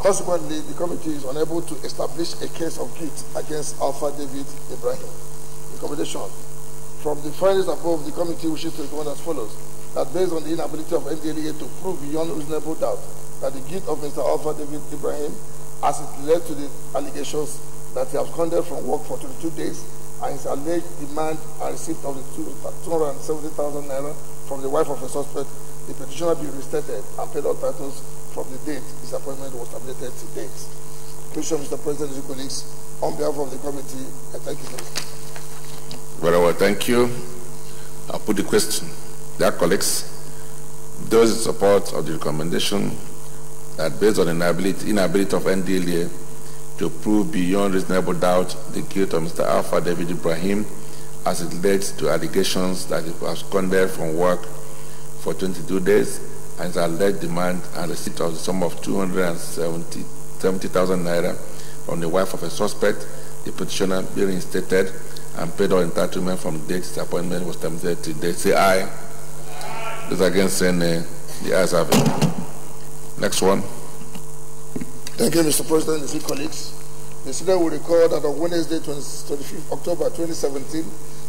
consequently, the committee is unable to establish a case of guilt against Alpha David Ibrahim. Recommendation. From the findings above, the committee wishes to recommend as follows: that based on the inability of NDLEA to prove beyond reasonable doubt that the guilt of Mr. Alpha David Ibrahim, as it led to the allegations that he absconded from work for 22 days and his alleged demand and receipt of the 270,000 naira from the wife of a suspect, the petitioner be restated and paid all titles from the date his appointment was terminated to date. Question, Mr. President, and colleagues, on behalf of the committee, I thank you for this. Very well, thank you. I'll put the question. Dear colleagues, those in support of the recommendation that based on the inability of NDLEA to prove beyond reasonable doubt the guilt of Mr. Alpha David Ibrahim as it led to allegations that he was absconded from work for 22 days and his alleged demand and receipt of the sum of 270,000 naira from the wife of a suspect, the petitioner be reinstated and paid all entitlement from the date his appointment was terminated to date. Say aye. Those against say nay. The ayes have it. Next one. Thank you, Mr. President and colleagues. The Senate will record that on Wednesday, 25th October 2017,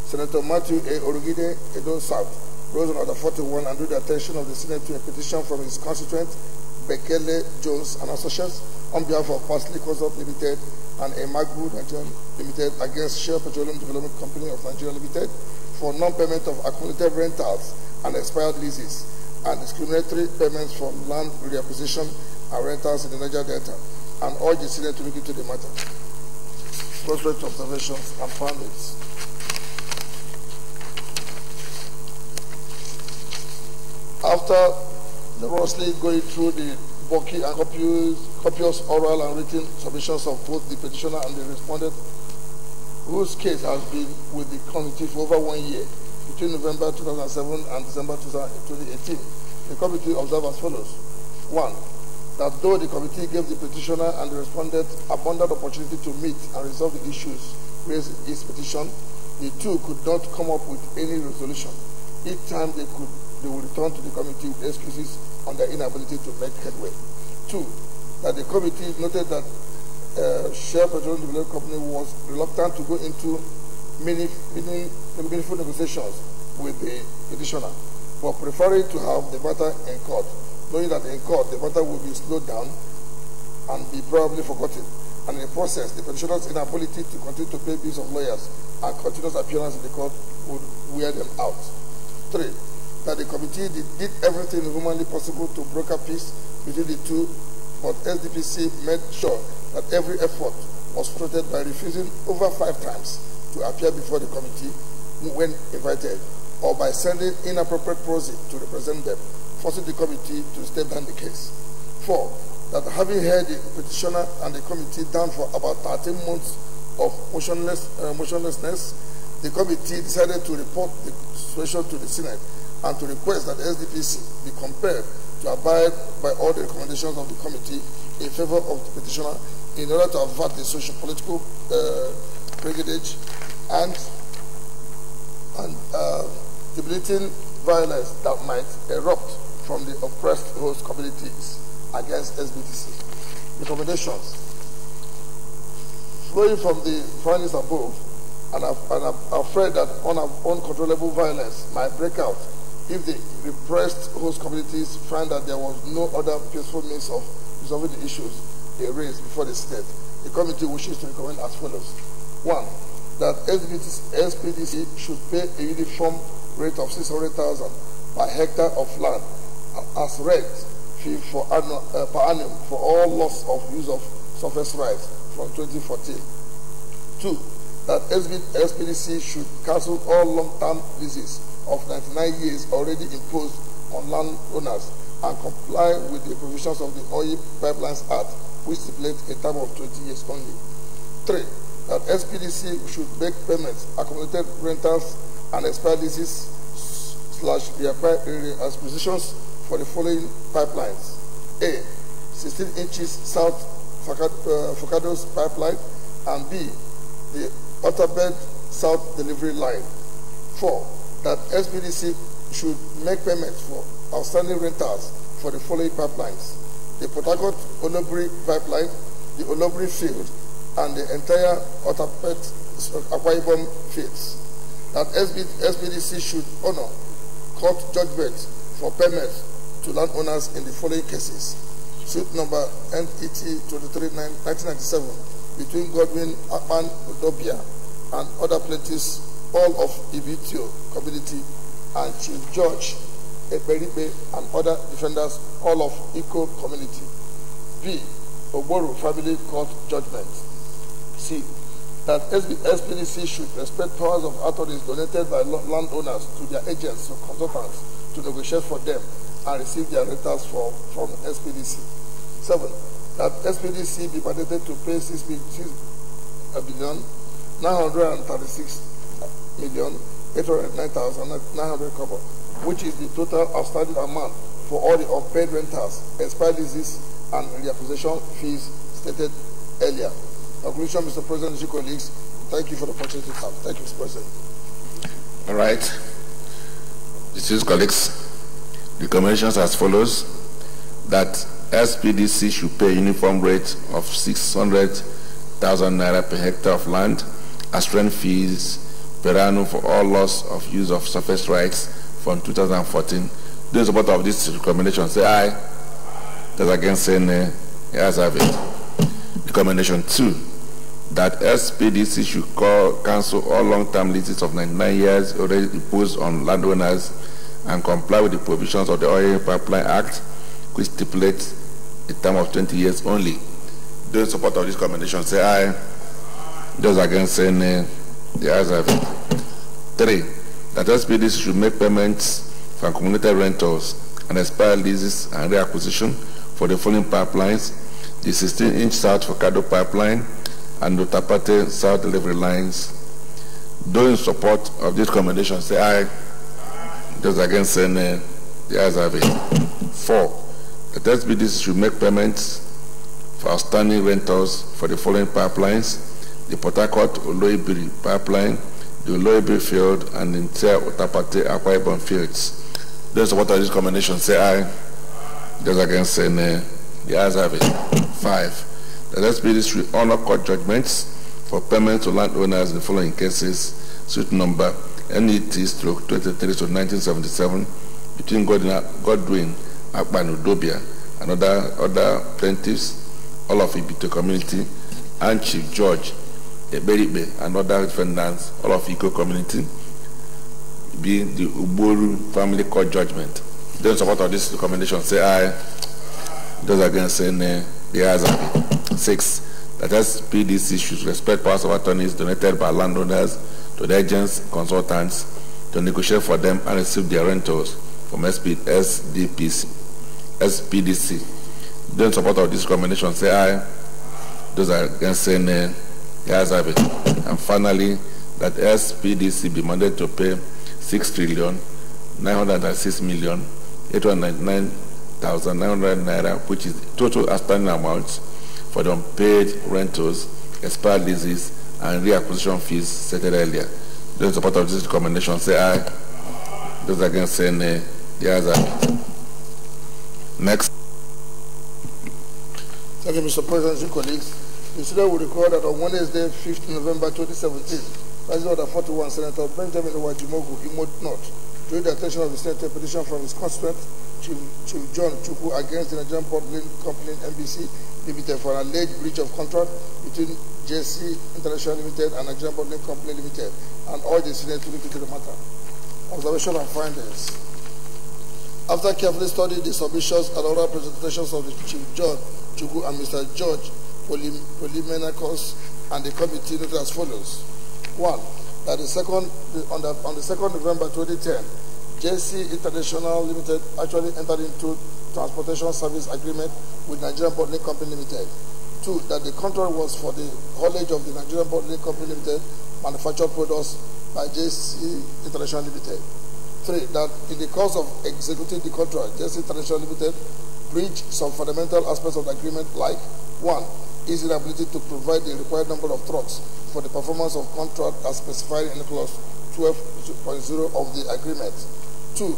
Senator Matthew A. Orugide, Edo South, rose on Order 41 and drew the attention of the Senate to a petition from his constituent, Bekele Jones and Associates, on behalf of Parsley Consult Limited and Emagbu Nigeria Limited against Shell Petroleum Development Company of Nigeria Limited for non-payment of accumulated rentals and expired leases and discriminatory payments from land reacquisition and rentals in the Niger Delta, and urge the Senate to look into the matter. Prospect observations and findings. After rigorously going through the bulky and copious oral and written submissions of both the petitioner and the respondent, whose case has been with the committee for over 1 year, between November 2007 and December 2018. The committee observed as follows. 1. That though the committee gave the petitioner and the respondent abundant opportunity to meet and resolve the issues raised in its petition, the two could not come up with any resolution. Each time they would return to the committee with excuses on their inability to make headway. 2. That the committee noted that Shell Petroleum Development Company was reluctant to go into meaningful negotiations with the petitioner, but preferring to have the matter in court, knowing that in court the matter will be slowed down and be probably forgotten, and in the process the petitioner's inability to continue to pay bills of lawyers and continuous appearance in the court would wear them out. 3. That the committee did everything humanly possible to broker peace between the two, but SDPC made sure that every effort was frustrated by refusing over 5 times to appear before the committee when invited, or by sending inappropriate proxy to represent them, forcing the committee to step down the case. 4. That having held the petitioner and the committee down for about 13 months of motionlessness, the committee decided to report the situation to the Senate and to request that the SDPC be compelled to abide by all the recommendations of the committee in favor of the petitioner in order to avert the socio-political prejudice and debilitating violence that might erupt from the oppressed host communities against SBTC. Recommendations. Flowing from the findings above, and I'm afraid that uncontrollable violence might break out if the repressed host communities find that there was no other peaceful means of resolving the issues they raised before the state. The committee wishes to recommend as follows. 1. That SPDC should pay a uniform rate of 600,000 per hectare of land as rent fee per annum for all loss of use of surface rights from 2014. 2. That SPDC should cancel all long-term leases of 99 years already imposed on landowners and comply with the provisions of the Oil Pipelines Act, which stipulates a term of 20 years only. 3. That SPDC should make payments, accumulated rentals, and expired leases / acquisitions for the following pipelines. A. 16 inches South Focados Pipeline, and B. The Otterbed South Delivery Line. 4. That SPDC should make payments for outstanding rentals for the following pipelines: the Port Harcourt-Olobri Pipeline, the Olobri Field, and the entire Otterbed Akwa Ibom fields. That SPDC should honor court judgments for payments to landowners in the following cases: suit number NET 23-1997 between Godwin Akpan Udobia and other plaintiffs, all of Ibitio community, and Chief Judge Eberibe and other defenders, all of Iko community. B. Oboru Family Court Judgment. C. That SPDC should respect powers of attorneys donated by landowners to their agents or consultants to negotiate for them and receive their rentals from SPDC. 7. That SPDC be mandated to pay 6,936,809,900 kobo, which is the total outstanding amount for all the unpaid rentals, expired leases, and reacquisition fees stated earlier. Conclusion, Mr. President, and colleagues, thank you for the opportunity to come. Thank you, Mr. President. All right. Distinguished colleagues, the recommendations as follows: that SPDC should pay a uniform rate of 600,000 naira per hectare of land as rent fees per annum for all loss of use of surface rights from 2014. Those in support of this recommendation say aye. Those against say nay. The ayes have it. Recommendation 2, that SPDC should cancel all long-term leases of 99 years already imposed on landowners and comply with the provisions of the Oil Pipeline Act, which stipulates a term of 20 years only. Those in support of this recommendation say aye. Those against say nay. The ayes have it. 3, that SPDC should make payments for accumulated rentals and expired leases and reacquisition for the following pipelines: the 16-inch South Focado Pipeline and the Otapate South Delivery Lines. Those in support of this recommendation say aye. Those against say nay. The ayes have it. 4. The SPDC should make payments for outstanding rentals for the following pipelines: the Port Harcourt-Oloibiri pipeline, the Oloibiri field, and the entire Otapate-Akwa Ibom fields. Those in support of this recommendation say aye. Those against say nay. The ayes have it. 5. The SPDC should honor court judgments for payment to landowners in the following cases: suit number NET/23/1977 between Godwin Akpan-Udobia and other plaintiffs, all of Ibito community, and Chief George Eberibe and other defendants, all of Iko community, being the Uboru family court judgment. Those in support of this recommendation say aye. Those against say nay. The ayes have it. 6. That SPDC should respect powers of attorneys donated by landowners to the agents, consultants, to negotiate for them and receive their rentals from SPDC. Those in support of this recommendation say aye. Those against say nay. The ayes have it. And finally, that SPDC be mandated to pay 6,906,899,900 naira, which is total outstanding amounts for the unpaid rentals, expired leases, and reacquisition fees stated earlier. Those in support of this recommendation say aye. Those against say nay. The ayes have it. Next. Thank you, Mr. President and colleagues. Consider we record that on Wednesday, 5th November 2017, President of 41, Senator Benjamin Owajimogu, Imo North, drew the attention of the Senate to a petition from his constituent, Chief John Chukwu, against the Nigerian Bottling Company NBC Limited for an alleged breach of contract between JC International Limited and Nigerian Bottling Company Limited, and urged the Senate to look into the matter. Observation and findings. After carefully studying the submissions and oral presentations of the Chief John Chukwu and Mr. George Polymenakos and the committee, noted as follows. 1. That on the 2nd November 2010, JC International Limited actually entered into transportation service agreement with Nigerian Bottling Company Limited. 2. That the contract was for the haulage of the Nigerian Bottling Company Limited manufactured products by JC International Limited. 3. That in the course of executing the contract, JC International Limited breached some fundamental aspects of the agreement, like 1. Its inability to provide the required number of trucks for the performance of contract as specified in clause 12.0 of the agreement. 2.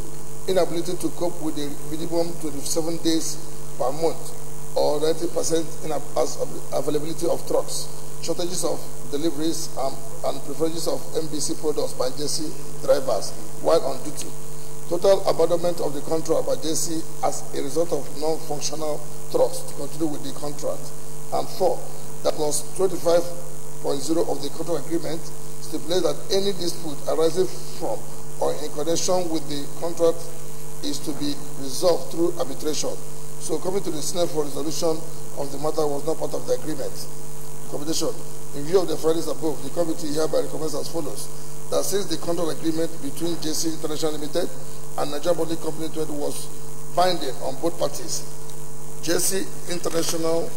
Inability to cope with the minimum 27 days per month or 90% in availability of trucks, shortages of deliveries and preferences of MBC products by JC drivers while on duty. Total abandonment of the contract by JC as a result of non-functional trucks to continue with the contract. And 4. That clause 25.0 of the contract agreement stipulates that any dispute arising from or in connection with the contract is to be resolved through arbitration. So coming to the Senate for resolution of the matter was not part of the agreement. Recommendation. In view of the findings above, the committee hereby recommends as follows: that since the contract agreement between JC International Limited and Nigerian Bottling Company Limited was binding on both parties, JC International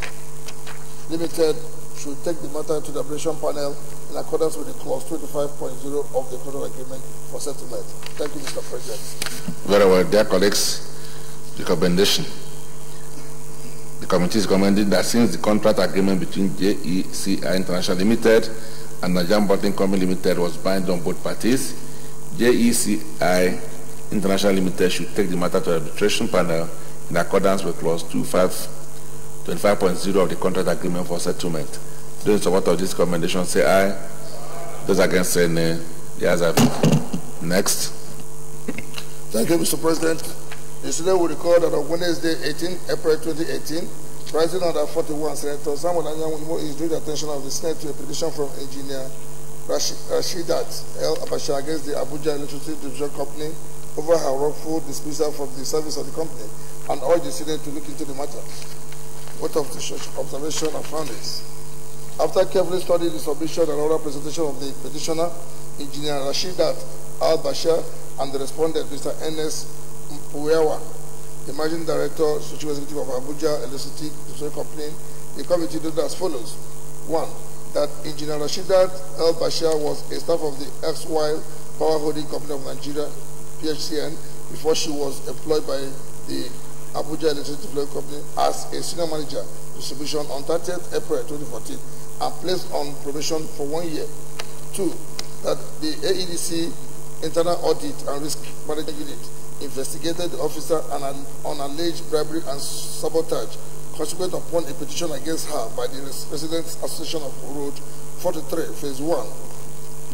Limited should take the matter to the arbitration panel in accordance with the clause 25.0 of the contract agreement for settlement. Thank you, Mr. President. Very well, dear colleagues. Recommendation. The committee is recommending that since the contract agreement between JECI International Limited and Nigerian Bottling Company Limited was binding on both parties, JECI International Limited should take the matter to the arbitration panel in accordance with clause 25.0 of the contract agreement for settlement. Those in support of this recommendation say aye. Those against say nay. The ayes have it. Next. Thank you, Mr. President. The Senate will record that on Wednesday, 18 April 2018, President under 41, Senator Samuel Anyanwimo is drawing the attention of the Senate to a petition from engineer Rashidat El Abasha against the Abuja Electricity Division Company over her wrongful dismissal from the service of the company, and urge the Senate to look into the matter. What of the observation and findings? After carefully studying the submission and oral presentation of the petitioner, Engineer Rashidat Al-Bashir, and the respondent, Mr. N.S. Mpuewa, the Managing Director, Chief Executive of Abuja Electricity Distribution Company, the committee did as follows. 1. that Engineer Rashidat El-Bashir was a staff of the XY Power Holding Company of Nigeria, PHCN, before she was employed by the Abuja Electricity Development Company as a senior manager distribution on 30th April 2014 and placed on probation for 1 year. 2, that the AEDC Internal Audit and Risk Management Unit investigated the officer on alleged bribery and sabotage consequent upon a petition against her by the Residents Association of Road 43, Phase 1,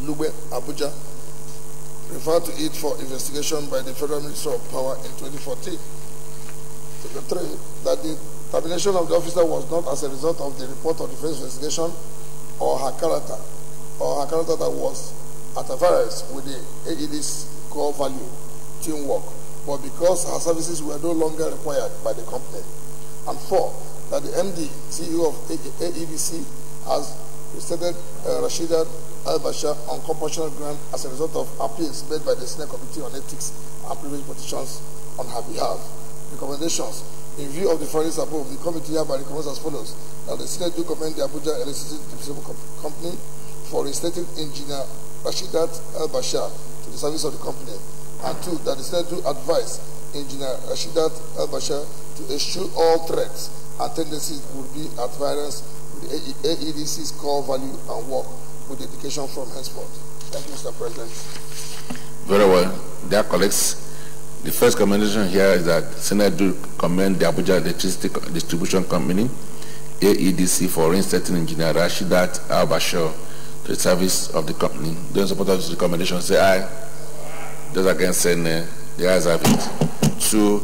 Lube, Abuja, referred to it for investigation by the Federal Ministry of Power in 2014. 3, that the termination of the officer was not as a result of the report of the first investigation or her character that was at variance with the AED's core value, teamwork, but because her services were no longer required by the company. And 4, that the MD, CEO of AEDC, has restated Rashidat El-Bashir on compulsory ground as a result of appeals made by the Senate Committee on Ethics and Privilege Petitions on her behalf. Recommendations. In view of the findings above, the committee hereby recommends as follows: that the Senate do commend the Abuja Electricity Distribution Company for reinstating Engineer Rashidat El-Bashir to the service of the company, and 2, that the Senate do advise Engineer Rashidat El-Bashir to eschew all threats and tendencies would be at variance with the AEDC's core value and work with dedication from henceforth. Thank you, Mr. President. Very well. Dear colleagues, the first recommendation here is that the Senate do commend the Abuja Electricity Distribution Company, AEDC, for reinstating Engineer Rashidat El-Bashir to the service of the company. Those in support of this recommendation say aye. Those against say nay. The ayes have it. 2,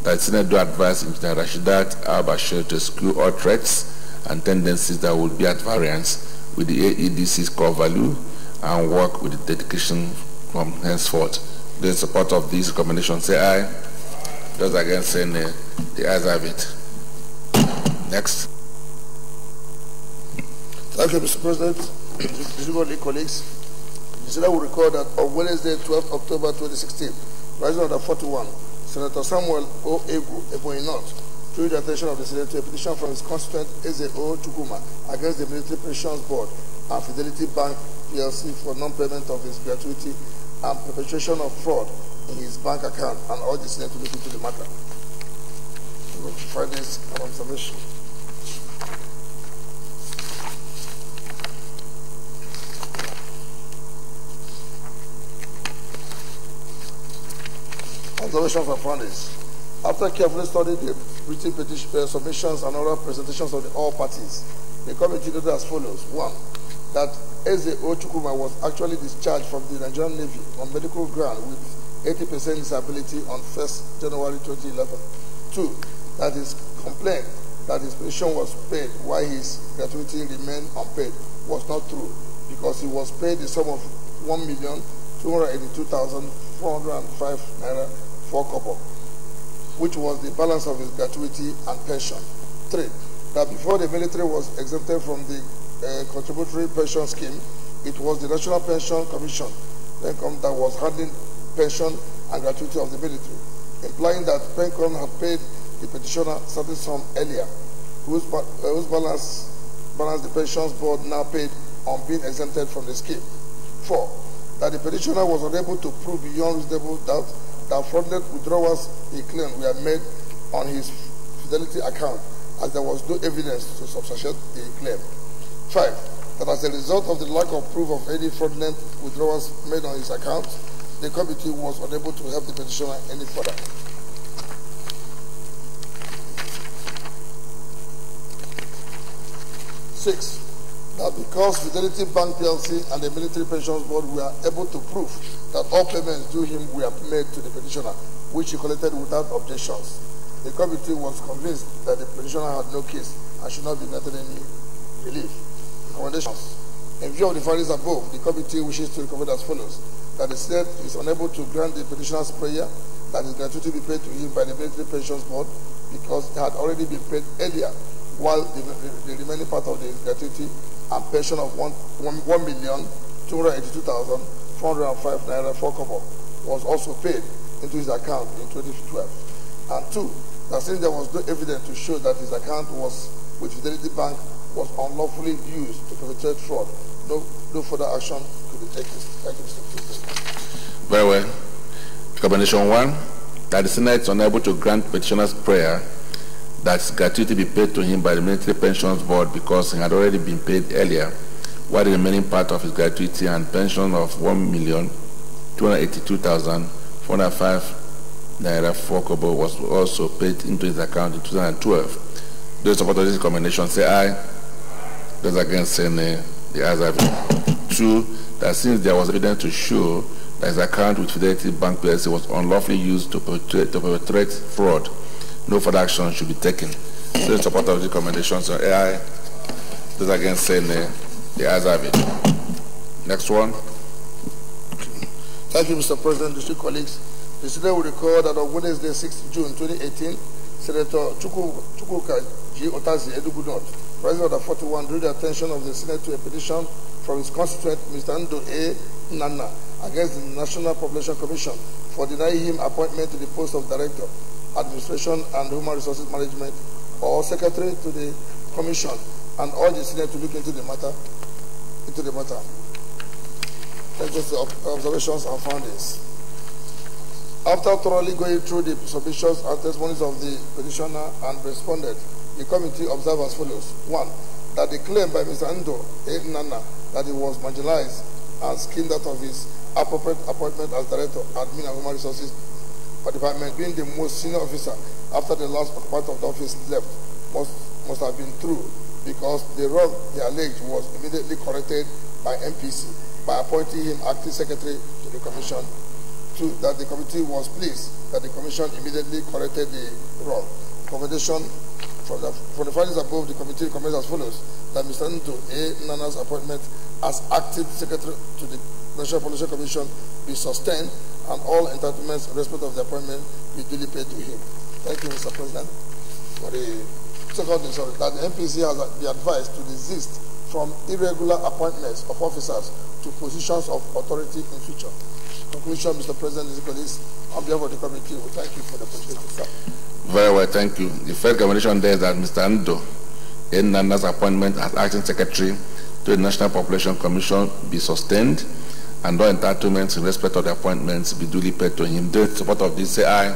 that the Senate do advise Engineer Rashidat El-Bashir to eschew all threats and tendencies that would be at variance with the AEDC's core value and work with the dedication from henceforth. Those in support of this recommendation say aye. Those against say nay. The ayes have it. Next. Thank you, Mr. President. Distinguished colleagues, the Senate will record that on Wednesday, 12th October 2016, Rising Order 41, Senator Samuel O. Egu, Ebonyi North, drew the attention of the Senate to a petition from his constituent Eze-O Chukwuma against the Military Pensions Board and Fidelity Bank PLC for non-payment of his gratuity and perpetration of fraud in his bank account, and urged the Senate to look into the matter. Findings and observation. Observations and findings. After carefully studying the written petition, submissions and oral presentations of all parties, the committee noted as follows: 1, that Eze-O Chukwuma was actually discharged from the Nigerian Navy on medical ground with 80% disability on 1st January 2011. 2, that his complaint that his pension was paid while his gratuity remained unpaid was not true, because he was paid the sum of 1,282,405 naira 4 kobo, which was the balance of his gratuity and pension. 3, that before the military was exempted from the contributory pension scheme, it was the National Pension Commission that was handling pension and gratuity of the military, implying that PENCOM had paid the petitioner certain sum earlier, whose balance the pensions board now paid on being exempted from the scheme. 4, that the petitioner was unable to prove beyond reasonable doubt that fraudulent withdrawals he claimed were made on his Fidelity account, as there was no evidence to substantiate the claim. 5, that as a result of the lack of proof of any fraudulent withdrawals made on his account, the committee was unable to help the petitioner any further. 6, that because Fidelity Bank PLC and the Military Pensions Board were able to prove that all payments due him were made to the petitioner, which he collected without objections, the committee was convinced that the petitioner had no case and should not be granted any relief. Recommendations. In view of the findings above, the committee wishes to recommend as follows: that the Senate is unable to grant the petitioner's prayer that his gratuity be paid to him by the Military Pensions Board because it had already been paid earlier, while the remaining part of the gratuity and pension of 1,282,405 naira 4 kobo was also paid into his account in 2012. And 2, that since there was no evidence to show that his account was with Fidelity Bank was unlawfully used to perpetrate fraud. No further action could be taken. Thank you, Mr. President. Very well. Recommendation 1, that the Senate is unable to grant petitioner's prayer that gratuity be paid to him by the Military Pensions Board because he had already been paid earlier, while the remaining part of his gratuity and pension of 1,282,405 Naira 4 kobo was also paid into his account in 2012. Those supporting this recommendation say aye. Those against say nay. The ayes have it. 2, that since there was evidence to show that his account with Fidelity Bank PLC was unlawfully used to perpetrate fraud, no further action should be taken. Those in support of the recommendation say aye. Those against say nay. The ayes have it. Next one. Thank you, Mr. President, distinguished colleagues. The Senate will recall that on Wednesday, 6 June 2018, Senator Chukwuka G. Otazi, Enugu North, President of the 41, drew the attention of the Senate to a petition from his constituent, Mr. Ndo A. Nana, against the National Population Commission for denying him appointment to the post of Director, Administration and Human Resources Management, or Secretary to the Commission, and urged the Senate to look into the matter. Let's just observations and findings. After thoroughly going through the submissions and testimonies of the petitioner and respondent, the committee observed as follows. 1. That the claim by Mr. Ndo A. Nana that he was marginalized and skimmed out of his appropriate appointment as Director, Admin and Human Resources Department, being the most senior officer after the last occupant of the office left, must have been true, because the wrong they alleged was immediately corrected by MPC by appointing him acting secretary to the commission. 2. That the committee was pleased that the commission immediately corrected the wrong. Recommendation from the findings above, the committee recommends as follows: that Mr. Ndo A. Nana's appointment as acting secretary to the National Population Commission be sustained and all entitlements in respect of the appointment be duly paid to him. Thank you, Mr. President. For the second thing, that the MPC has been advised to desist from irregular appointments of officers to positions of authority in future. Conclusion, Mr. President, on behalf of the committee, we thank you for the opportunity, sir. Very well, thank you. The first recommendation there is that Mr. Ndo A. Nana's appointment as acting secretary to the National Population Commission be sustained and all entitlements in respect of the appointments be duly paid to him. Those in support of this say aye.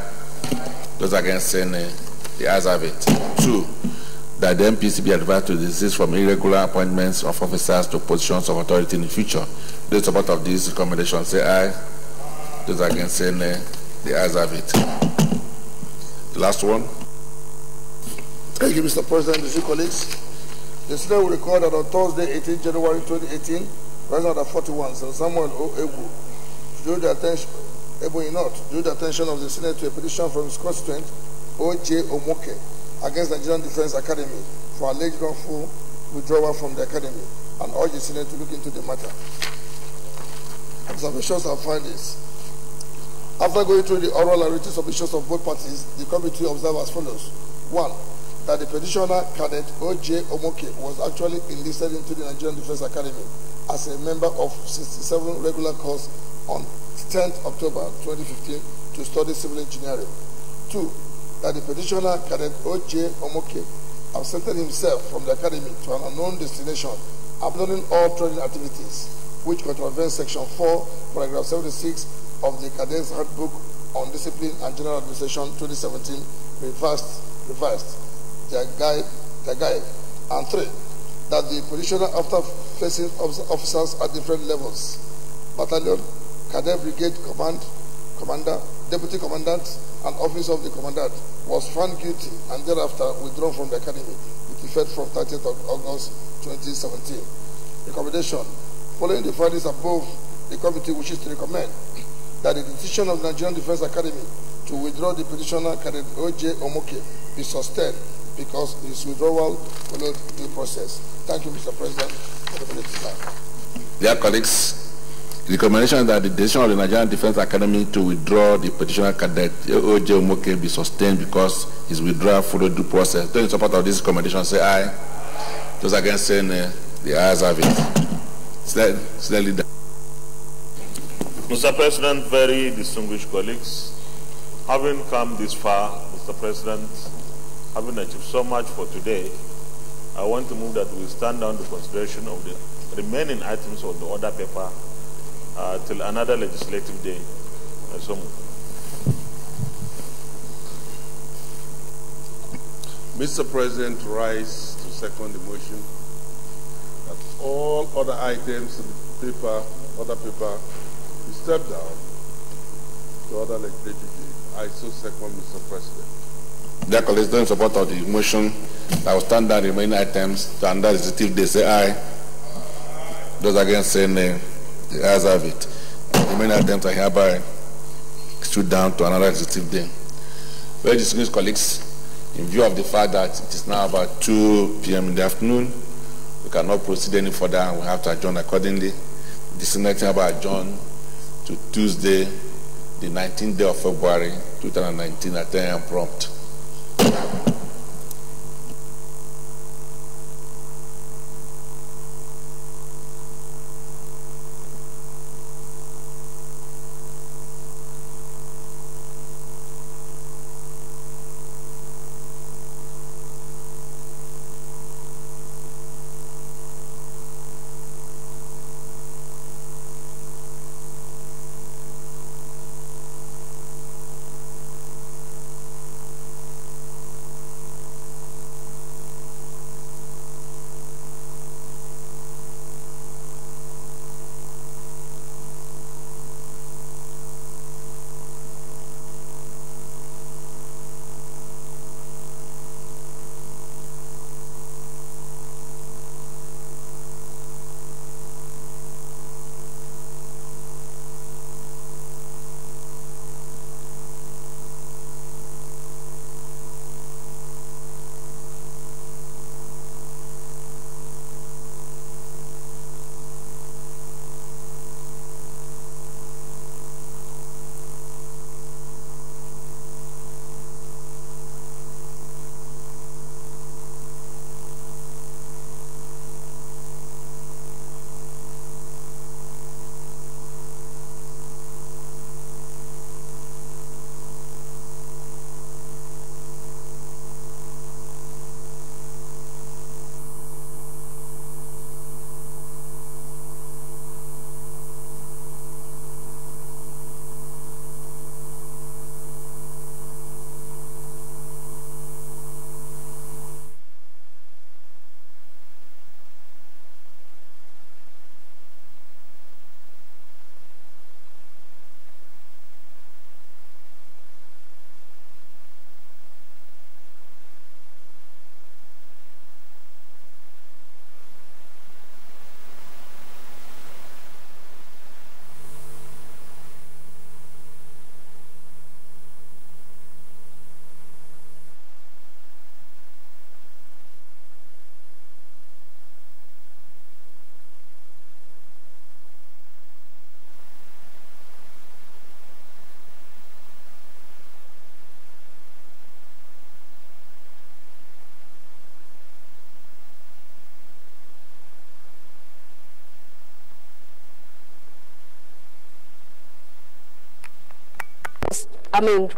Those against say nay. The ayes have it. 2. That the MPC be advised to desist from irregular appointments of officers to positions of authority in the future. Those in support of this recommendation say aye. Those against say nay. The ayes have it. The last one. Thank you, Mr. President, distinguished colleagues. The Senate will record that on Thursday, 18 January 2018, President of 41, Sir Samuel O. Ebu, drew the attention of the Senate to a petition from his constituent, O.J. Omoke, against Nigerian Defense Academy for alleged wrongful withdrawal from the academy, and urged the Senate to look into the matter. Observations and findings. After going through the oral and written submissions of both parties, the committee observed as follows. 1. That the petitioner, Cadet O.J. Omoke, was actually enlisted into the Nigerian Defense Academy as a member of 67 regular course on 10th October 2015 to study civil engineering. 2. That the petitioner, Cadet O.J. Omoke, absented himself from the academy to an unknown destination, abandoning all training activities, which contravenes Section 4, Paragraph 76 of the Cadets Handbook on Discipline and General Administration 2017, revised, their guide. And 3. That the petitioner, after facing officers at different levels, battalion, cadet brigade commander, deputy commandant, and officer of the commandant, was found guilty and thereafter withdrawn from the academy with effect from 30th of August 2017. Recommendation. Following the findings above, the committee wishes to recommend that the decision of the Nigerian Defense Academy to withdraw the petitioner, Cadet O.J. Omoke, be sustained because his withdrawal followed due process. Thank you, Mr. President, for the ability to time. Dear colleagues, the recommendation that the decision of the Nigerian Defense Academy to withdraw the petitioner, Cadet O.J. Omoke, be sustained because his withdrawal followed due process. Those in support of this recommendation say aye. Those against say nay. The ayes have it. Mr. President, very distinguished colleagues, having come this far, Mr. President, having achieved so much for today, I want to move that we stand down the consideration of the remaining items on the order paper till another legislative day. So move. Mr. President, rise to second the motion that all other items in the paper, order paper, be stepped down to other legislative day. I so second, Mr. President. Dear colleagues, those in support of the motion that will stand down the remaining items to another legislative day, say aye. Those against, say nay. The ayes have it. The remaining items are hereby stood down to another legislative day. Very distinguished colleagues, in view of the fact that it is now about 2 p.m. in the afternoon, we cannot proceed any further and we have to adjourn accordingly. This next thing about adjourn to Tuesday, the 19th day of February 2019 at 10 a.m. prompt.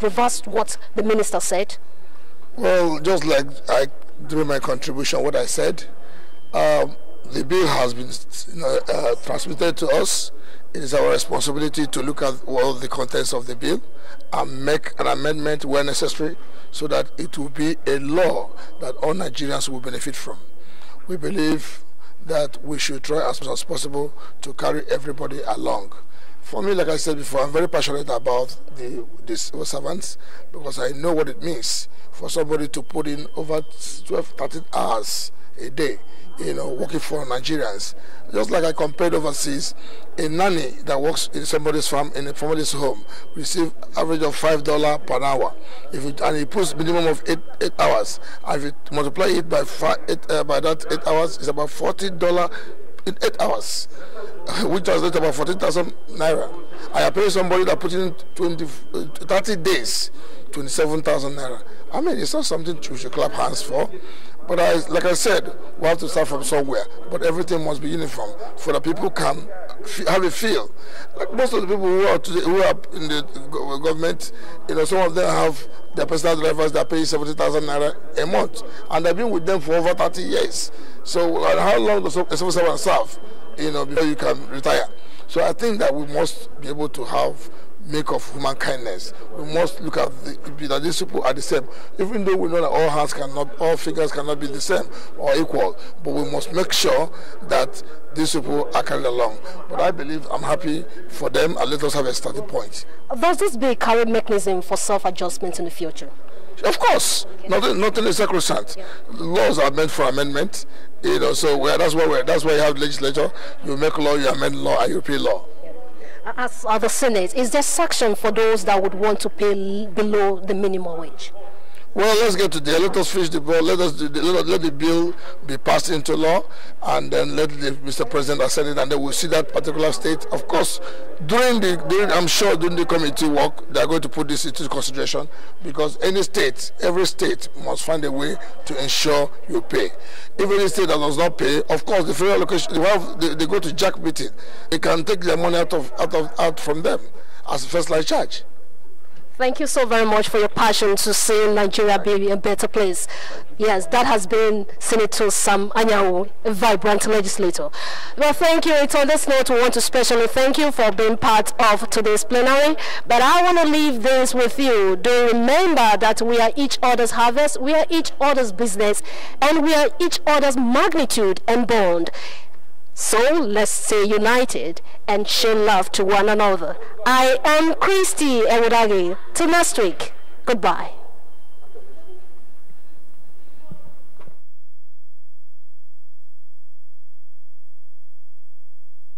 reversed what the minister said? Well, just like during my contribution, what I said, the bill has been transmitted to us. It is our responsibility to look at all the contents of the bill and make an amendment where necessary so that it will be a law that all Nigerians will benefit from. We believe that we should try as much as possible to carry everybody along. For me, like I said before, I'm very passionate about the civil servants because I know what it means for somebody to put in over 12, 13 hours a day, working for Nigerians. Just like I compared overseas, a nanny that works in somebody's farm, in somebody's home, receives average of $5 per hour. And he puts minimum of 8 hours. And if you multiply it by that 8 hours, it's about $40 in 8 hours, which translates about 14,000 naira. I am paying somebody that put in 30 days, 27,000 naira. I mean, it's not something we should clap hands for. But like I said, we have to start from somewhere. But everything must be uniform so that people can have a feel. Like most of the people who are in the government, some of them have their personal drivers that pay 70,000 naira a month, and they've been with them for over 30 years. So how long does a civil servant serve, before you can retire? So I think that we must be able to make of human kindness. We must look at that these people are the same, even though we know that all figures cannot be the same or equal. But we must make sure that these people are carried along. But I believe I'm happy for them, and let us have a starting point. Does this be a current mechanism for self-adjustment in the future? Of course, nothing is sacrosanct. Laws are meant for amendment, so that's why you have legislature. You make law, you amend law, and you repeal law. As the Senate, is there sanction for those that would want to pay below the minimum wage? Well, let's get to there. Let us finish the bill. Let the bill be passed into law, and then let Mr. President assign it, and then we'll see that particular state. Of course, I'm sure during the committee work, they are going to put this into consideration, because every state must find a way to ensure you pay. If any state that does not pay, of course, the federal allocation, they go to jack meeting. They can take their money out from them as a first line charge. Thank you so very much for your passion to see Nigeria be a better place. Yes, that has been Senator Sam Anyanwu, a vibrant legislator. Well, thank you. It's on this note we want to specially thank you for being part of today's plenary. But I want to leave this with you. Do remember that we are each other's harvest, we are each other's business, and we are each other's magnitude and bond. So let's stay united and show love to one another. I am Christy Ewudagi. Till next week, goodbye.